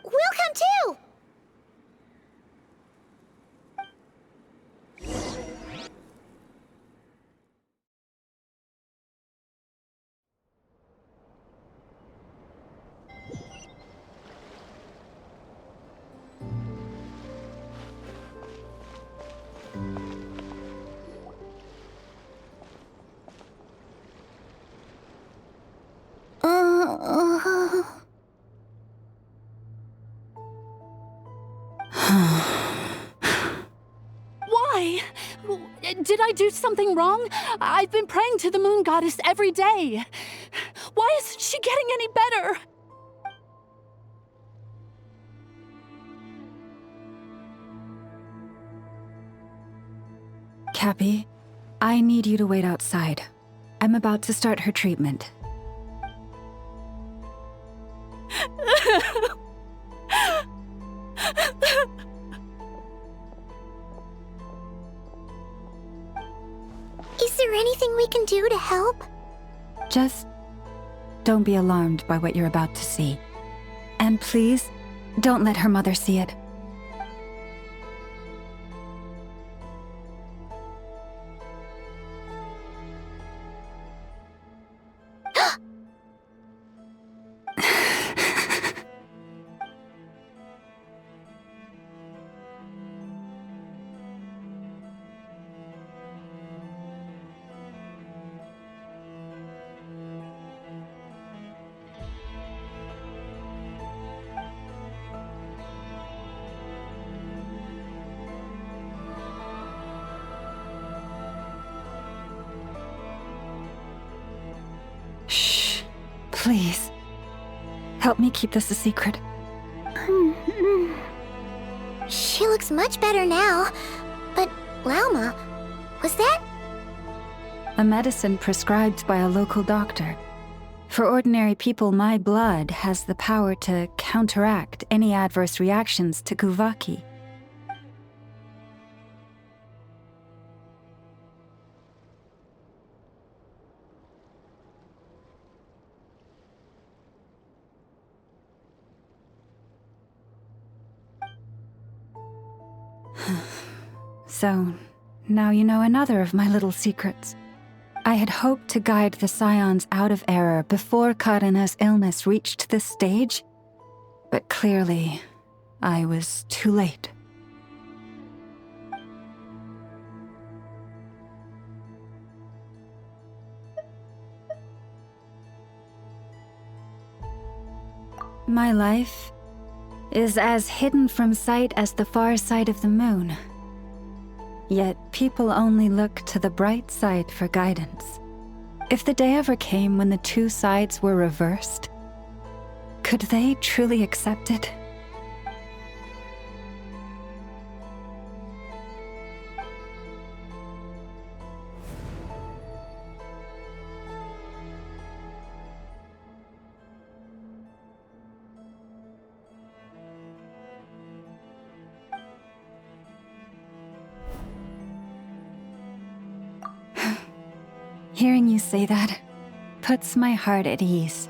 We'll come too! Why? Did I do something wrong? I've been praying to the moon goddess every day. Why isn't she getting any better? Cappy, I need you to wait outside. I'm about to start her treatment. Is there anything we can do to help? Just don't be alarmed by what you're about to see. And please, don't let her mother see it. Please, help me keep this a secret. She looks much better now. But, Lauma, was that? A medicine prescribed by a local doctor. For ordinary people, my blood has the power to counteract any adverse reactions to Kuvaki. So, now you know another of my little secrets. I had hoped to guide the Scions out of error before Karina's illness reached this stage, but clearly, I was too late. My life is as hidden from sight as the far side of the moon. Yet people only look to the bright side for guidance. If the day ever came when the two sides were reversed, could they truly accept it? Hearing you say that puts my heart at ease.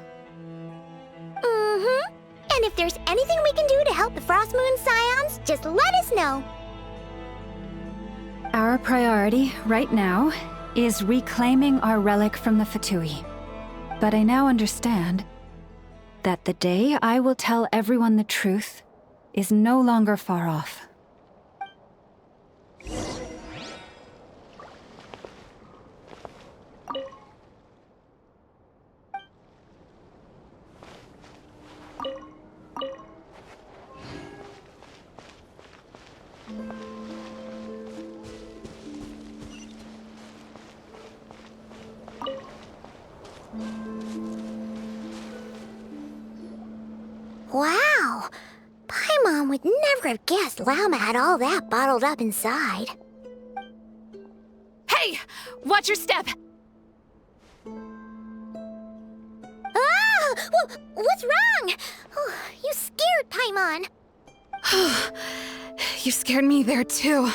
Mm-hmm. And if there's anything we can do to help the Frost Moon Scions, just let us know. Our priority right now is reclaiming our relic from the Fatui. But I now understand that the day I will tell everyone the truth is no longer far off. Wow! Paimon would never have guessed Lauma had all that bottled up inside. Hey! Watch your step! Ah! What's wrong? Oh, you scared Paimon. You scared me there too.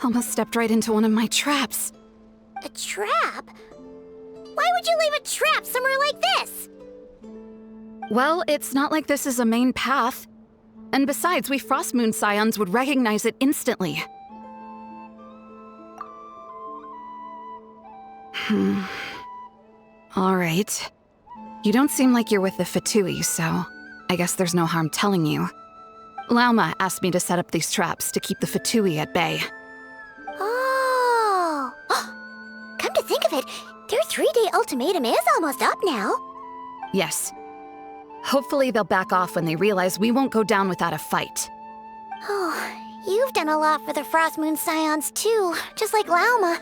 Almost stepped right into one of my traps. A trap? Why would you leave a trap somewhere like this? Well, it's not like this is a main path. And besides, we Frost Moon Scions would recognize it instantly. Alright. You don't seem like you're with the Fatui, so I guess there's no harm telling you. Lauma asked me to set up these traps to keep the Fatui at bay. Oh! Come to think of it, their 3-day ultimatum is almost up now. Yes. Hopefully they'll back off when they realize we won't go down without a fight. Oh, you've done a lot for the Frost Moon Scions too, just like Lauma.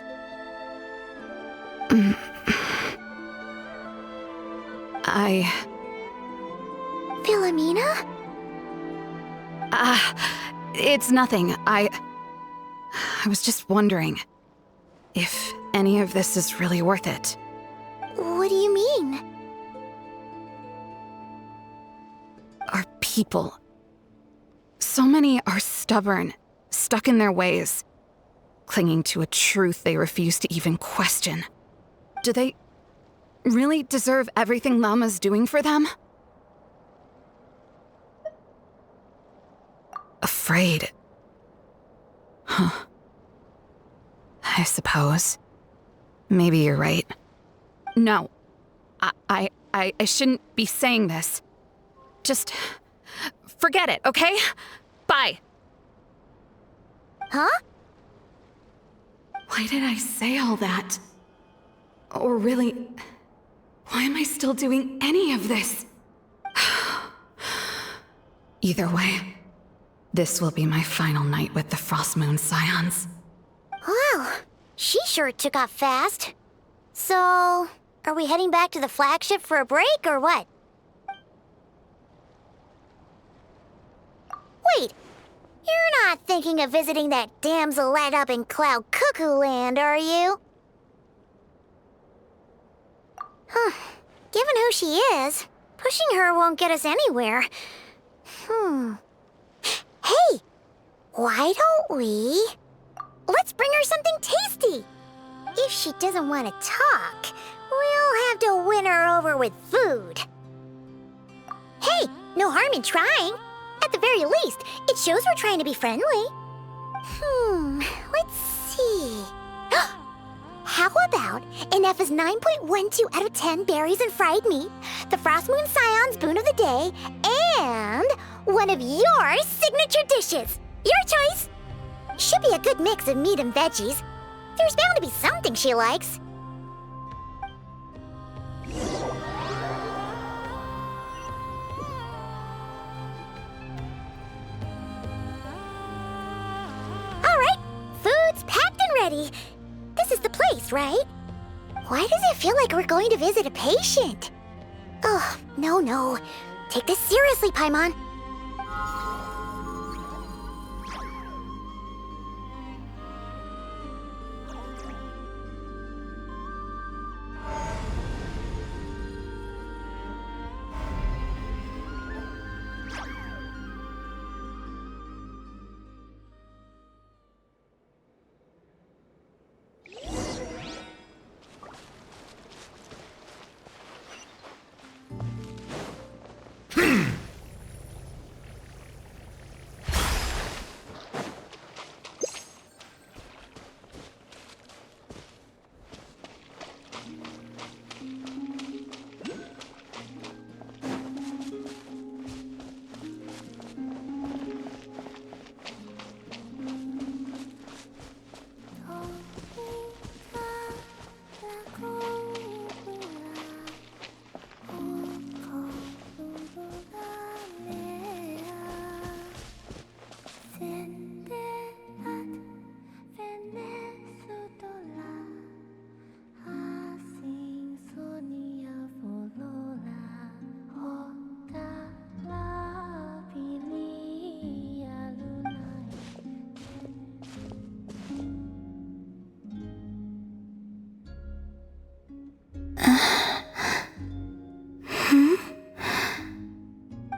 Philomena? It's nothing. I was just wondering if any of this is really worth it. What do you mean? Our people. So many are stubborn, stuck in their ways, clinging to a truth they refuse to even question. Do they really deserve everything Lauma's doing for them? Afraid. Huh. I suppose. Maybe you're right. No. I shouldn't be saying this. Just forget it, okay? Bye. Huh? Why did I say all that? Or really, why am I still doing any of this? Either way, this will be my final night with the Frost Moon Scions. Wow, she sure took off fast. So, are we heading back to the flagship for a break or what? Wait, you're not thinking of visiting that damsel light up in Cloud Cuckoo Land, are you? Huh. Given who she is, pushing her won't get us anywhere. Hey, why don't we... Let's bring her something tasty. If she doesn't want to talk, we'll have to win her over with food. Hey, no harm in trying. At the very least, it shows we're trying to be friendly. Let's see. How about an F is 9.12 out of 10 berries and fried meat, the Frost Moon Scion's boon of the day, and one of your signature dishes. Your choice. Should be a good mix of meat and veggies. There's bound to be something she likes. All right, food's packed and ready. This is the place, right? Why does it feel like we're going to visit a patient? Oh, no. Take this seriously, Paimon.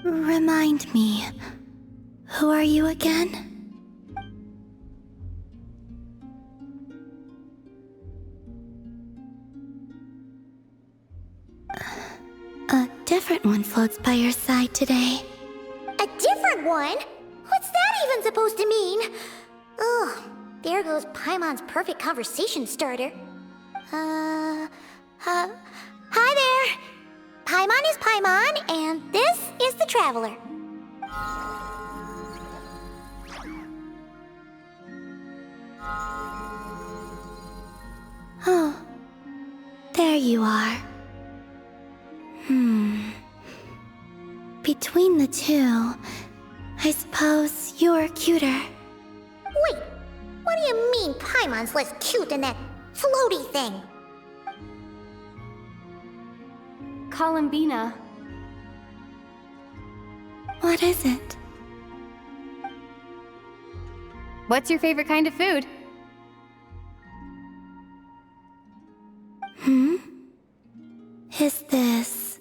Remind me, who are you again? A different one floats by your side today. A different one? What's that even supposed to mean? Ugh, there goes Paimon's perfect conversation starter. Hi there! Paimon is Paimon, and this is the Traveler. Oh, there you are. Between the two, I suppose you're cuter. Wait, what do you mean Paimon's less cute than that floaty thing? Columbina. What is it? What's your favorite kind of food? Is this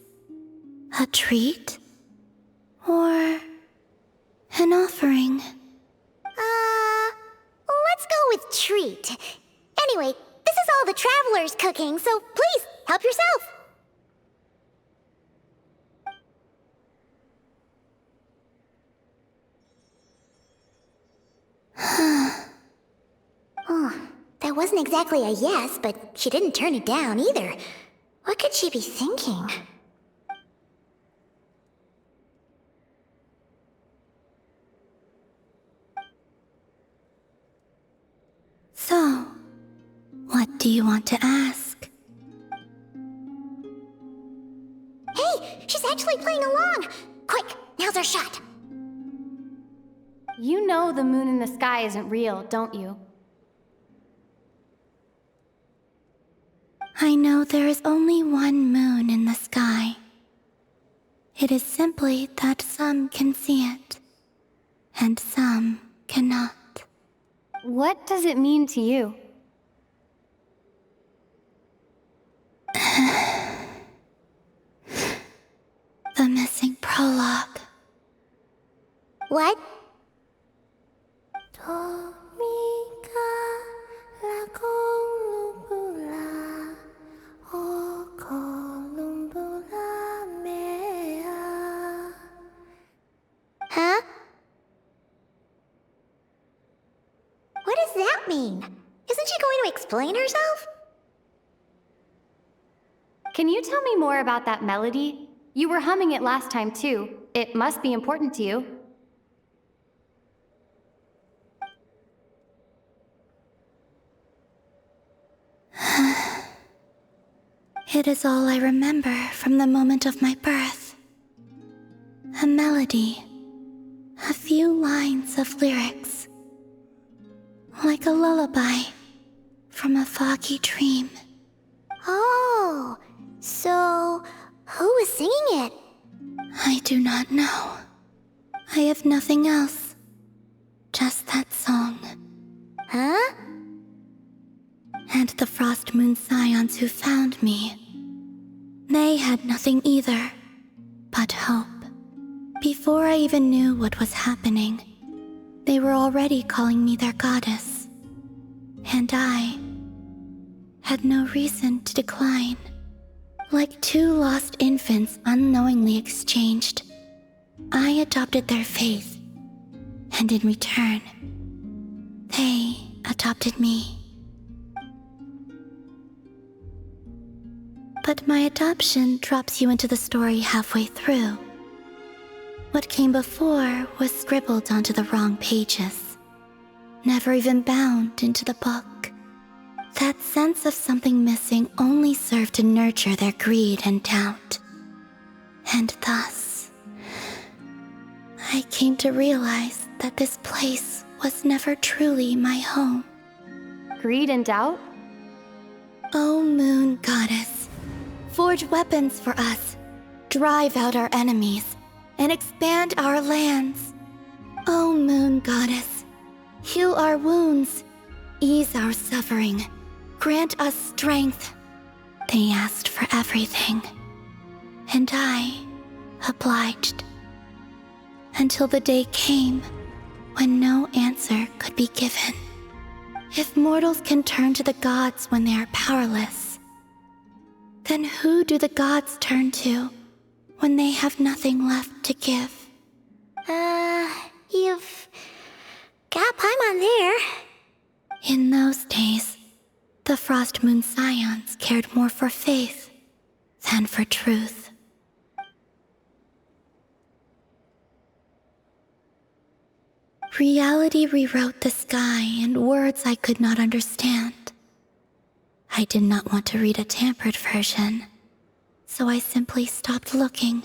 a treat? Or an offering? Let's go with treat. Anyway, this is all the Traveler's cooking, so please, help yourself. Oh, that wasn't exactly a yes, but she didn't turn it down either. What could she be thinking? So, what do you want to ask? Hey, she's actually playing along! Quick, now's our shot! You know the moon in the sky isn't real, don't you? I know there is only one moon in the sky. It is simply that some can see it, and some cannot. What does it mean to you? The missing prologue. What? Huh? mean? Isn't she going to explain herself? Can you tell me more about that melody? You were humming it last time too. It must be important to you. It is all I remember from the moment of my birth. A melody. A few lines of lyrics. Like a lullaby from a foggy dream. Oh, so who was singing it? I do not know. I have nothing else. Just that song. Huh? And the Frost Moon Scions who found me. They had nothing either, but hope. Before I even knew what was happening, they were already calling me their goddess. And I had no reason to decline. Like two lost infants unknowingly exchanged, I adopted their faith, and in return, they adopted me. But my adoption drops you into the story halfway through. What came before was scribbled onto the wrong pages, never even bound into the book. That sense of something missing only served to nurture their greed and doubt. And thus, I came to realize that this place was never truly my home. Greed and doubt? O Moon Goddess, forge weapons for us, drive out our enemies, and expand our lands. O Moon Goddess, heal our wounds, ease our suffering, grant us strength. They asked for everything, and I obliged. Until the day came when no answer could be given. If mortals can turn to the gods when they are powerless, then who do the gods turn to when they have nothing left to give? You've got Paimon there. In those days, the Frost Moon Scions cared more for faith than for truth. Reality rewrote the sky in words I could not understand. I did not want to read a tampered version, so I simply stopped looking.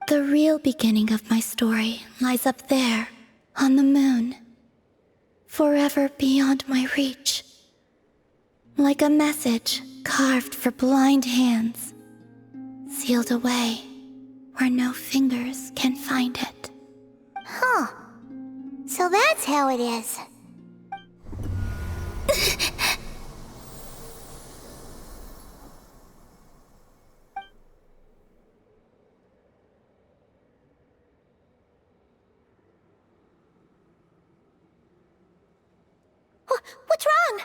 The real beginning of my story lies up there, on the moon, forever beyond my reach. Like a message carved for blind hands, sealed away where no fingers can find it. Huh. So that's how it is. What's wrong?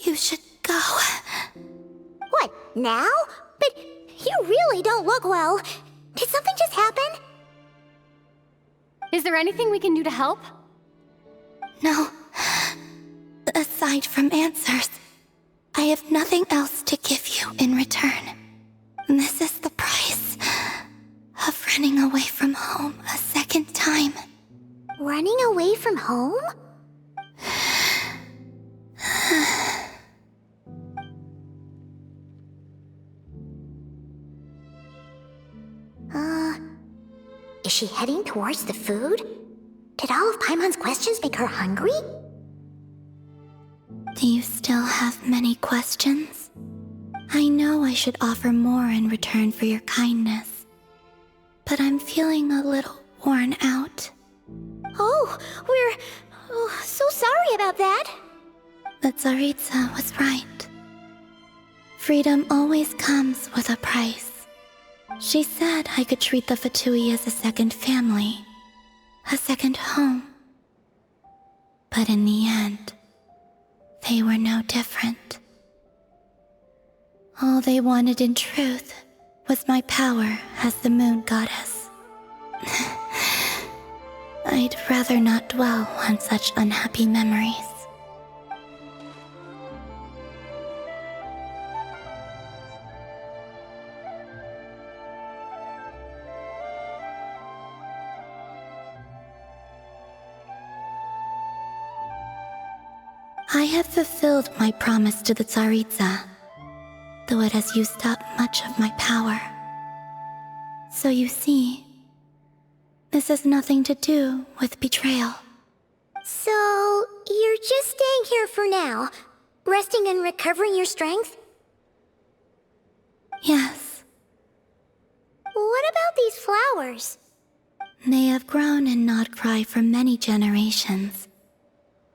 You should go. What, now? But you really don't look well. Did something just happen? Is there anything we can do to help? No. Aside from answers, I have nothing else to give you in return. This is the price of running away from home a second time. Running away from home? Is she heading towards the food? Did all of Paimon's questions make her hungry? Do you still have many questions? I know I should offer more in return for your kindness, but I'm feeling a little worn out. Oh, we're so sorry about that. The Tsaritsa was right. Freedom always comes with a price. She said I could treat the Fatui as a second family, a second home. But in the end, they were no different. All they wanted in truth was my power as the moon goddess. I'd rather not dwell on such unhappy memories. I have fulfilled my promise to the Tsaritsa, though it has used up much of my power. So you see, this has nothing to do with betrayal. So, you're just staying here for now, resting and recovering your strength? Yes. What about these flowers? They have grown in Nodcry for many generations.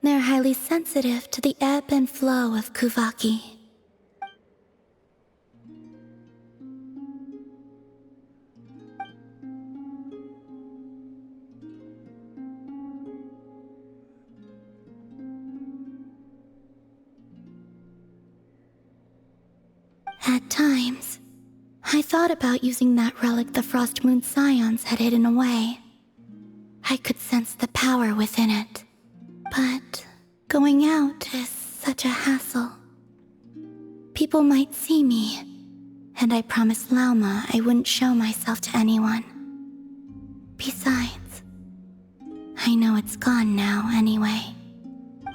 They're highly sensitive to the ebb and flow of Kuvaki. At times, I thought about using that relic the Frost Moon Scions had hidden away. I could sense the power within it. But going out is such a hassle. People might see me, and I promised Lauma I wouldn't show myself to anyone. Besides, I know it's gone now anyway.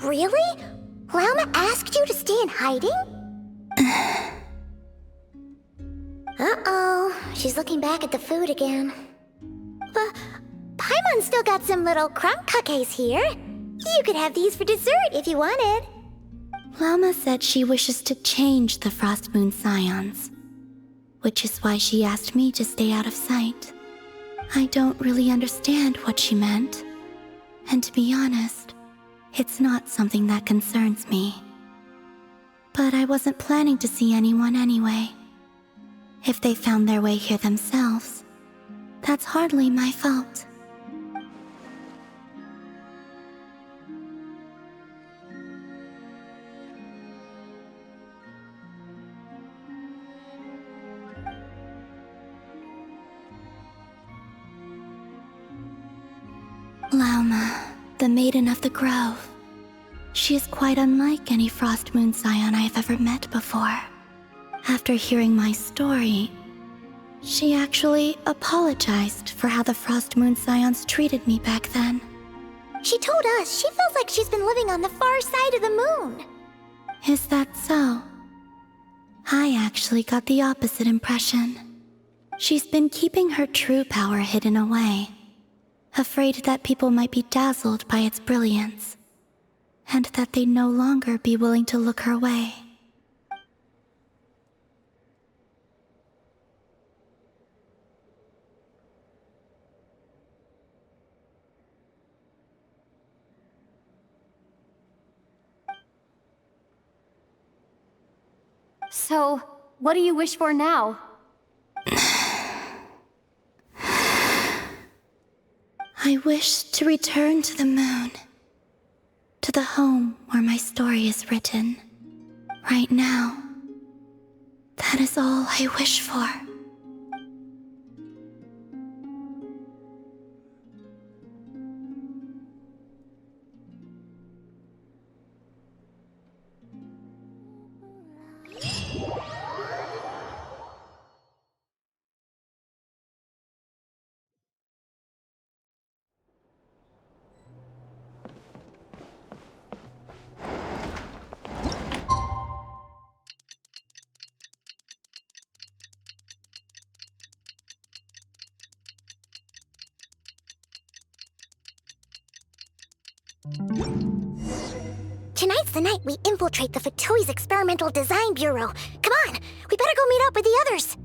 Really? Lauma asked you to stay in hiding? Uh-oh, she's looking back at the food again. But Paimon's still got some little crumb cookies here. You could have these for dessert if you wanted. Lauma said she wishes to change the Frost Moon Scions, which is why she asked me to stay out of sight. I don't really understand what she meant, and to be honest, it's not something that concerns me. But I wasn't planning to see anyone anyway. If they found their way here themselves, that's hardly my fault. Lauma, the Maiden of the Grove. She is quite unlike any Frost Moon Scion I have ever met before. After hearing my story, she actually apologized for how the Frost Moon Scions treated me back then. She told us she feels like she's been living on the far side of the moon. Is that so? I actually got the opposite impression. She's been keeping her true power hidden away, afraid that people might be dazzled by its brilliance, and that they'd no longer be willing to look her way. So, what do you wish for now? I wish to return to the moon, to the home where my story is written. Right now, that is all I wish for. Tonight's the night we infiltrate the Fatoi's Experimental Design Bureau. Come on, we better go meet up with the others.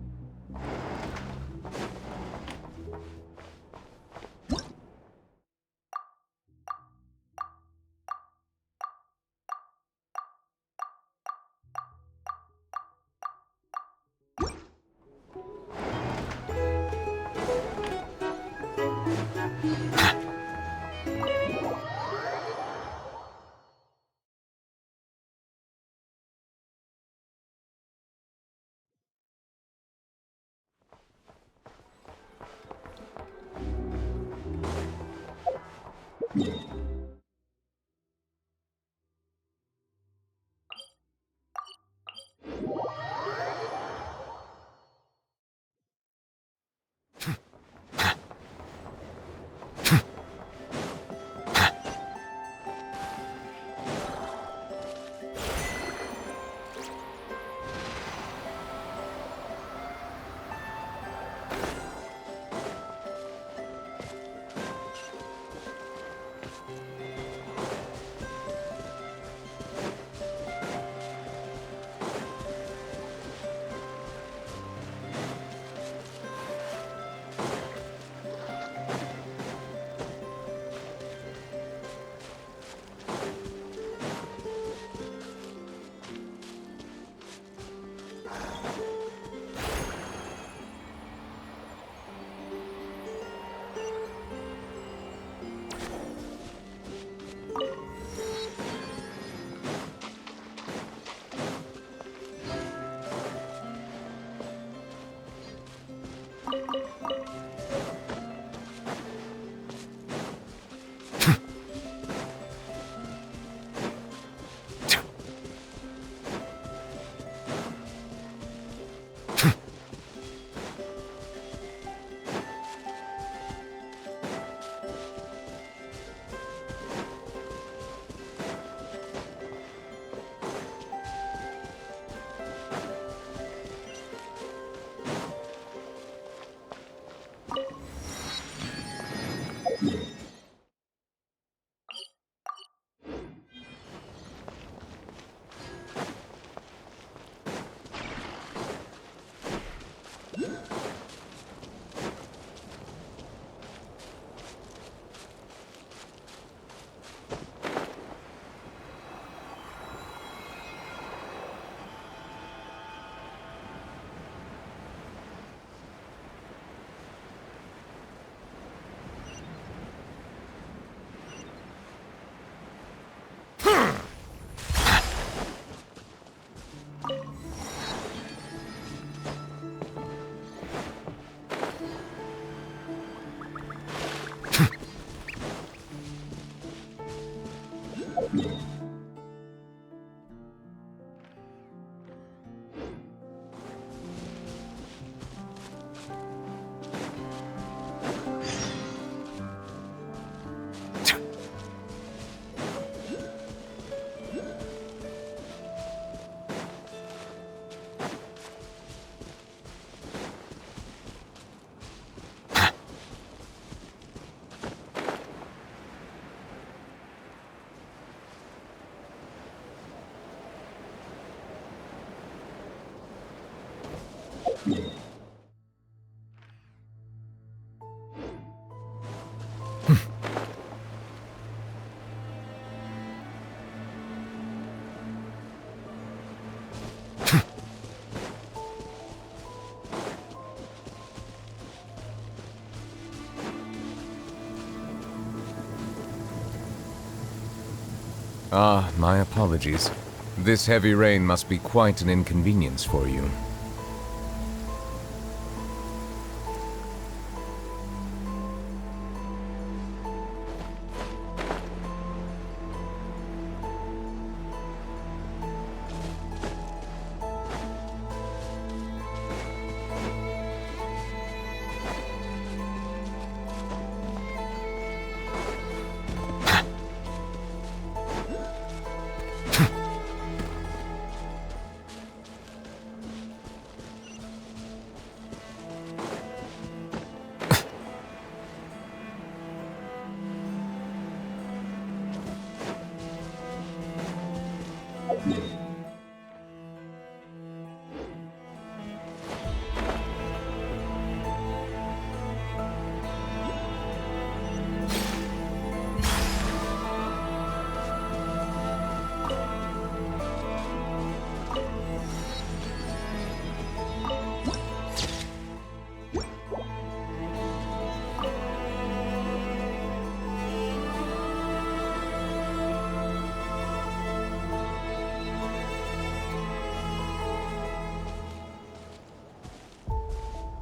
Ah, my apologies. This heavy rain must be quite an inconvenience for you.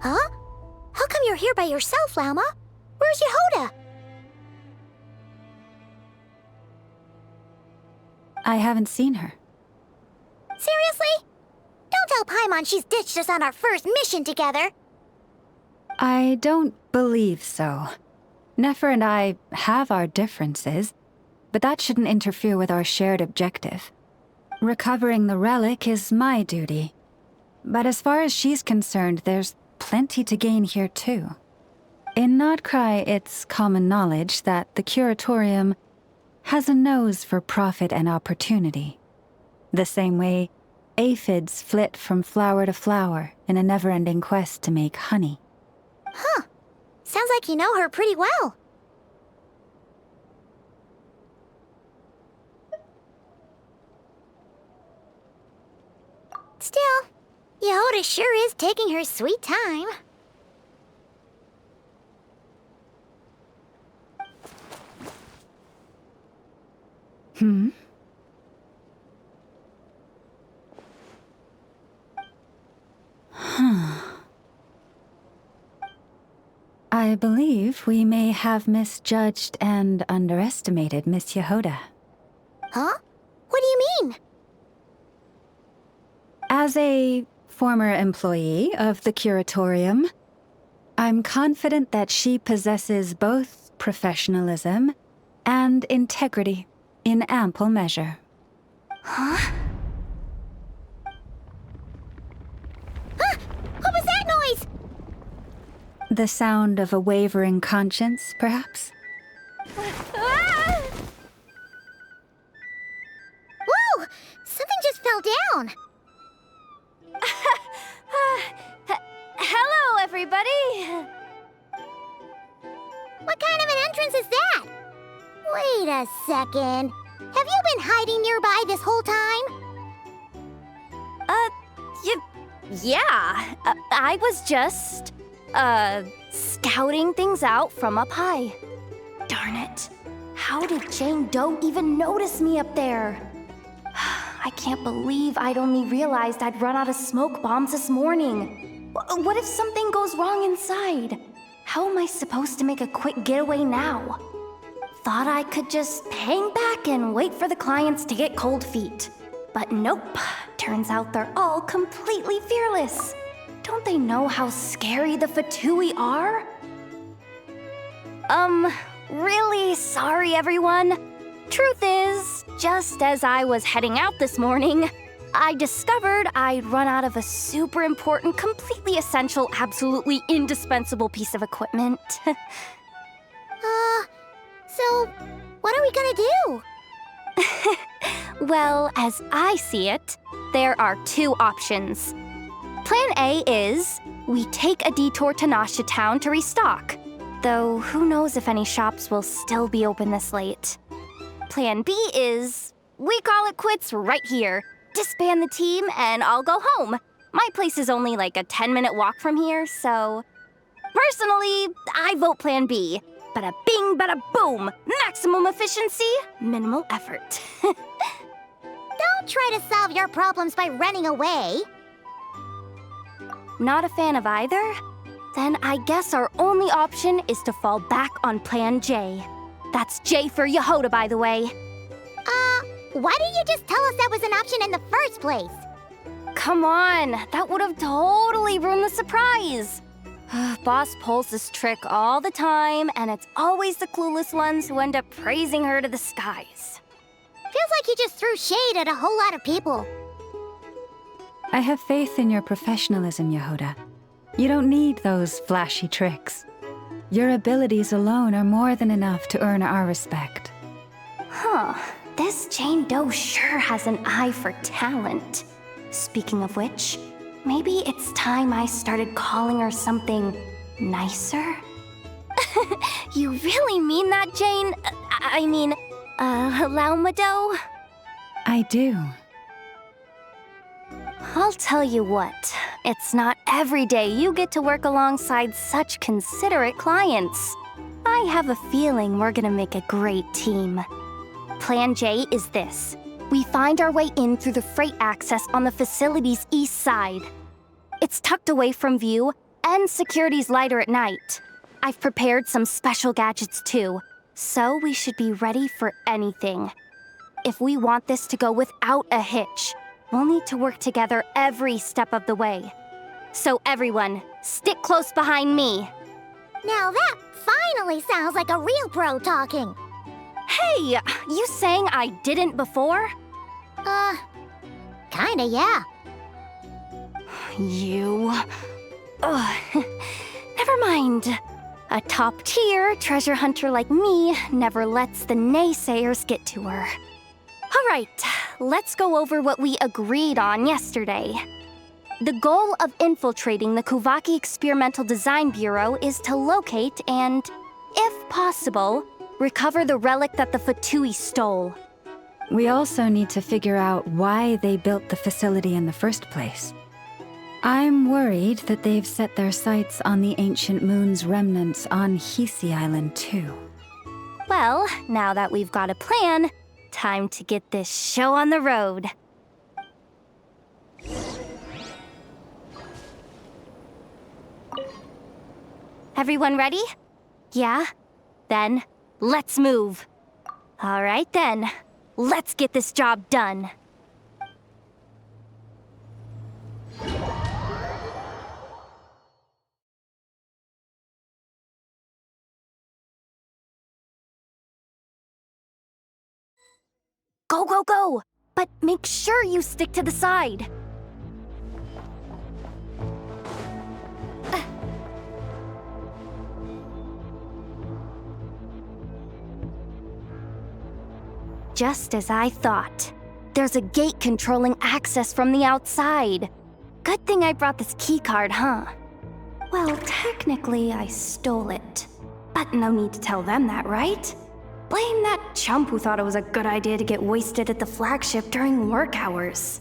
Huh? How come you're here by yourself, Lauma? Where's Yehoda? I haven't seen her. Seriously? Don't tell Paimon she's ditched us on our first mission together. I don't believe so. Nefer and I have our differences, but that shouldn't interfere with our shared objective. Recovering the relic is my duty. But as far as she's concerned, there's plenty to gain here too. In Nodcry, it's common knowledge that the Curatorium has a nose for profit and opportunity. The same way aphids flit from flower to flower in a never-ending quest to make honey. Huh. Sounds like you know her pretty well. Still, Yehoda sure is taking her sweet time. I believe we may have misjudged and underestimated Miss Yehoda. Huh? What do you mean? As a former employee of the Curatorium, I'm confident that she possesses both professionalism and integrity in ample measure. Huh? Huh? What was that noise? The sound of a wavering conscience, perhaps? Whoa! Something just fell down. Hello, everybody! What kind of an entrance is that? Wait a second. Have you been hiding nearby this whole time? Yeah. I was just, scouting things out from up high. Darn it. How did Jane Doe even notice me up there? I can't believe I'd only realized I'd run out of smoke bombs this morning. What if something goes wrong inside? How am I supposed to make a quick getaway now? Thought I could just hang back and wait for the clients to get cold feet. But nope. Turns out they're all completely fearless. Don't they know how scary the Fatui are? Really sorry, everyone. Truth is, just as I was heading out this morning, I discovered I'd run out of a super important, completely essential, absolutely indispensable piece of equipment. So, what are we gonna do? Well, as I see it, there are two options. Plan A is we take a detour to Nasha Town to restock. Though who knows if any shops will still be open this late. Plan B is we call it quits right here. Disband the team and I'll go home. My place is only like a 10-minute walk from here, so... Personally, I vote Plan B. Bada bing, bada boom. Maximum efficiency, minimal effort. Don't try to solve your problems by running away. Not a fan of either? Then I guess our only option is to fall back on Plan J. That's J for Yehoda, by the way. Why didn't you just tell us that was an option in the first place? Come on, that would have totally ruined the surprise. Boss pulls this trick all the time, and it's always the clueless ones who end up praising her to the skies. Feels like you just threw shade at a whole lot of people. I have faith in your professionalism, Yehoda. You don't need those flashy tricks. Your abilities alone are more than enough to earn our respect. Huh. This Jane Doe sure has an eye for talent. Speaking of which, maybe it's time I started calling her something nicer? You really mean that, Jane? Lauma Doe? I do. I'll tell you what, it's not every day you get to work alongside such considerate clients. I have a feeling we're gonna make a great team. Plan J is this. We find our way in through the freight access on the facility's east side. It's tucked away from view, and security's lighter at night. I've prepared some special gadgets too, so we should be ready for anything. If we want this to go without a hitch, we'll need to work together every step of the way. So everyone, stick close behind me. Now that finally sounds like a real pro talking. Hey, you saying I didn't before? Kinda, yeah. You... Ugh. Never mind. A top-tier treasure hunter like me never lets the naysayers get to her. All right, let's go over what we agreed on yesterday. The goal of infiltrating the Kuvaki Experimental Design Bureau is to locate and, if possible, recover the relic that the Fatui stole. We also need to figure out why they built the facility in the first place. I'm worried that they've set their sights on the ancient moon's remnants on Hisi Island too. Well, now that we've got a plan, time to get this show on the road. Everyone ready? Yeah? Then, let's move. All right then, let's get this job done. Go, go, go! But make sure you stick to the side. Just as I thought. There's a gate controlling access from the outside. Good thing I brought this keycard, huh? Well, technically I stole it. But no need to tell them that, right? Blame that chump who thought it was a good idea to get wasted at the flagship during work hours.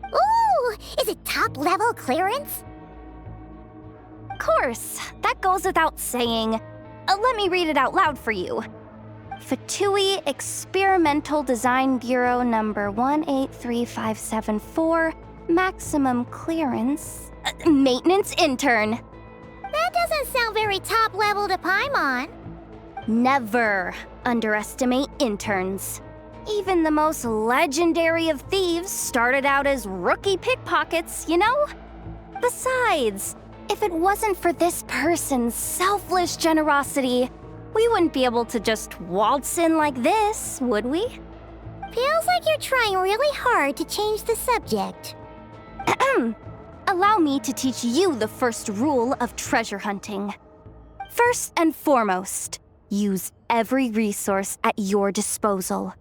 Ooh! Is it top-level clearance? Of course, that goes without saying. Let me read it out loud for you. Fatui Experimental Design Bureau number 183574, maximum clearance, maintenance intern. That doesn't sound very top-level to Paimon. Never underestimate interns. Even the most legendary of thieves started out as rookie pickpockets, you know? Besides, if it wasn't for this person's selfless generosity, we wouldn't be able to just waltz in like this, would we? Feels like you're trying really hard to change the subject. Allow me to teach you the first rule of treasure hunting. First and foremost, use every resource at your disposal.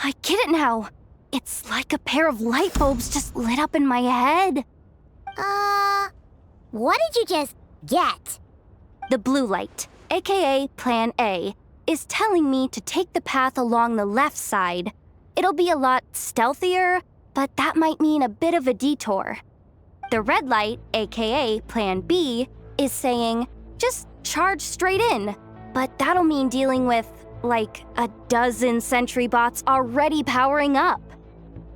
I get it now. It's like a pair of light bulbs just lit up in my head. What did you just get? The blue light, aka Plan A, is telling me to take the path along the left side. It'll be a lot stealthier, but that might mean a bit of a detour. The red light, aka Plan B, is saying, just charge straight in. But that'll mean dealing with, like, a dozen sentry bots already powering up.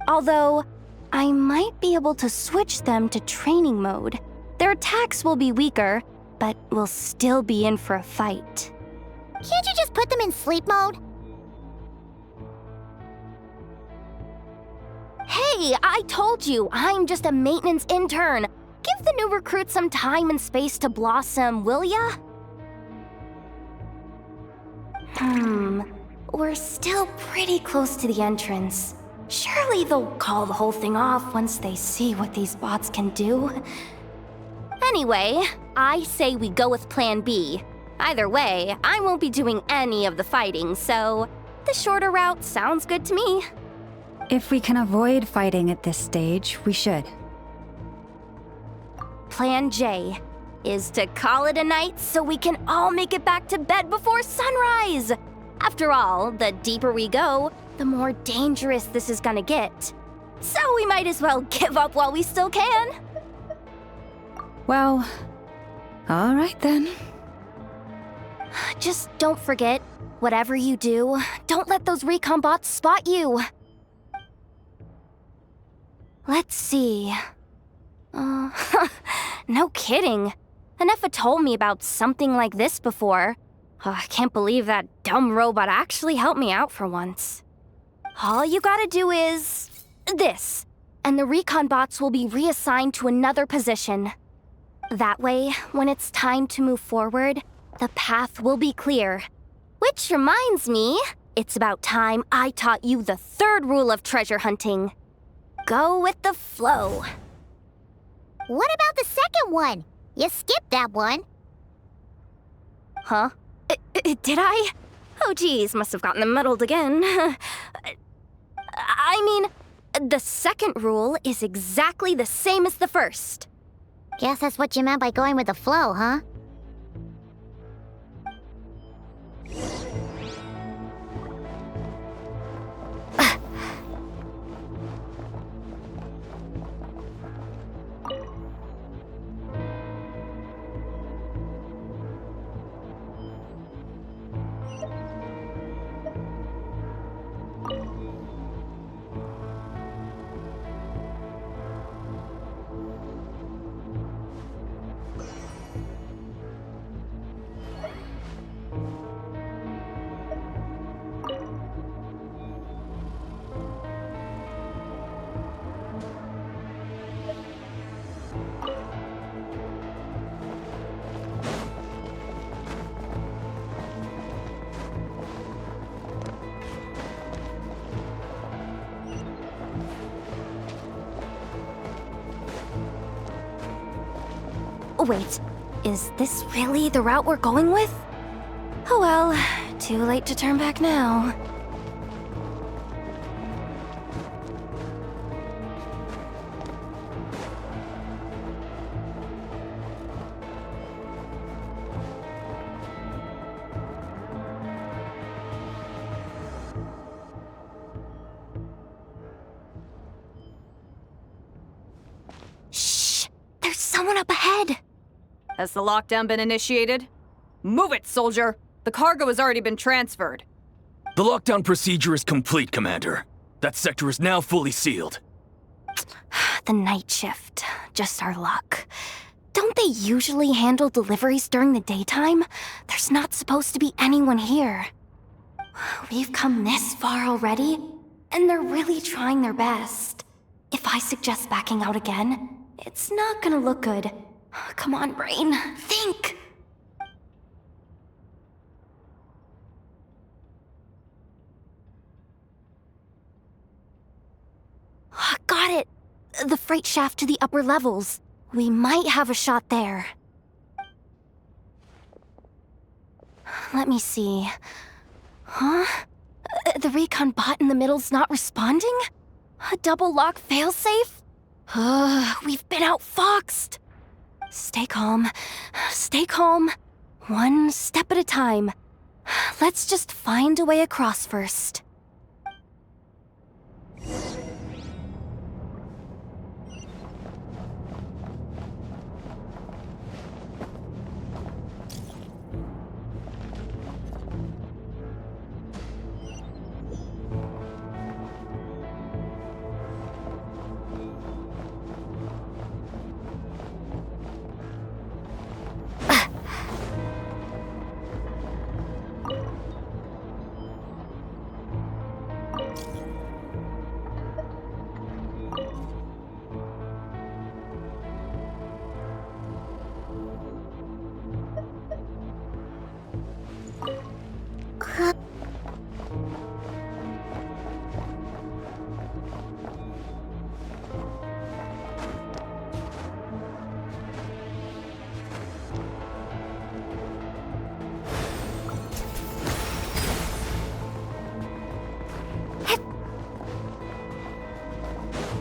Although, I might be able to switch them to training mode. Their attacks will be weaker, but we'll still be in for a fight. Can't you just put them in sleep mode? Hey, I told you, I'm just a maintenance intern. Give the new recruits some time and space to blossom, will ya? We're still pretty close to the entrance. Surely they'll call the whole thing off once they see what these bots can do. Anyway, I say we go with Plan B. Either way, I won't be doing any of the fighting, so the shorter route sounds good to me. If we can avoid fighting at this stage, we should. Plan J is to call it a night so we can all make it back to bed before sunrise. After all, the deeper we go, the more dangerous this is gonna get. So we might as well give up while we still can. Well, all right then. Just don't forget, whatever you do, don't let those recon bots spot you. Let's see. No kidding. Enough told me about something like this before. I can't believe that dumb robot actually helped me out for once. All you gotta do is this, and the recon bots will be reassigned to another position. That way, when it's time to move forward, the path will be clear. Which reminds me, it's about time I taught you the third rule of treasure hunting. Go with the flow. What about the second one? You skipped that one. Huh? Did I? Oh geez, must have gotten them muddled again. I mean, the second rule is exactly the same as the first. Guess that's what you meant by going with the flow, huh? Wait, is this really the route we're going with? Oh well, too late to turn back now. Shh! There's someone up ahead! Has the lockdown been initiated? Move it, soldier! The cargo has already been transferred. The lockdown procedure is complete, Commander. That sector is now fully sealed. The night shift. Just our luck. Don't they usually handle deliveries during the daytime? There's not supposed to be anyone here. We've come this far already, and they're really trying their best. If I suggest backing out again, it's not gonna look good. Come on, brain. Think! Got it! The freight shaft to the upper levels. We might have a shot there. Let me see. Huh? The recon bot in the middle's not responding? A double lock failsafe? We've been outfoxed. Stay calm. Stay calm. One step at a time. Let's just find a way across first.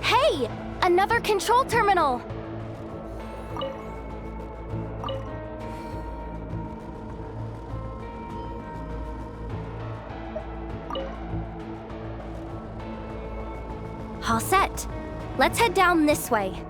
Hey! Another control terminal! All set. Let's head down this way.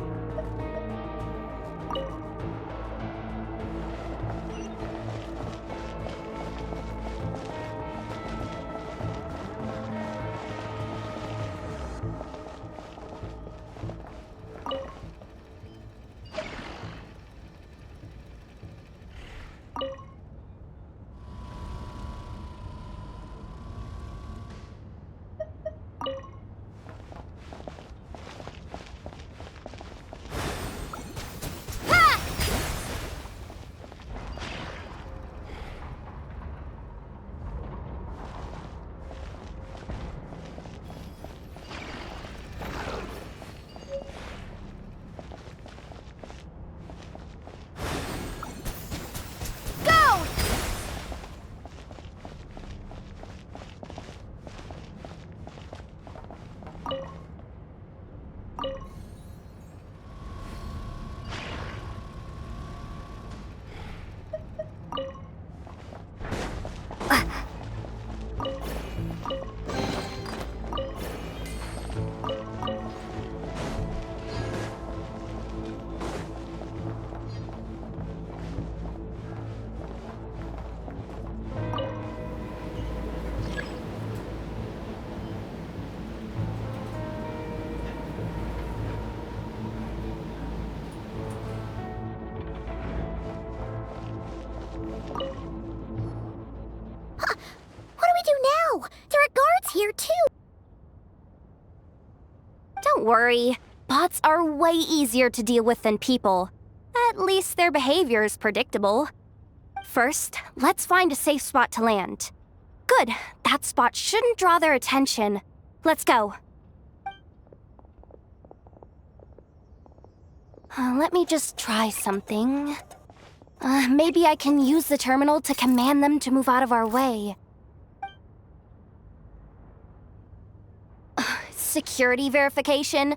Here too. Don't worry. Bots are way easier to deal with than people. At least their behavior is predictable. First, let's find a safe spot to land. Good. That spot shouldn't draw their attention. Let's go. Let me just try something. Maybe I can use the terminal to command them to move out of our way. Security verification?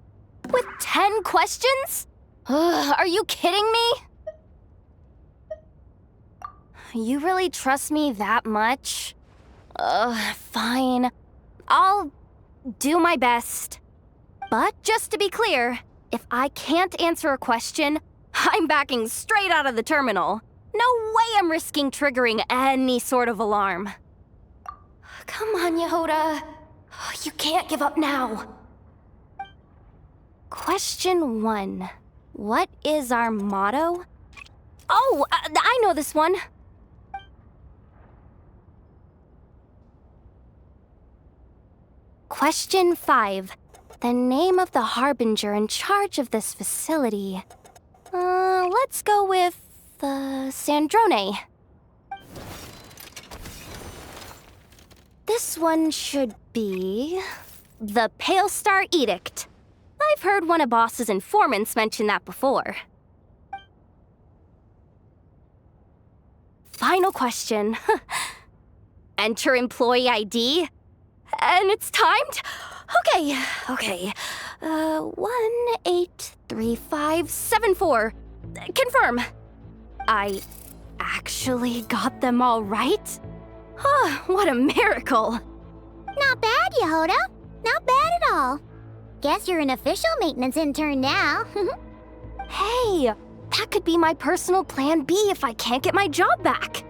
With 10 questions? Are you kidding me? You really trust me that much? Fine. I'll do my best. But just to be clear, if I can't answer a question, I'm backing straight out of the terminal. No way I'm risking triggering any sort of alarm. Come on, Yehoda. You can't give up now. Question 1. What is our motto? Oh, I know this one. Question 5. The name of the harbinger in charge of this facility. Let's go with, Sandrone. This one should be the Pale Star Edict. I've heard one of Boss's informants mention that before. Final question. Enter employee ID. And it's timed? Okay. 183574. Confirm. I actually got them all right? What a miracle. Not bad, Yehoda. Not bad at all. Guess you're an official maintenance intern now. Hey, that could be my personal plan B if I can't get my job back.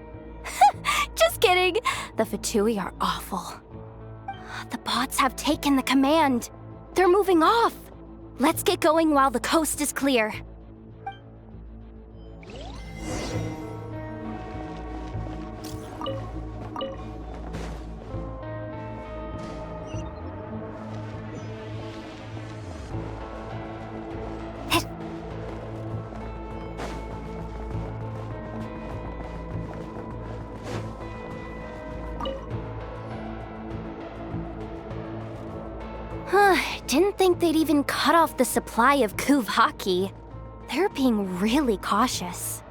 Just kidding. The Fatui are awful. The bots have taken the command. They're moving off. Let's get going while the coast is clear. Didn't think they'd even cut off the supply of Kuvaki. They're being really cautious.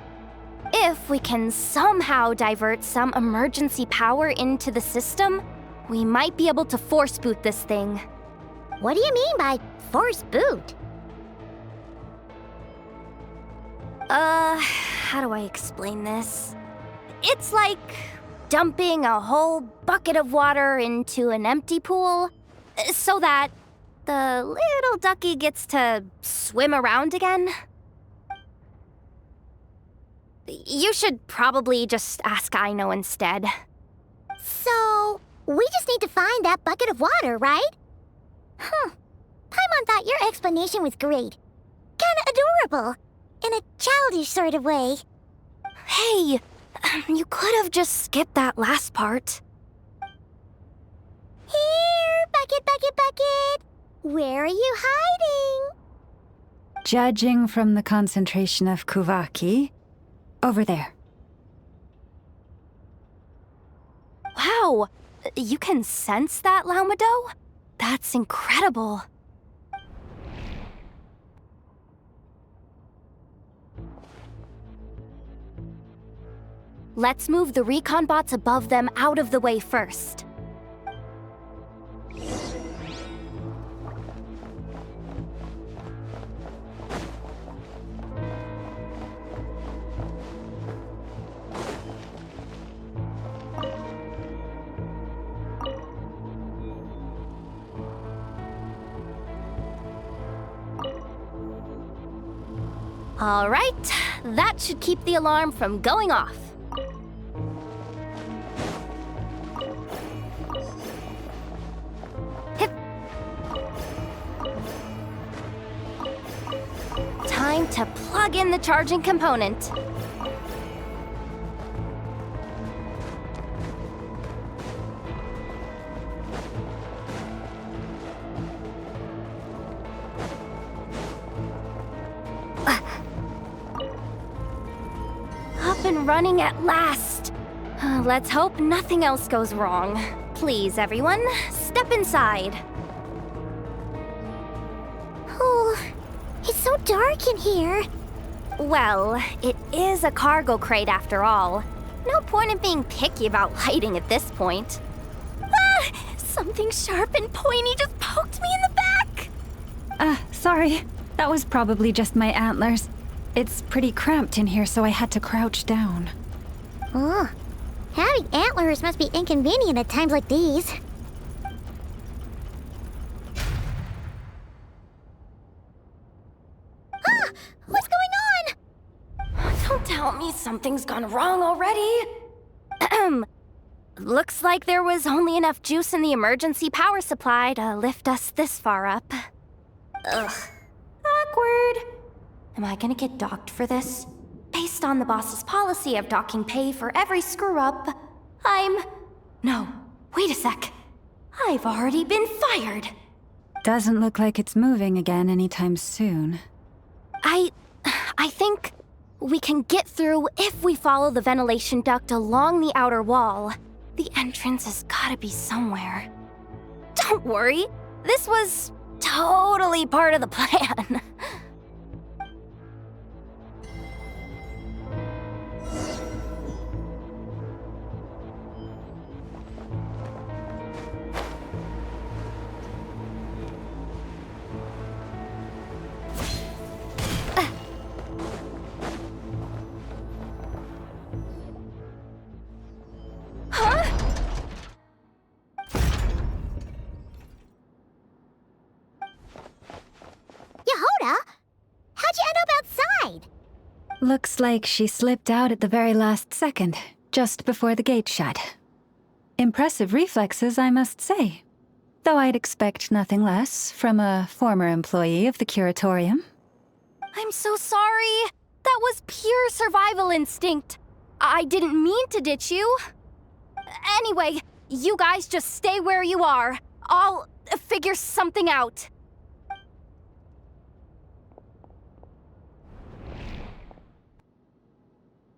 If we can somehow divert some emergency power into the system, we might be able to force boot this thing. What do you mean by force boot? How do I explain this? It's like dumping a whole bucket of water into an empty pool so that the little ducky gets to swim around again. You should probably just ask Aino instead. So, we just need to find that bucket of water, right? Paimon thought your explanation was great. Kinda adorable. In a childish sort of way. Hey, you could have just skipped that last part. Here, bucket, bucket, bucket. Where are you hiding? Judging from the concentration of Kuvaki, over there. Wow, you can sense that, Laumado? That's incredible. Let's move the recon bots above them out of the way first. All right, that should keep the alarm from going off. Time to plug in the charging component. Up and running at last. Let's hope nothing else goes wrong. Please, everyone, step inside. Oh, it's so dark in here. Well, it is a cargo crate after all. No point in being picky about lighting at this point. Ah! Something sharp and pointy just poked me in the back! Sorry. That was probably just my antlers. It's pretty cramped in here, so I had to crouch down. Oh, having antlers must be inconvenient at times like these. Ah! What's going on? Don't tell me something's gone wrong already. Looks like there was only enough juice in the emergency power supply to lift us this far up. Ugh. Awkward. Am I gonna get docked for this? Based on the boss's policy of docking pay for every screw-up, No, wait a sec. I've already been fired. Doesn't look like it's moving again anytime soon. I think we can get through if we follow the ventilation duct along the outer wall. The entrance has gotta be somewhere. Don't worry, this was totally part of the plan. Looks like she slipped out at the very last second, just before the gate shut. Impressive reflexes, I must say. Though I'd expect nothing less from a former employee of the Curatorium. I'm so sorry. That was pure survival instinct. I didn't mean to ditch you. Anyway, you guys just stay where you are. I'll figure something out.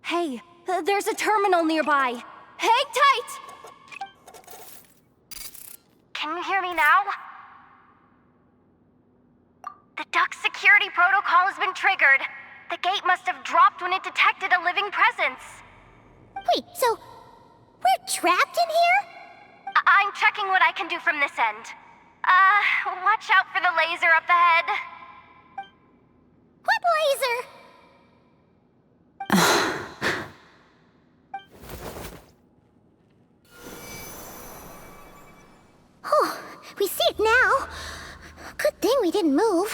Hey, there's a terminal nearby. Hang tight! Can you hear me now? The duck security protocol has been triggered. The gate must have dropped when it detected a living presence. Wait, so we're trapped in here? I'm checking what I can do from this end. Watch out for the laser up ahead. What laser? Oh, we see it now. Good thing we didn't move.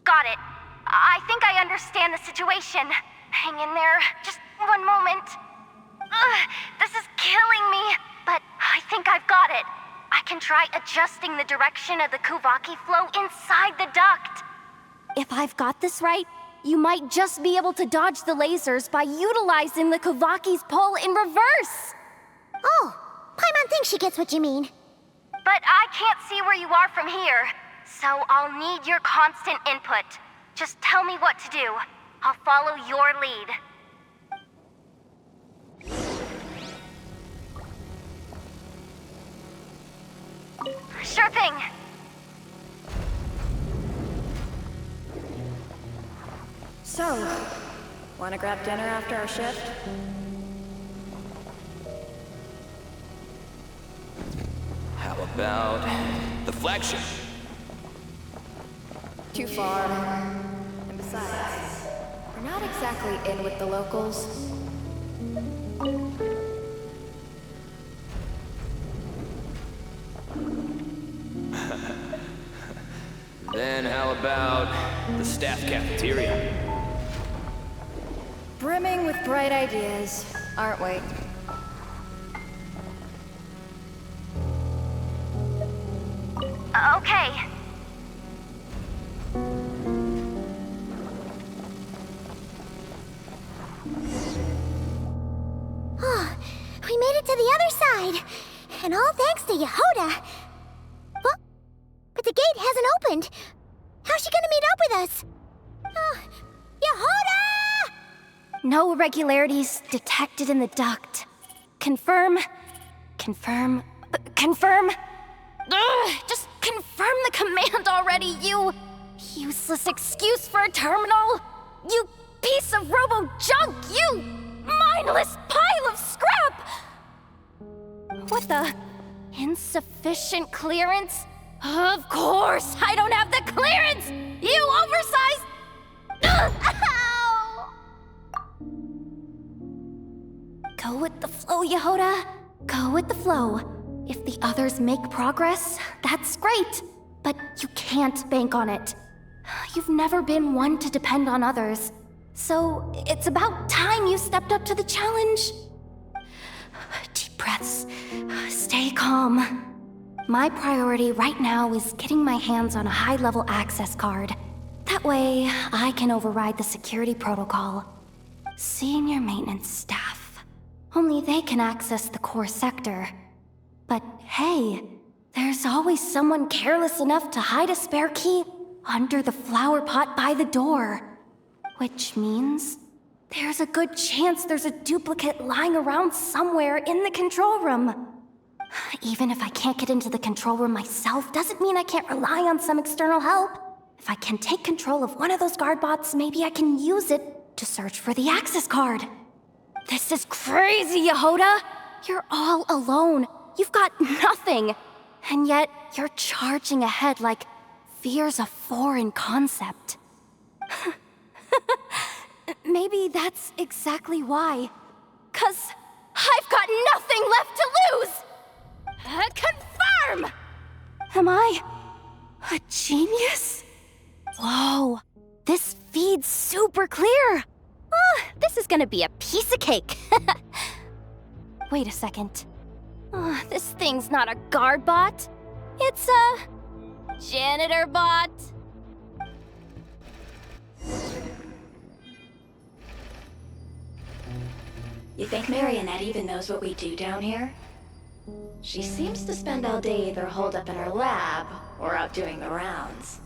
Got it. I think I understand the situation. Hang in there. Just one moment. This is killing me, but I think I've got it. I can try adjusting the direction of the Kuvaki flow inside the duct. If I've got this right, you might just be able to dodge the lasers by utilizing the Kuvaki's pull in reverse. Oh, Paimon thinks she gets what you mean. But I can't see where you are from here, so I'll need your constant input. Just tell me what to do. I'll follow your lead. Sure thing. So, wanna grab dinner after our shift? How about the flagship? Too far. And besides, we're not exactly in with the locals. Then how about the staff cafeteria? Brimming with bright ideas, aren't we? Okay. Oh, we made it to the other side. And all thanks to Yehoda. Well, but the gate hasn't opened. How's she gonna meet up with us? Yehoda! No irregularities detected in the duct. Confirm. Confirm. Confirm. Ugh, just confirm the command already, you useless excuse for a terminal. You piece of robo-junk, you mindless pile of scrap! What the? Insufficient clearance? Of course, I don't have the clearance! You oversized... Ugh, ow! Go with the flow, Yehoda. Go with the flow. If the others make progress, that's great. But you can't bank on it. You've never been one to depend on others. So it's about time you stepped up to the challenge. Deep breaths. Stay calm. My priority right now is getting my hands on a high-level access card. That way, I can override the security protocol. Senior maintenance staff. Only they can access the core sector. But hey, there's always someone careless enough to hide a spare key under the flower pot by the door. Which means there's a good chance there's a duplicate lying around somewhere in the control room. Even if I can't get into the control room myself, doesn't mean I can't rely on some external help. If I can take control of one of those guard bots, maybe I can use it to search for the access card. This is crazy, Yehoda! You're all alone. You've got nothing. And yet, you're charging ahead like fear's a foreign concept. Maybe that's exactly why. 'Cause I've got nothing left to lose! Confirm! Am I a genius? Whoa, this feed's super clear. Oh, this is gonna be a piece of cake. Wait a second. Oh, this thing's not a guard bot. It's a janitor bot. You think Marionette even knows what we do down here? She seems to spend all day either holed up in her lab or out doing the rounds.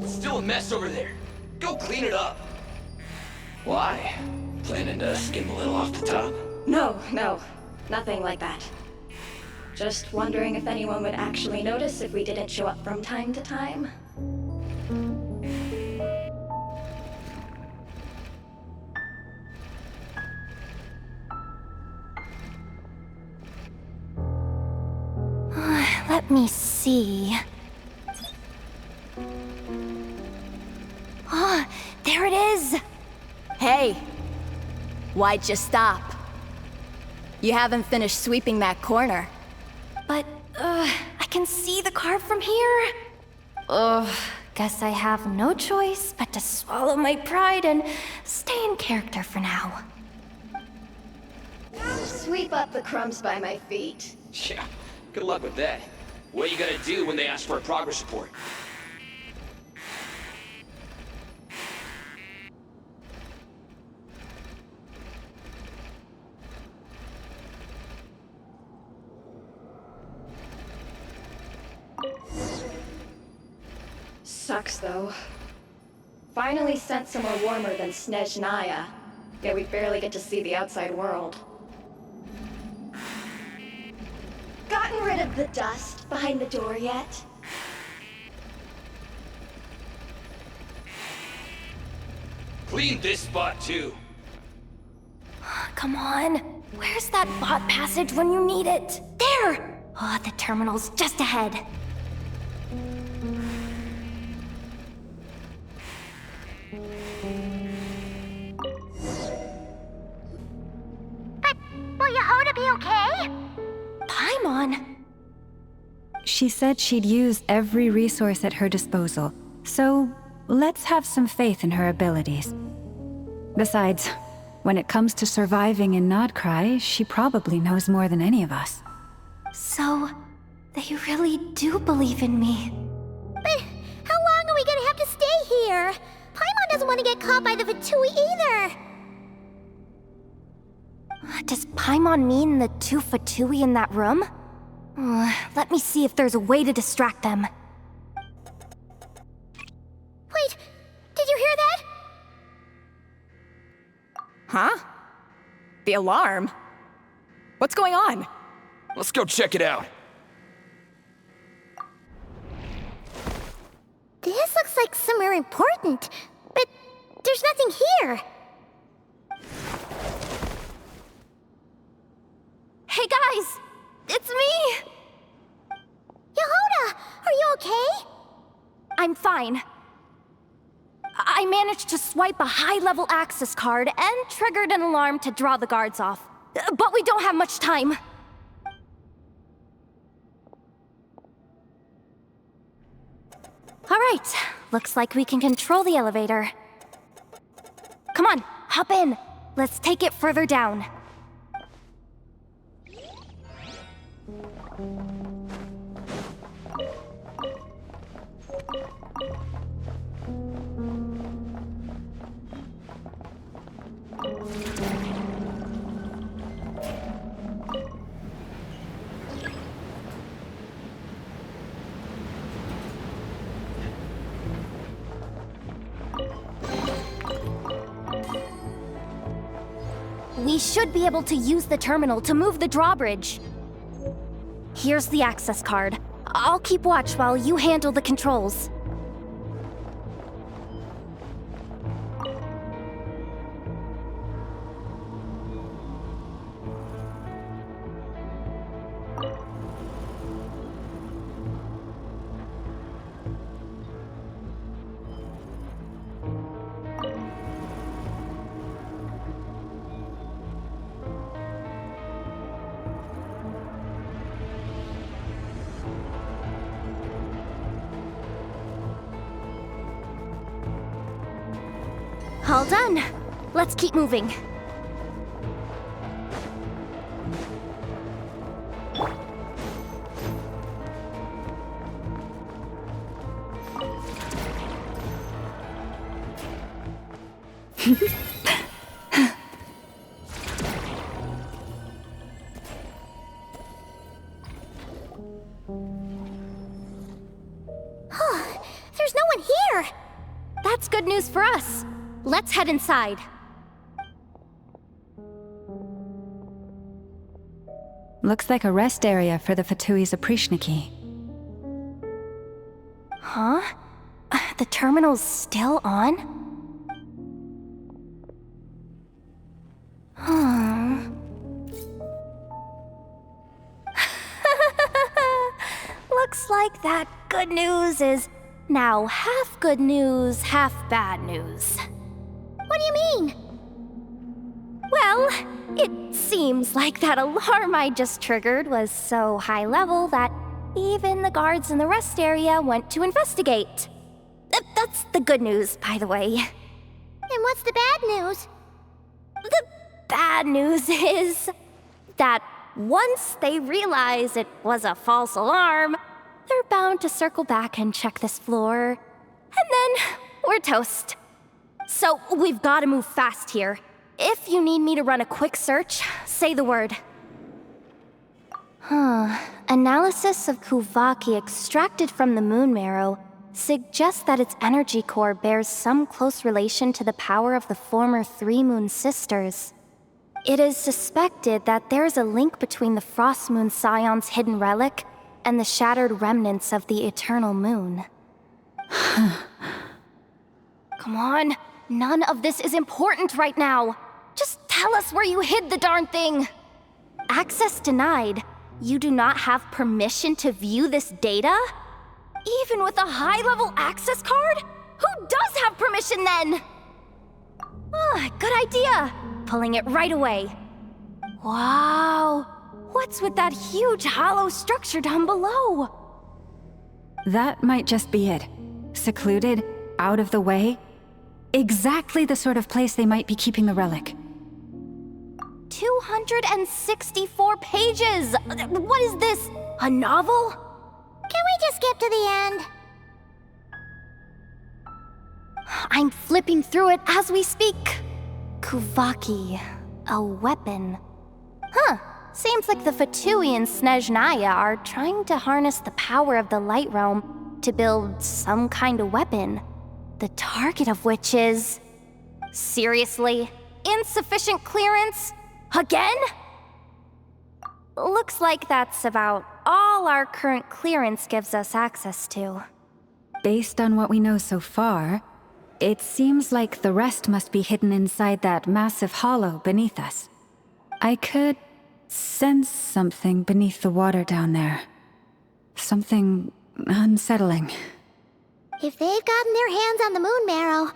It's still a mess over there. Go clean it up. Why? Planning to skim a little off the top? No, nothing like that. Just wondering if anyone would actually notice if we didn't show up from time to time. Let me see. Ah, there it is! Hey, why'd you stop? You haven't finished sweeping that corner. But, I can see the carve from here. Guess I have no choice but to swallow my pride and stay in character for now. Sweep up the crumbs by my feet. Yeah, good luck with that. What are you gonna do when they ask for a progress report? Sucks, though. Finally sent somewhere warmer than Snezhnaya, yet we barely get to see the outside world. Gotten rid of the dust behind the door yet? Clean this spot too. Come on. Where's that bot passage when you need it? There! Oh, the terminal's just ahead. But will Yehoda be okay? Paimon? She said she'd use every resource at her disposal, so let's have some faith in her abilities. Besides, when it comes to surviving in Nodcry, she probably knows more than any of us. So, they really do believe in me. But how long are we gonna have to stay here? Paimon doesn't want to get caught by the Fatui either. Does Paimon mean the two Fatui in that room? Let me see if there's a way to distract them. Wait, did you hear that? Huh? The alarm? What's going on? Let's go check it out. This looks like somewhere important, but there's nothing here. Hey guys! It's me! Yehoda, are you okay? I'm fine. I managed to swipe a high-level access card and triggered an alarm to draw the guards off. But we don't have much time. All right, looks like we can control the elevator. Come on, hop in. Let's take it further down. We should be able to use the terminal to move the drawbridge. Here's the access card. I'll keep watch while you handle the controls. All done. Let's keep moving. There's no one here! That's good news for us. Let's head inside. Looks like a rest area for the Fatui's Oprishniki. Huh? The terminal's still on? Looks like that good news is now half good news, half bad news. What do you mean? Well, it seems like that alarm I just triggered was so high level that even the guards in the rest area went to investigate. That's the good news, by the way. And what's the bad news? The bad news is that once they realize it was a false alarm, they're bound to circle back and check this floor. And then we're toast. So we've got to move fast here. If you need me to run a quick search, say the word. Analysis of Kuvaki extracted from the moon marrow suggests that its energy core bears some close relation to the power of the former Three Moon Sisters. It is suspected that there is a link between the Frost Moon Scion's hidden relic and the shattered remnants of the Eternal Moon. Come on, none of this is important right now. Just tell us where you hid the darn thing. Access denied. You do not have permission to view this data? Even with a high-level access card? Who does have permission then? Good idea. Pulling it right away. Wow. What's with that huge hollow structure down below? That might just be it. Secluded, out of the way. Exactly the sort of place they might be keeping the relic. 264 pages! What is this? A novel? Can we just skip to the end? I'm flipping through it as we speak. Kuvaki, a weapon. Seems like the Fatui and Snezhnaya are trying to harness the power of the Light Realm to build some kind of weapon. The target of which is... Seriously? Insufficient clearance? Again? Looks like that's about all our current clearance gives us access to. Based on what we know so far, it seems like the rest must be hidden inside that massive hollow beneath us. I could sense something beneath the water down there. Something unsettling. If they've gotten their hands on the moon marrow,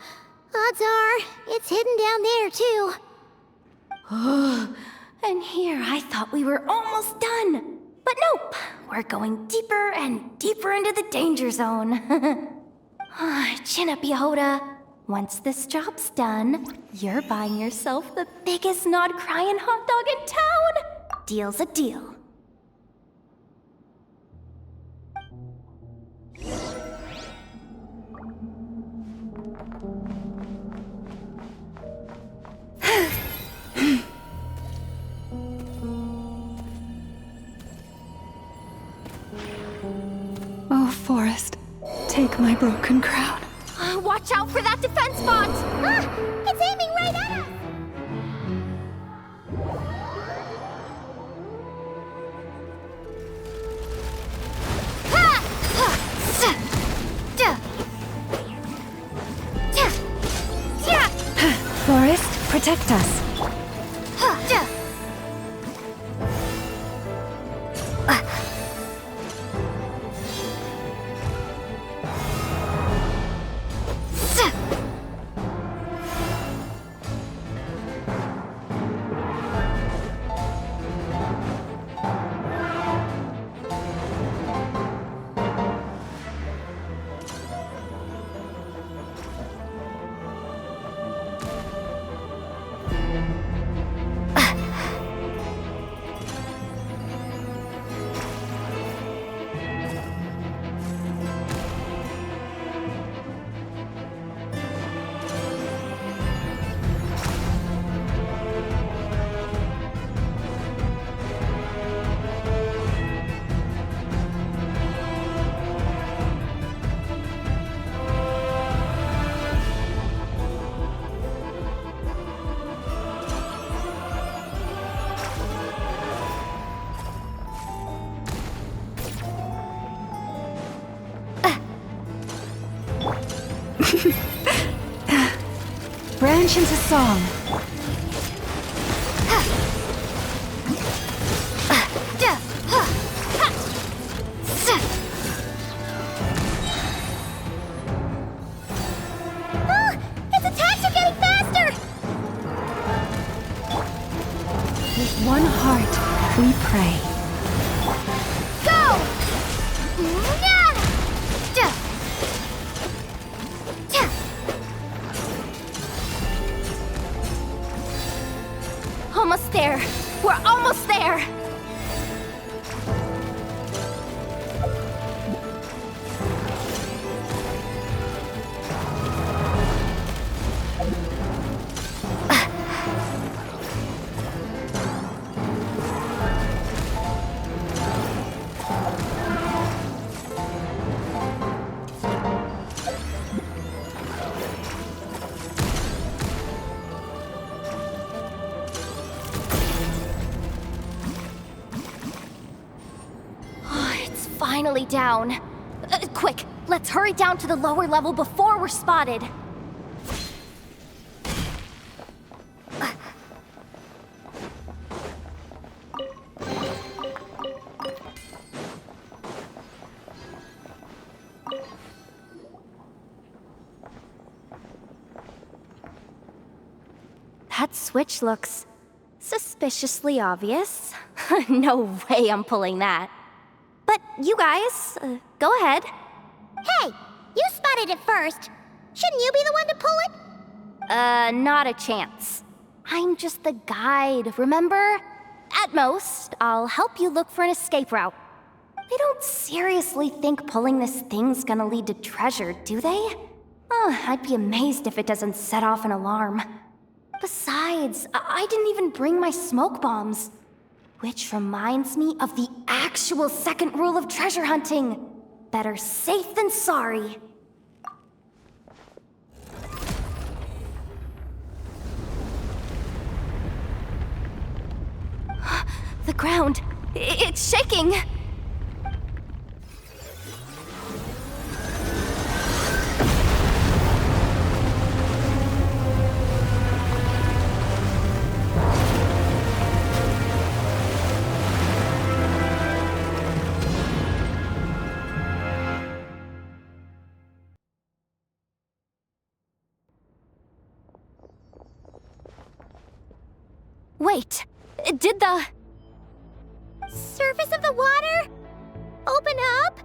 odds are it's hidden down there too. And here I thought we were almost done. But nope, we're going deeper and deeper into the danger zone. Chin up, Yehoda. Once this job's done, you're buying yourself the biggest nod-crying hot dog in town. Deal's a deal. Oh, Forest, take my broken crown. Watch out for that defense bot! It's aiming right at us! Forest, protect us. Branch into song. Its attacks are getting faster! With one heart, we pray. Go! Almost there. We're almost there. Finally down. Quick, let's hurry down to the lower level before we're spotted. That switch looks suspiciously obvious. No way I'm pulling that. But you guys, go ahead. Hey, you spotted it first. Shouldn't you be the one to pull it? Not a chance. I'm just the guide, remember? At most, I'll help you look for an escape route. They don't seriously think pulling this thing's gonna lead to treasure, do they? I'd be amazed if it doesn't set off an alarm. Besides, I didn't even bring my smoke bombs. Which reminds me of the actual second rule of treasure hunting. Better safe than sorry. The ground, it's shaking. Wait, did the surface of the water open up?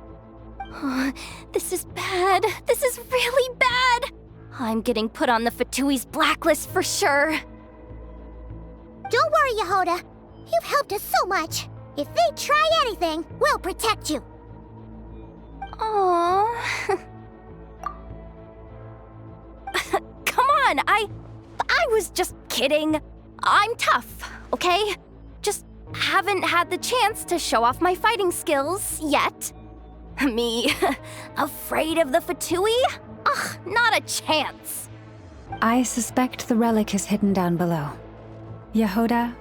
This is bad. This is really bad. I'm getting put on the Fatui's blacklist for sure. Don't worry, Yehoda. You've helped us so much. If they try anything, we'll protect you. Aww. Come on, I was just kidding. I'm tough, okay? Just haven't had the chance to show off my fighting skills yet. Me, afraid of the Fatui? Ugh, not a chance. I suspect the relic is hidden down below. Yehoda,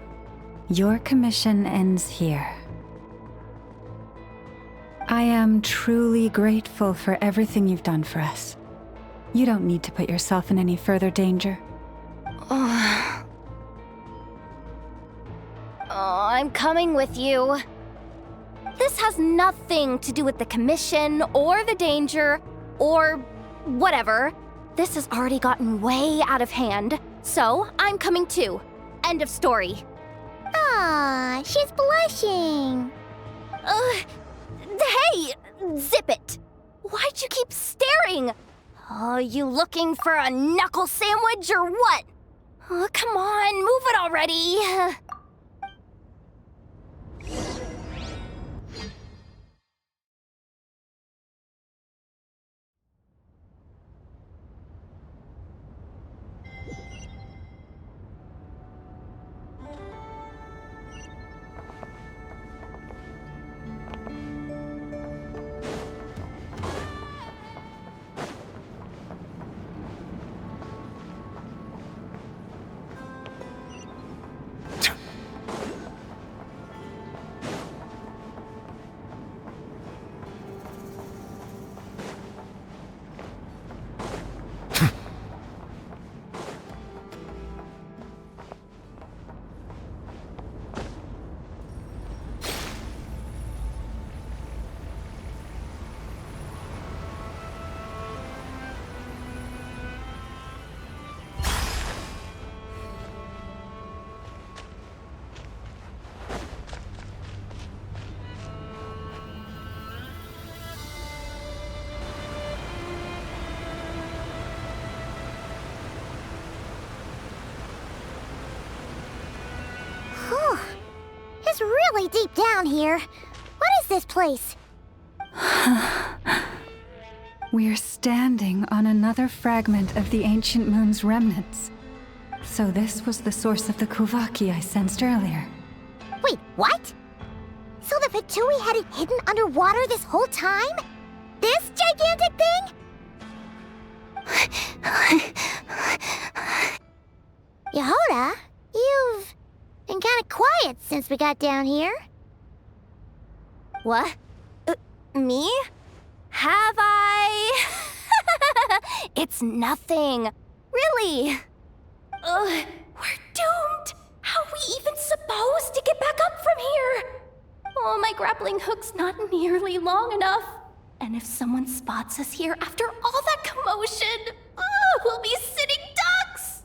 your commission ends here. I am truly grateful for everything you've done for us. You don't need to put yourself in any further danger. I'm coming with you. This has nothing to do with the commission or the danger or whatever. This has already gotten way out of hand, so I'm coming too. End of story. Ah, she's blushing. Hey, zip it. Why'd you keep staring? You looking for a knuckle sandwich or what? Come on, move it already. deep down here. What is this place? We're standing on another fragment of the ancient moon's remnants. So this was the source of the Kuvaki I sensed earlier. Wait, what? So the Fatui had it hidden underwater this whole time? This gigantic thing? Yehoda, you've been kinda quiet since we got down here. What? Me? Have I? It's nothing. Really. We're doomed. How are we even supposed to get back up from here? Oh, my grappling hook's not nearly long enough. And if someone spots us here after all that commotion, we'll be sitting ducks!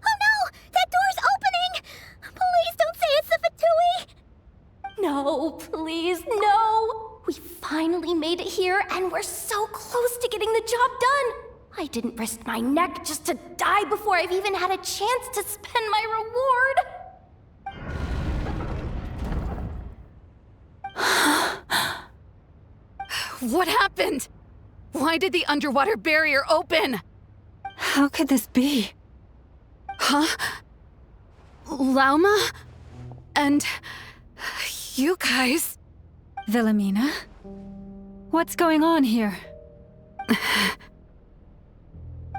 Oh no! That door's opening! Please don't say it's the Fatui! No, please, no! We finally made it here, and we're so close to getting the job done! I didn't risk my neck just to die before I've even had a chance to spend my reward! What happened? Why did the underwater barrier open? How could this be? Huh? Lauma? And you guys? Wilhelmina? What's going on here?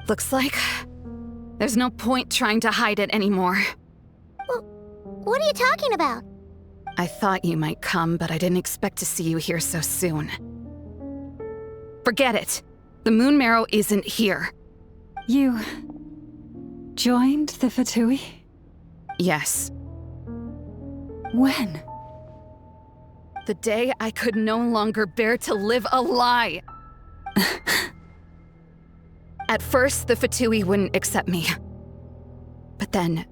Looks like there's no point trying to hide it anymore. Well, what are you talking about? I thought you might come, but I didn't expect to see you here so soon. Forget it. The Moon Marrow isn't here. You joined the Fatui? Yes. When? The day I could no longer bear to live a lie. At first, the Fatui wouldn't accept me. But then,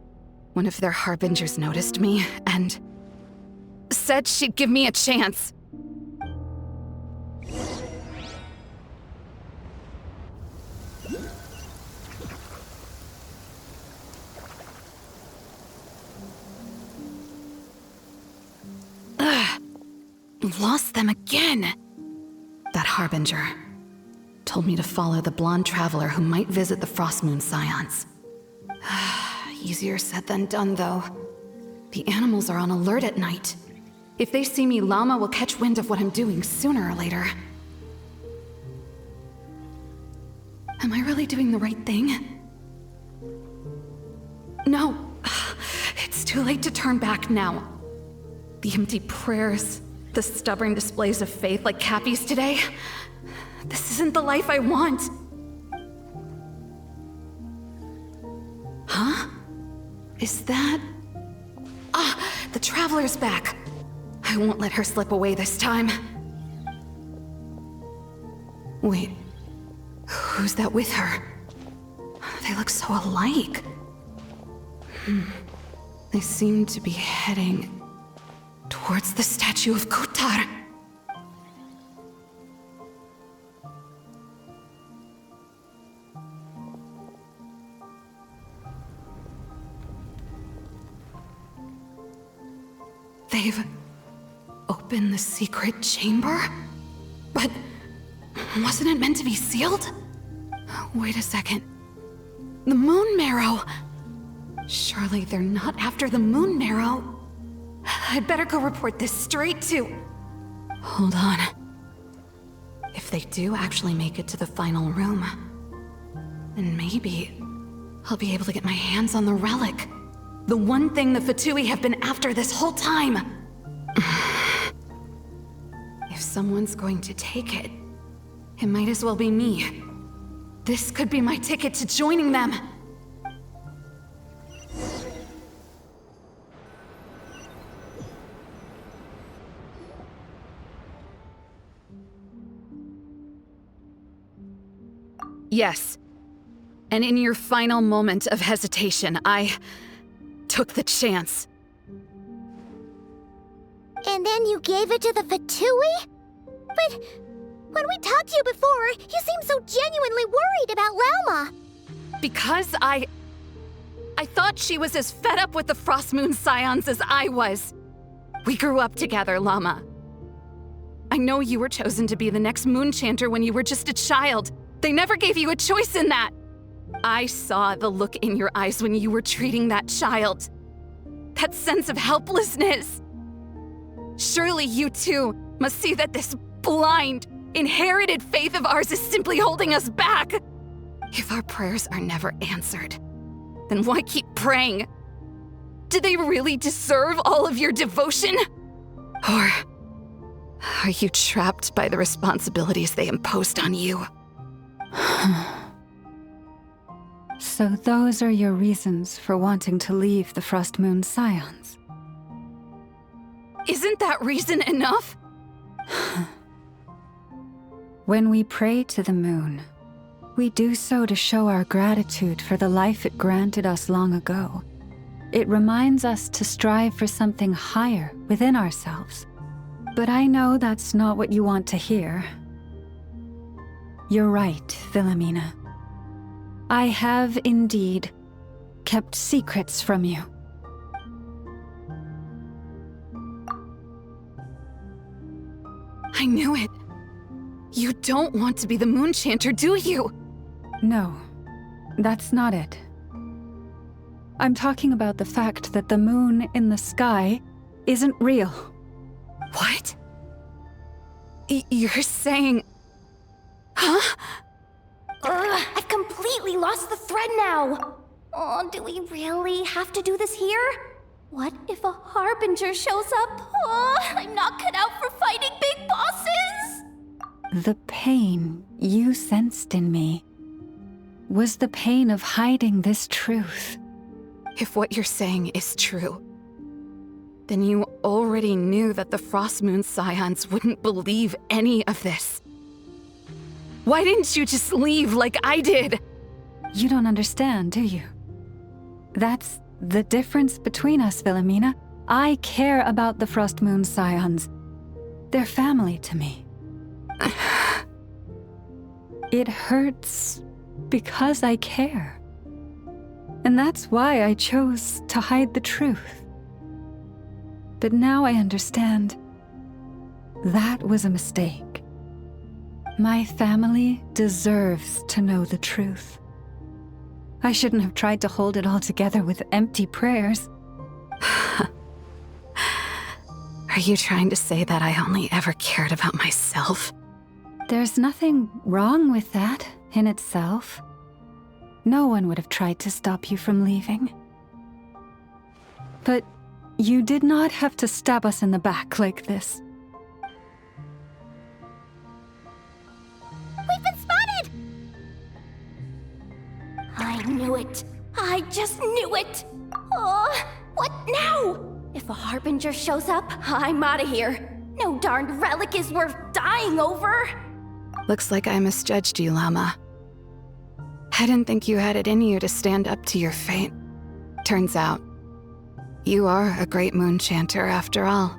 one of their harbingers noticed me and said she'd give me a chance. Lost them again. That harbinger told me to follow the blonde traveler who might visit the Frostmoon Scions. Easier said than done, though. The animals are on alert at night. If they see me, Lauma will catch wind of what I'm doing sooner or later. Am I really doing the right thing? No. It's too late to turn back now. The empty prayers, the stubborn displays of faith like Cappy's today. This isn't the life I want. Huh? Is that... the Traveler's back. I won't let her slip away this time. Wait, who's that with her? They look so alike. They seem to be heading towards the statue of Kutar. They've opened the secret chamber? But wasn't it meant to be sealed? Wait a second. The Moon Marrow! Surely they're not after the Moon Marrow. I'd better go report this straight to... Hold on. If they do actually make it to the final room, then maybe I'll be able to get my hands on the relic. The one thing the Fatui have been after this whole time. If someone's going to take it, it might as well be me. This could be my ticket to joining them. Yes. And in your final moment of hesitation, I took the chance. And then you gave it to the Fatui? But When we talked to you before, you seemed so genuinely worried about Lauma. Because I thought she was as fed up with the Frost Moon Scions as I was. We grew up together, Llama. I know you were chosen to be the next Moon Chanter when you were just a child. They never gave you a choice in that. I saw the look in your eyes when you were treating that child. That sense of helplessness. Surely you too must see that this blind, inherited faith of ours is simply holding us back. If our prayers are never answered, then why keep praying? Do they really deserve all of your devotion? Or are you trapped by the responsibilities they imposed on you? So those are your reasons for wanting to leave the Frost Moon Scions? Isn't that reason enough? When we pray to the moon, we do so to show our gratitude for the life it granted us long ago. It reminds us to strive for something higher within ourselves. But I know that's not what you want to hear. You're right, Philomena. I have indeed kept secrets from you. I knew it. You don't want to be the Moon Chanter, do you? No, that's not it. I'm talking about the fact that the moon in the sky isn't real. What? You're saying... Huh? I've completely lost the thread now. Oh, do we really have to do this here? What if a Harbinger shows up? Oh, I'm not cut out for fighting big bosses! The pain you sensed in me was the pain of hiding this truth. If what you're saying is true, then you already knew that the Frost Moon Scions wouldn't believe any of this. Why didn't you just leave like I did? You don't understand, do you? That's the difference between us, Philomena. I care about the Frost Moon Scions. They're family to me. It hurts because I care. And that's why I chose to hide the truth. But now I understand. That was a mistake. My family deserves to know the truth. I shouldn't have tried to hold it all together with empty prayers. Are you trying to say that I only ever cared about myself? There's nothing wrong with that in itself. No one would have tried to stop you from leaving. But you did not have to stab us in the back like this. We've been spotted! I knew it. I just knew it. Oh, what now? If a Harbinger shows up, I'm out of here. No darned relic is worth dying over. Looks like I misjudged you, Llama. I didn't think you had it in you to stand up to your fate. Turns out, you are a great Moon Chanter after all.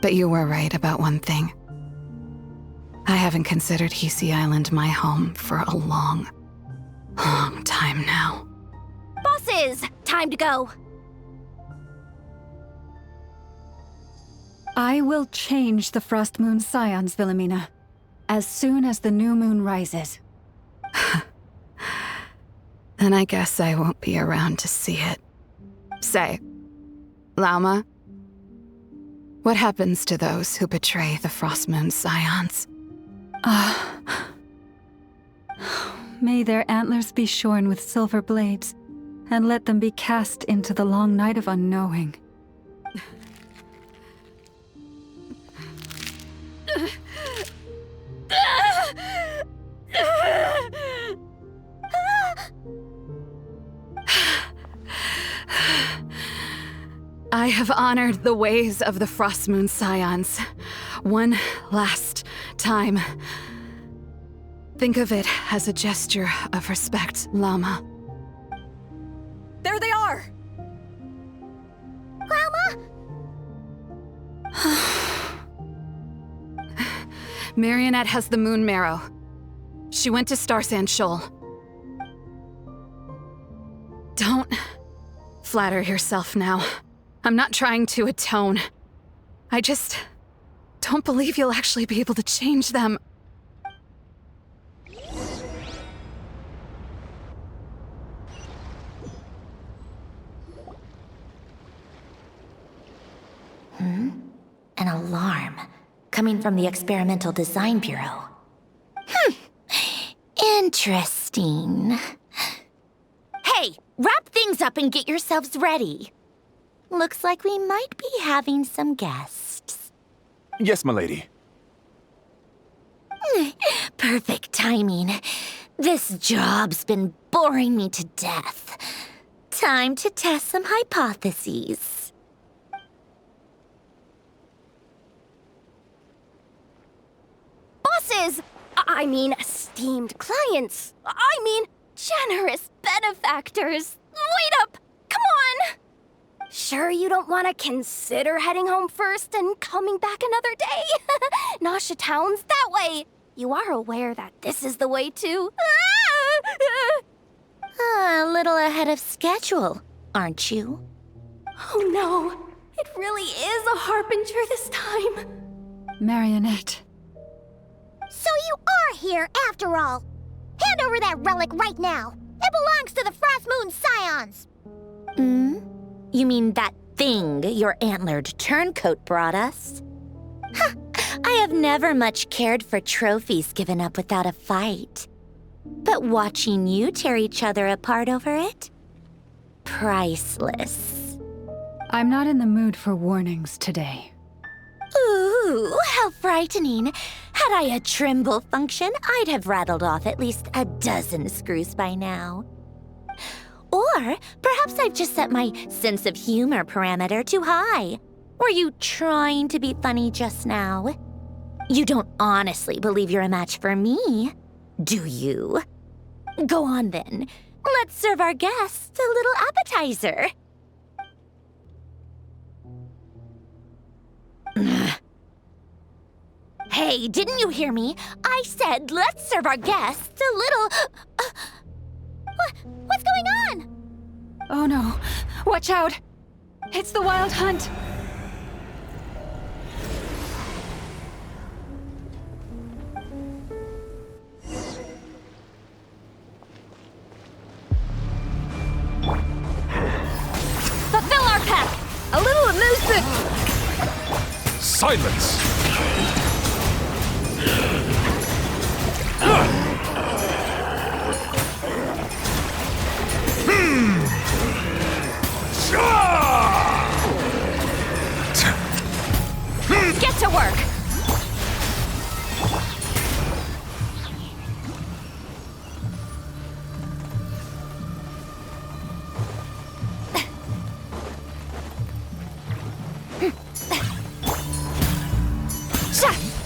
But you were right about one thing. I haven't considered Hisi Island my home for a long time now. Bosses, time to go. I will change the Frost Moon Scions, Philomena, as soon as the new moon rises. Then I guess I won't be around to see it. Say, Lauma, what happens to those who betray the Frost Moon Scions? May their antlers be shorn with silver blades, and let them be cast into the long night of unknowing. I have honored the ways of the Frost Moon Scions one last time. Think of it as a gesture of respect, Llama. There they are! Lauma! Marionette has the moon marrow. She went to Star Sand Shoal. Don't flatter yourself now. I'm not trying to atone. I just don't believe you'll actually be able to change them. An alarm coming from the Experimental Design Bureau. Interesting. Hey, wrap things up and get yourselves ready. Looks like we might be having some guests. Yes, milady. Perfect timing. This job's been boring me to death. Time to test some hypotheses. Bosses! I mean, esteemed clients. I mean, generous benefactors. Wait up! Come on! Sure you don't want to consider heading home first and coming back another day? Nasha Town's that way. You are aware that this is the way to... A little ahead of schedule, aren't you? Oh no, it really is a harbinger this time. Marionette. So you are here after all. Hand over that relic right now. It belongs to the Frost Moon Scions. You mean that thing your antlered turncoat brought us? I have never much cared for trophies given up without a fight. But watching you tear each other apart over it? Priceless. I'm not in the mood for warnings today. Ooh, how frightening. Had I a Trimble function, I'd have rattled off at least a dozen screws by now. Or perhaps I've just set my sense of humor parameter too high. Were you trying to be funny just now? You don't honestly believe you're a match for me, do you? Go on then. Let's serve our guests a little appetizer. Hey, didn't you hear me? I said let's serve our guests a little... What's going on? Oh no. Watch out. It's the Wild Hunt. Fulfill our pact! A little elusive! Silence! Get to work!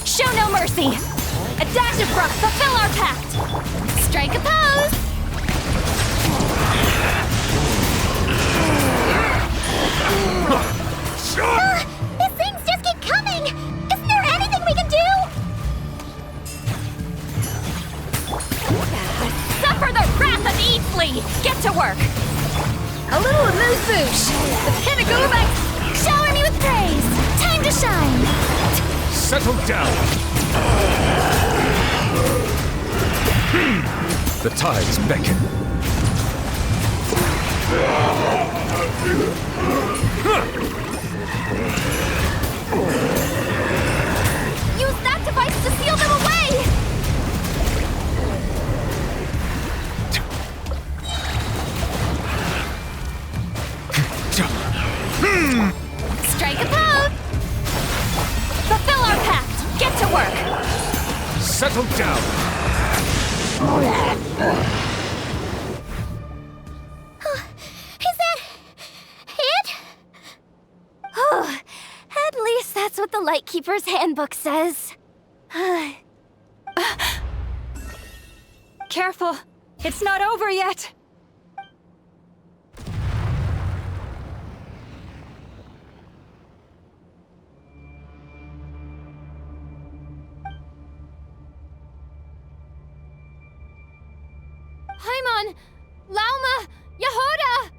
Show no mercy! A dash of rough, fulfill our pact! Strike a pose! These things just keep coming! Isn't there anything we can do? Suffer the wrath of Eatsley! Get to work! A little amuse-bouche! The pinnacle of shower me with praise! Time to shine! Settle down! The tides beckon. Use that device to seal them away! Strike a pose! Fulfill our pact! Get to work! Settle down! Is that it? Oh, at least that's what the Lightkeeper's Handbook says. Careful. It's not over yet. Paimon! Lauma! Yehoda!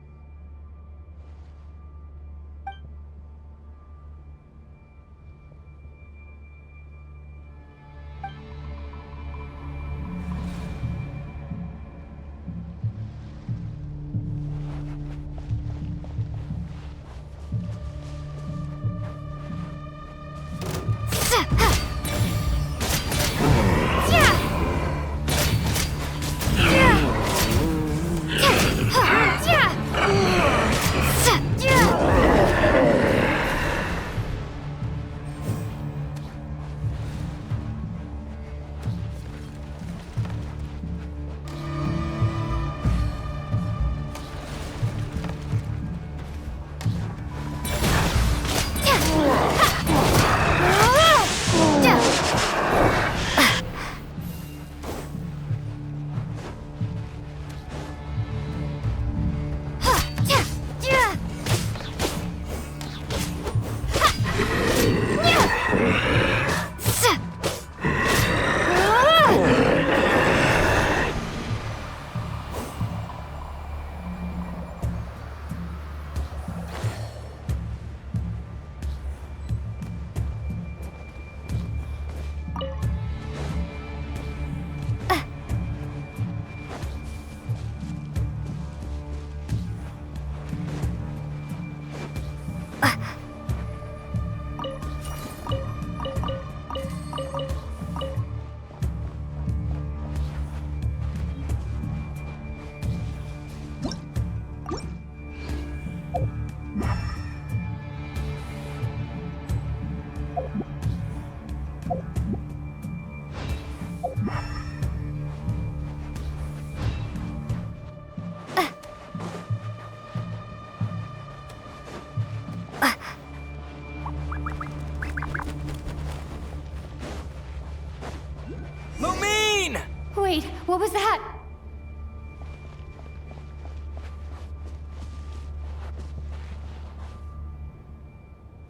Lumine! Wait, what was that?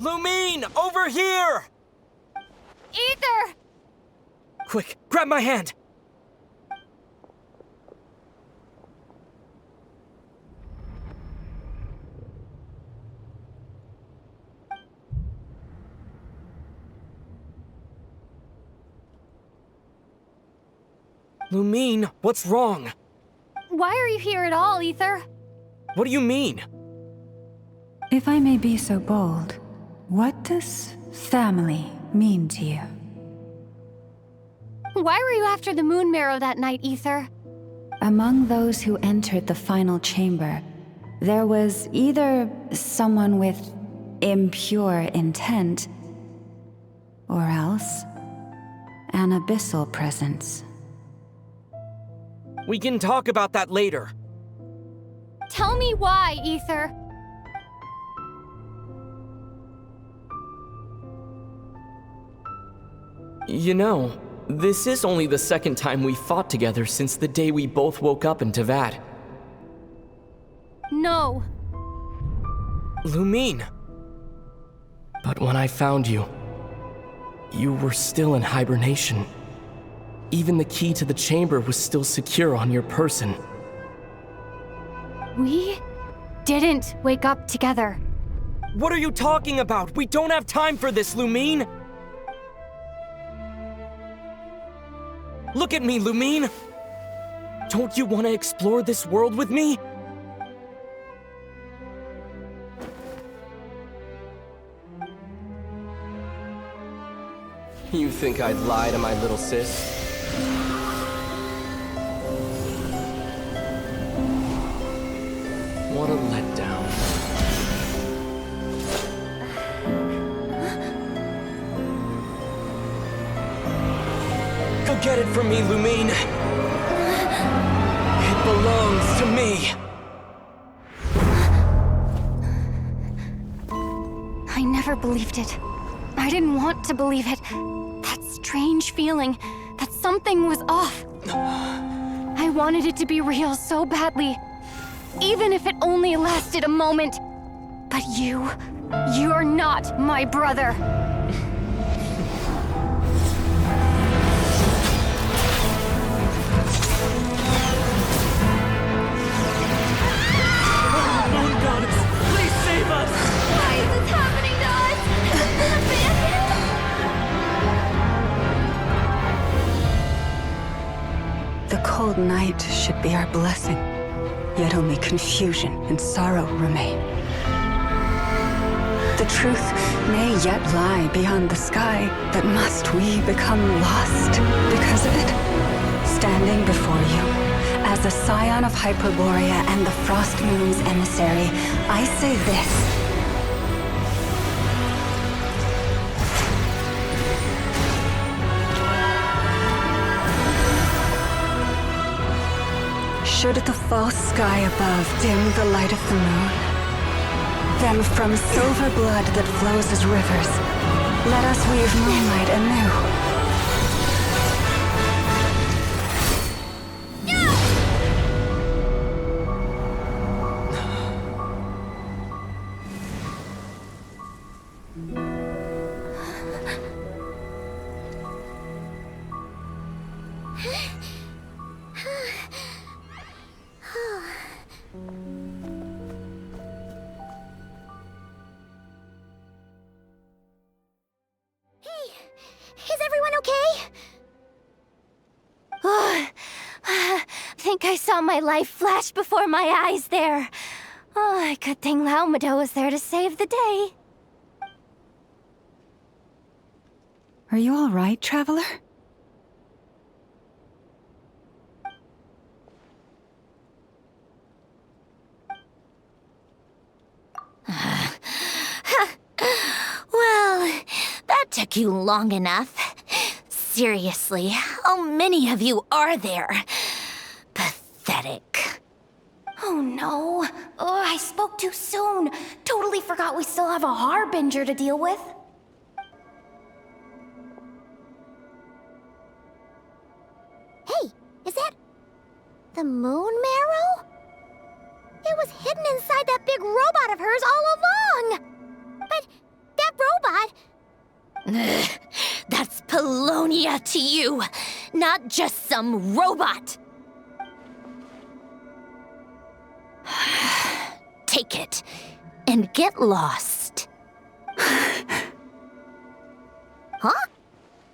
Lumine, over here! Ether! Quick, grab my hand! Lumine, what's wrong? Why are you here at all, Ether? What do you mean? If I may be so bold, what does family mean to you? Why were you after the Moon Marrow that night, Ether? Among those who entered the final chamber, there was either someone with impure intent, or else an abyssal presence. We can talk about that later. Tell me why, Ether. You know, this is only the second time we fought together since the day we both woke up in Teyvat. No. Lumine. But when I found you, you were still in hibernation. Even the key to the chamber was still secure on your person. We didn't wake up together. What are you talking about? We don't have time for this, Lumine! Look at me, Lumine! Don't you want to explore this world with me? You think I'd lie to my little sis? What a letdown. Go get it from me, Lumine! It belongs to me! I never believed it. I didn't want to believe it. That strange feeling that something was off. I wanted it to be real so badly. Even if it only lasted a moment. But you're not my brother. cold night should be our blessing, yet only confusion and sorrow remain. The truth may yet lie beyond the sky, but must we become lost because of it? Standing before you, as a scion of Hyperborea and the Frost Moon's emissary, I say this. Should the false sky above dim the light of the moon, then from silver blood that flows as rivers, let us weave moonlight anew. Is everyone okay? Think I saw my life flash before my eyes there. Oh, good thing Laumado was there to save the day. Are you all right, traveler? Well, that took you long enough. Seriously, how many of you are there? Pathetic. Oh no. Oh, I spoke too soon. Totally forgot we still have a Harbinger to deal with. Hey, is that the moon marrow? It was hidden inside that big robot of hers all along. But that robot... That's Polonia to you, not just some robot. Take it and get lost. Huh?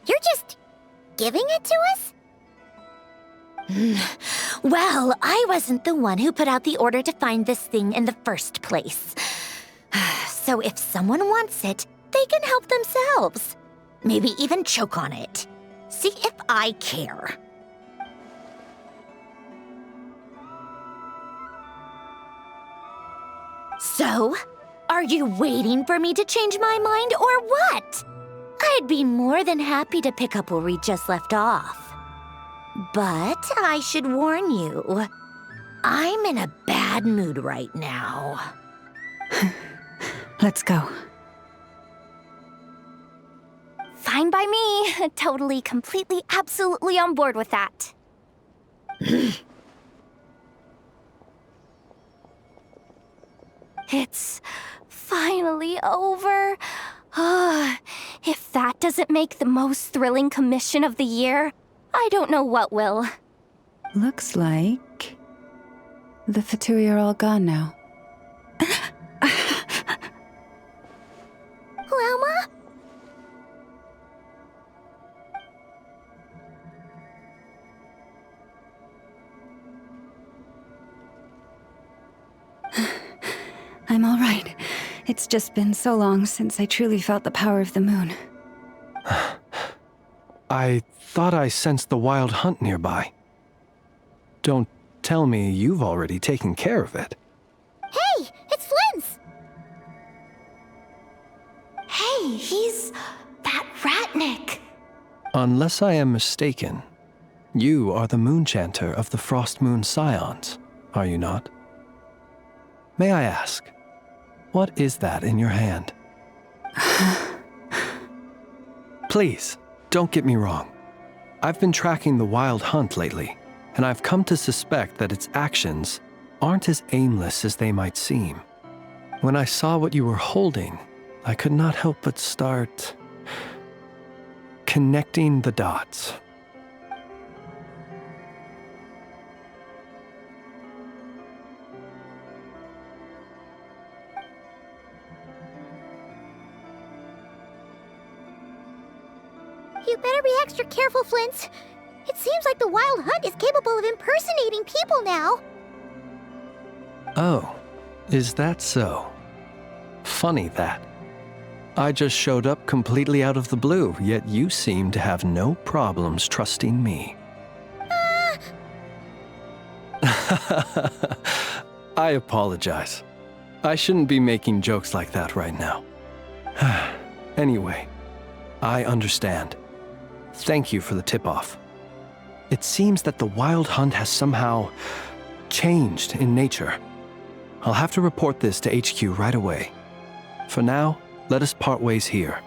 You're just giving it to us? Well, I wasn't the one who put out the order to find this thing in the first place. So if someone wants it, they can help themselves. Maybe even choke on it. See if I care. So, are you waiting for me to change my mind or what? I'd be more than happy to pick up where we just left off. But I should warn you, I'm in a bad mood right now. Let's go. Fine by me. Totally, completely, absolutely on board with that. It's finally over. If that doesn't make the most thrilling commission of the year, I don't know what will. Looks like the Fatui are all gone now. Lauma? I'm all right. It's just been so long since I truly felt the power of the moon. I thought I sensed the wild hunt nearby. Don't tell me you've already taken care of it. Hey, it's Flint's! Hey, he's that Ratnik. Unless I am mistaken, you are the Moonchanter of the Frost Moon Scions, are you not? May I ask, what is that in your hand? Please, don't get me wrong. I've been tracking the wild hunt lately, and I've come to suspect that its actions aren't as aimless as they might seem. When I saw what you were holding, I could not help but start connecting the dots. You better be extra careful, Flint. It seems like the Wild Hunt is capable of impersonating people now. Oh, is that so? Funny that. I just showed up completely out of the blue, yet you seem to have no problems trusting me. I apologize. I shouldn't be making jokes like that right now. Anyway, I understand. Thank you for the tip-off. It seems that the Wild Hunt has somehow changed in nature. I'll have to report this to HQ right away. For now, let us part ways here.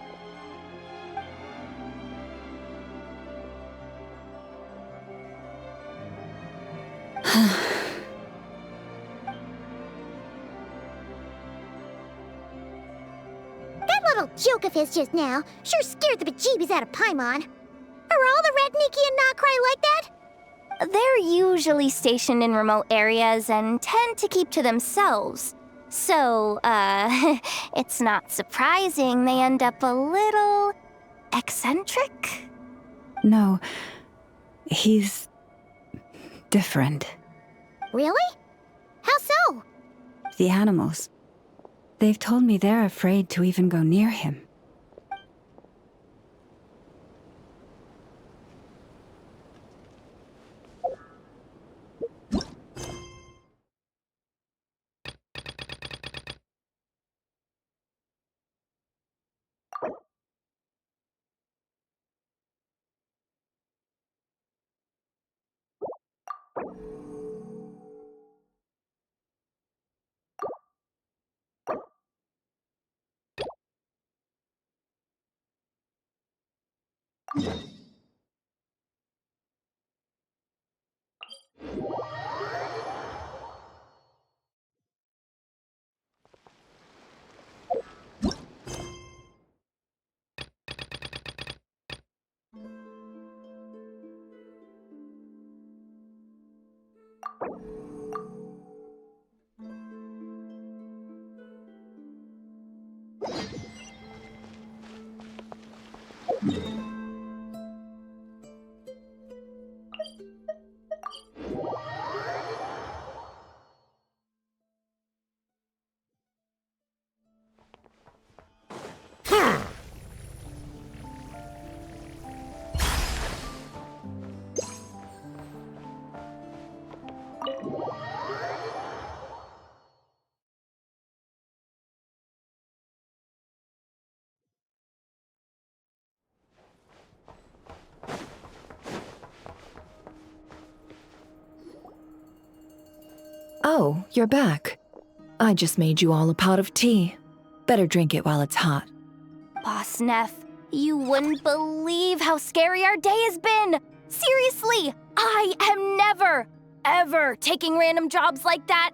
That little joke of his just now sure scared the bejeebies out of Paimon. Are all the Redniki and Nocrai like that? They're usually stationed in remote areas and tend to keep to themselves. So, it's not surprising they end up a little eccentric? No, he's different. Really? How so? The animals. They've told me they're afraid to even go near him. Oh, you're back. I just made you all a pot of tea. Better drink it while it's hot. Boss Neff, you wouldn't believe how scary our day has been! Seriously, I am never, ever taking random jobs like that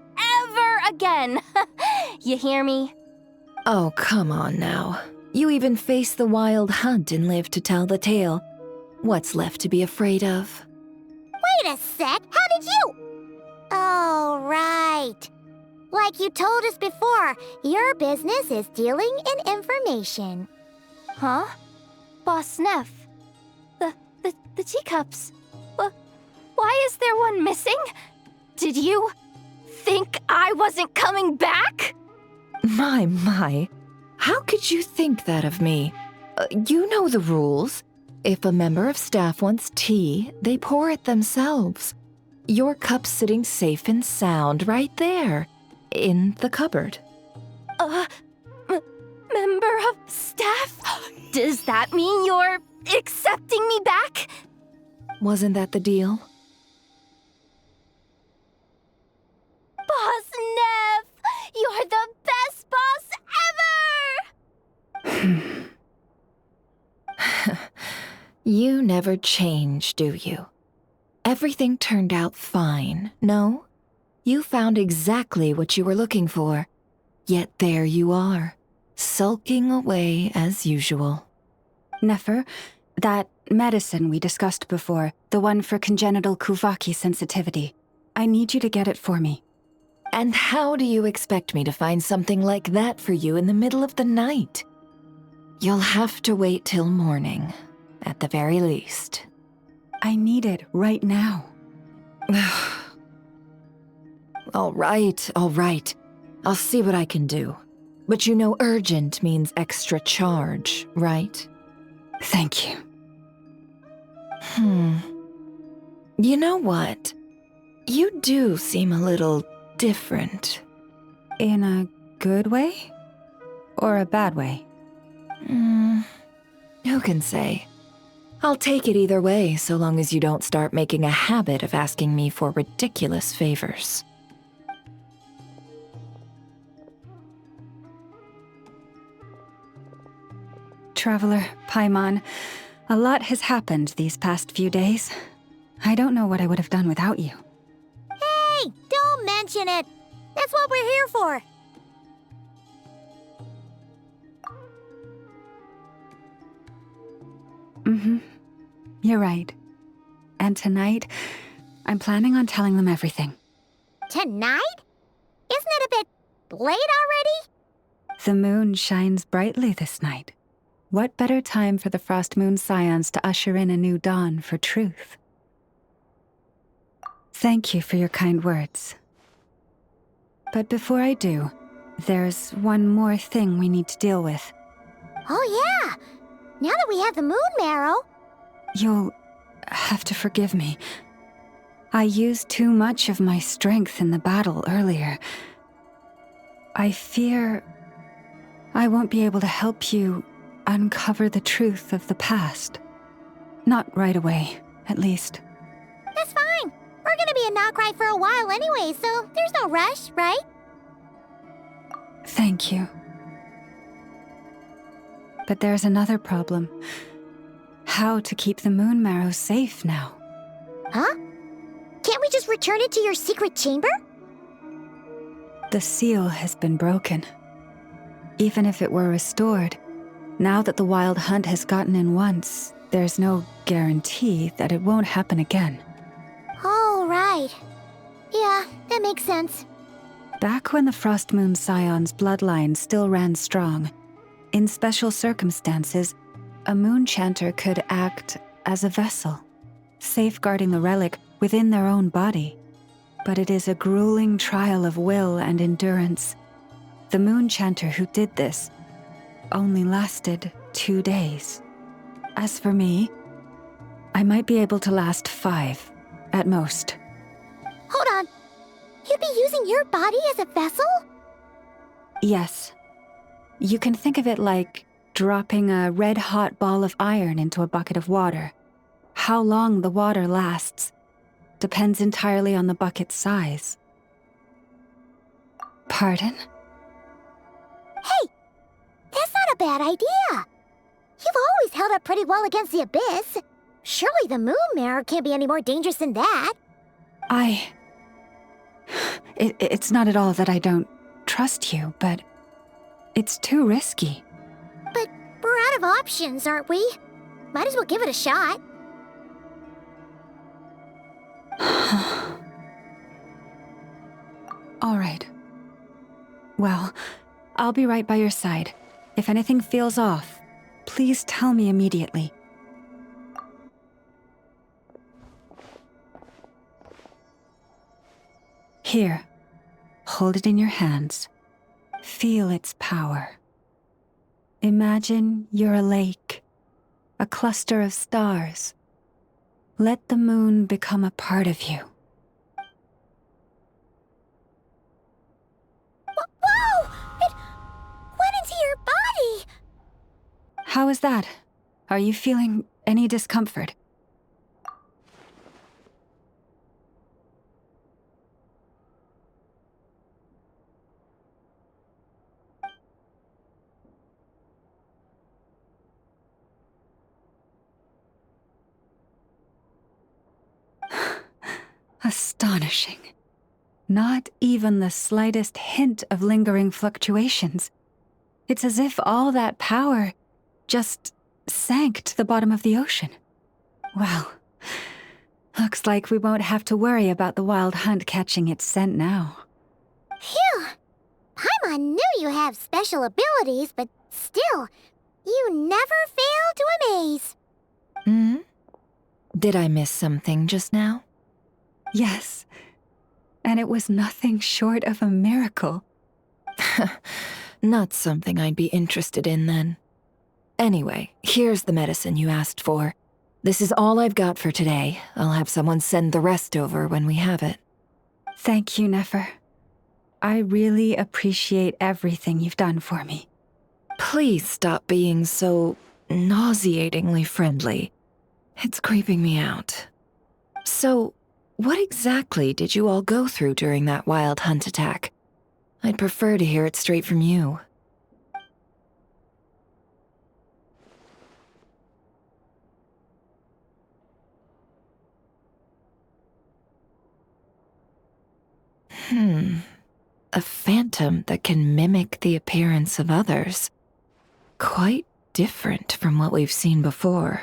ever again! You hear me? Oh, come on now. You even faced the Wild Hunt and lived to tell the tale. What's left to be afraid of? Wait a sec, how did you? Oh, right. Like you told us before, your business is dealing in information. Huh? Boss Neff? The teacups. Why is there one missing? Did you think I wasn't coming back? My. How could you think that of me? You know the rules. If a member of staff wants tea, they pour it themselves. Your cup's sitting safe and sound right there, in the cupboard. Member of staff? Does that mean you're accepting me back? Wasn't that the deal? Boss Neff! You're the best boss ever! You never change, do you? Everything turned out fine, no? You found exactly what you were looking for. Yet there you are, sulking away as usual. Nefer, that medicine we discussed before, the one for congenital Kuvaki sensitivity, I need you to get it for me. And how do you expect me to find something like that for you in the middle of the night? You'll have to wait till morning, at the very least. I need it right now. All right, all right. I'll see what I can do. But you know urgent means extra charge, right? Thank you. You know what? You do seem a little different. In a good way? Or a bad way? Who can say? I'll take it either way, so long as you don't start making a habit of asking me for ridiculous favors. Traveler, Paimon, a lot has happened these past few days. I don't know what I would have done without you. Hey, don't mention it. That's what we're here for. You're right. And tonight, I'm planning on telling them everything. Tonight? Isn't it a bit late already? The moon shines brightly this night. What better time for the Frost Moon Scions to usher in a new dawn for truth? Thank you for your kind words. But before I do, there's one more thing we need to deal with. Oh yeah! Now that we have the moon marrow... You'll have to forgive me. I used too much of my strength in the battle earlier. I fear I won't be able to help you uncover the truth of the past. Not right away, at least. That's fine. We're gonna be a not-cry for a while anyway, so there's no rush, right? Thank you. But there's another problem. How to keep the moon marrow safe now? Huh? Can't we just return it to your secret chamber? The seal has been broken. Even if it were restored, now that the wild hunt has gotten in once, there's no guarantee that it won't happen again. Oh, right. Yeah, that makes sense. Back when the Frost Moon Scion's bloodline still ran strong, in special circumstances, a moon chanter could act as a vessel, safeguarding the relic within their own body. But it is a grueling trial of will and endurance. The moon chanter who did this only lasted 2 days. As for me, I might be able to last 5, at most. Hold on. You'd be using your body as a vessel? Yes. You can think of it like dropping a red-hot ball of iron into a bucket of water. How long the water lasts depends entirely on the bucket's size. Pardon? Hey! That's not a bad idea! You've always held up pretty well against the abyss. Surely the moon mirror can't be any more dangerous than that. It's not at all that I don't trust you, but it's too risky. But we're out of options, aren't we? Might as well give it a shot. All right. Well, I'll be right by your side. If anything feels off, please tell me immediately. Here, hold it in your hands. Feel its power. Imagine you're a lake, a cluster of stars. Let the moon become a part of you. Whoa! It went into your body! How is that? Are you feeling any discomfort? Astonishing. Not even the slightest hint of lingering fluctuations. It's as if all that power just sank to the bottom of the ocean. Well, looks like we won't have to worry about the wild hunt catching its scent now. Phew! Paimon knew you have special abilities, but still, you never fail to amaze. Did I miss something just now? Yes. And it was nothing short of a miracle. Not something I'd be interested in then. Anyway, here's the medicine you asked for. This is all I've got for today. I'll have someone send the rest over when we have it. Thank you, Nefer. I really appreciate everything you've done for me. Please stop being so nauseatingly friendly. It's creeping me out. So, what exactly did you all go through during that wild hunt attack? I'd prefer to hear it straight from you. A phantom that can mimic the appearance of others. Quite different from what we've seen before.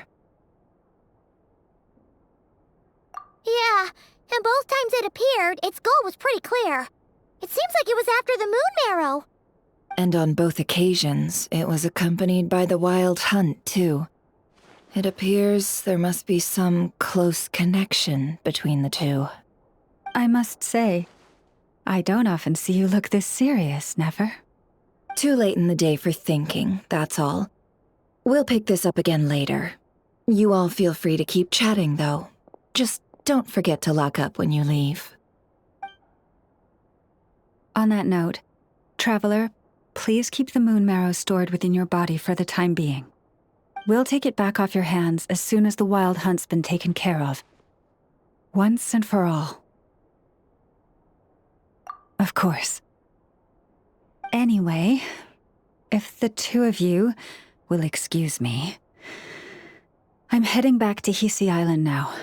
Yeah, and both times it appeared, its goal was pretty clear. It seems like it was after the moon marrow. And on both occasions, it was accompanied by the wild hunt, too. It appears there must be some close connection between the two. I must say, I don't often see you look this serious, Nefer. Too late in the day for thinking, that's all. We'll pick this up again later. You all feel free to keep chatting, though. Just don't forget to lock up when you leave. On that note, Traveler, please keep the moon marrow stored within your body for the time being. We'll take it back off your hands as soon as the wild hunt's been taken care of. Once and for all. Of course. Anyway, if the two of you will excuse me, I'm heading back to Hisi Island now.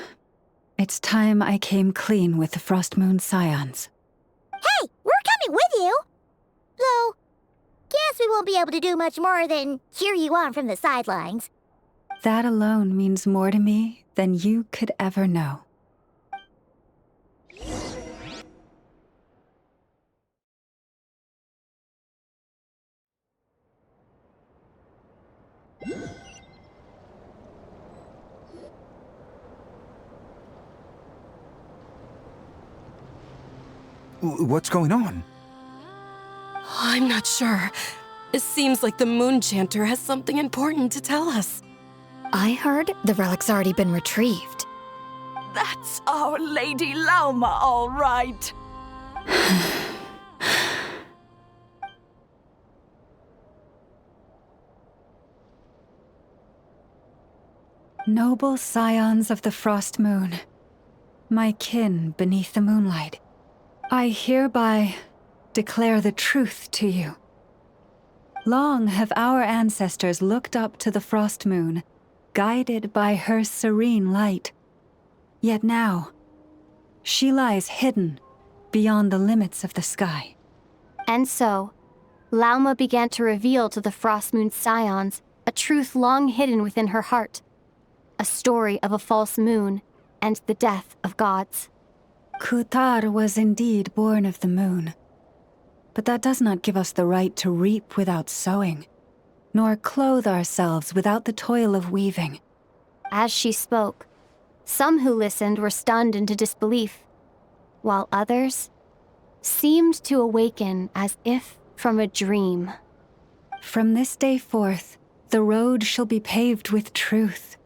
It's time I came clean with the Frost Moon Scions. Hey, we're coming with you! Though, guess we won't be able to do much more than cheer you on from the sidelines. That alone means more to me than you could ever know. What's going on? I'm not sure. It seems like the Moon Chanter has something important to tell us. I heard the relic's already been retrieved. That's our Lady Lauma, all right. Noble scions of the Frost Moon, my kin beneath the moonlight, I hereby declare the truth to you. Long have our ancestors looked up to the Frost Moon, guided by her serene light. Yet now, she lies hidden beyond the limits of the sky. And so, Lauma began to reveal to the Frost Moon Scions a truth long hidden within her heart. A story of a false moon and the death of gods. Kutar was indeed born of the moon. But that does not give us the right to reap without sowing, nor clothe ourselves without the toil of weaving. As she spoke, some who listened were stunned into disbelief, while others seemed to awaken as if from a dream. From this day forth, the road shall be paved with truth,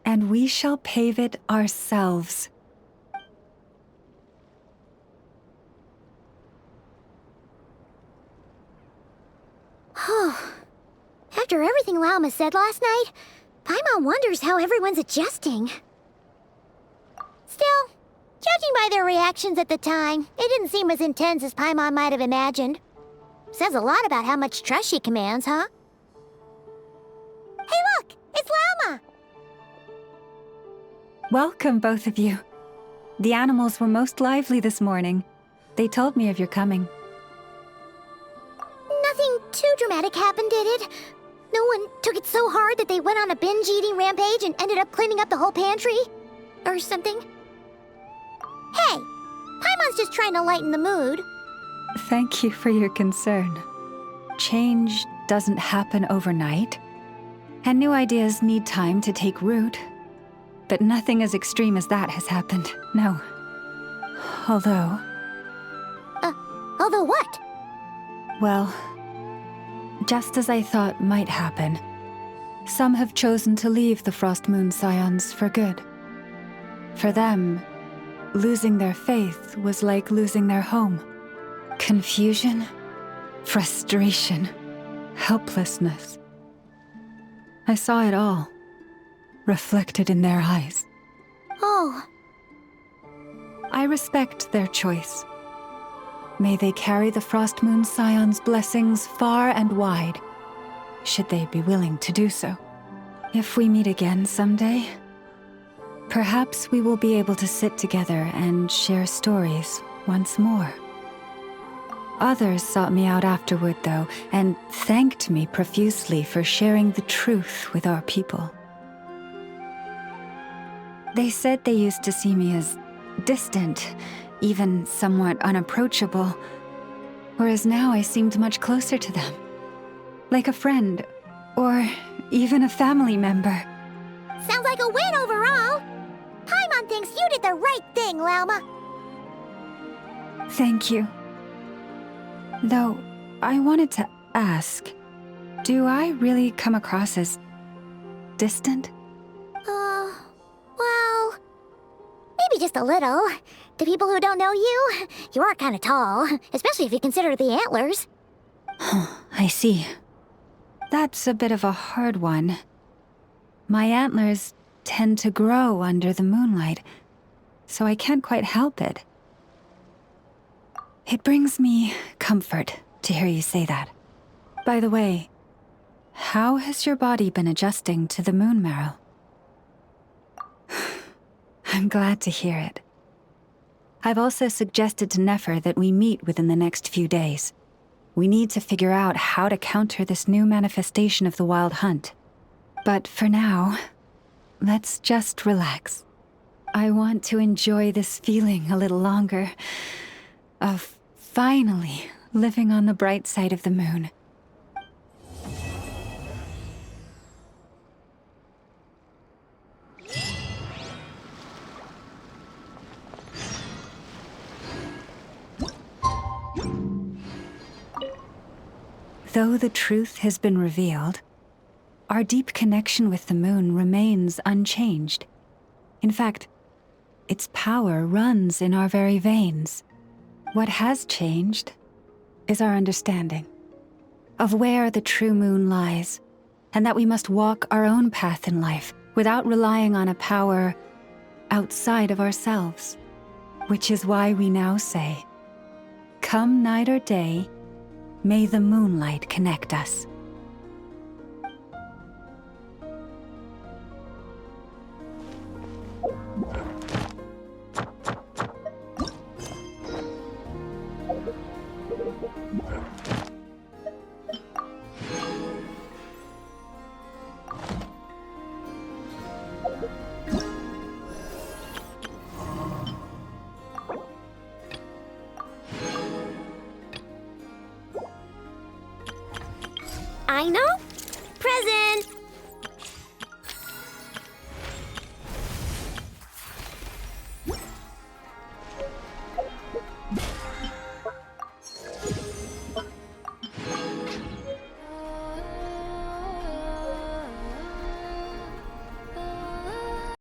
and we shall pave it ourselves. After everything Lauma said last night, Paimon wonders how everyone's adjusting. Still, judging by their reactions at the time, it didn't seem as intense as Paimon might have imagined. Says a lot about how much trust she commands, huh? Hey look! It's Lauma! Welcome, both of you. The animals were most lively this morning. They told me of your coming. Nothing too dramatic happened, did it? No one took it so hard that they went on a binge-eating rampage and ended up cleaning up the whole pantry? Or something? Hey! Paimon's just trying to lighten the mood. Thank you for your concern. Change doesn't happen overnight, and new ideas need time to take root. But nothing as extreme as that has happened, no. Although... Although what? Well, just as I thought might happen, some have chosen to leave the Frost Moon Scions for good. For them, losing their faith was like losing their home. Confusion, frustration, helplessness. I saw it all, reflected in their eyes. Oh. I respect their choice. May they carry the Frost Moon Scions' blessings far and wide, should they be willing to do so. If we meet again someday, perhaps we will be able to sit together and share stories once more. Others sought me out afterward, though, and thanked me profusely for sharing the truth with our people. They said they used to see me as distant, even somewhat unapproachable, whereas now I seemed much closer to them. Like a friend, or even a family member. Sounds like a win overall! Paimon thinks you did the right thing, Lauma. Thank you. Though, I wanted to ask, do I really come across as distant? Well, maybe just a little. To people who don't know you, you are kind of tall, especially if you consider the antlers. I see. That's a bit of a hard one. My antlers tend to grow under the moonlight, so I can't quite help it. It brings me comfort to hear you say that. By the way, how has your body been adjusting to the moon marrow? I'm glad to hear it. I've also suggested to Nefer that we meet within the next few days. We need to figure out how to counter this new manifestation of the Wild Hunt. But for now, let's just relax. I want to enjoy this feeling a little longer of finally living on the bright side of the moon. Though the truth has been revealed, our deep connection with the moon remains unchanged. In fact, its power runs in our very veins. What has changed is our understanding of where the true moon lies, and that we must walk our own path in life without relying on a power outside of ourselves. Which is why we now say, come night or day, may the moonlight connect us. I know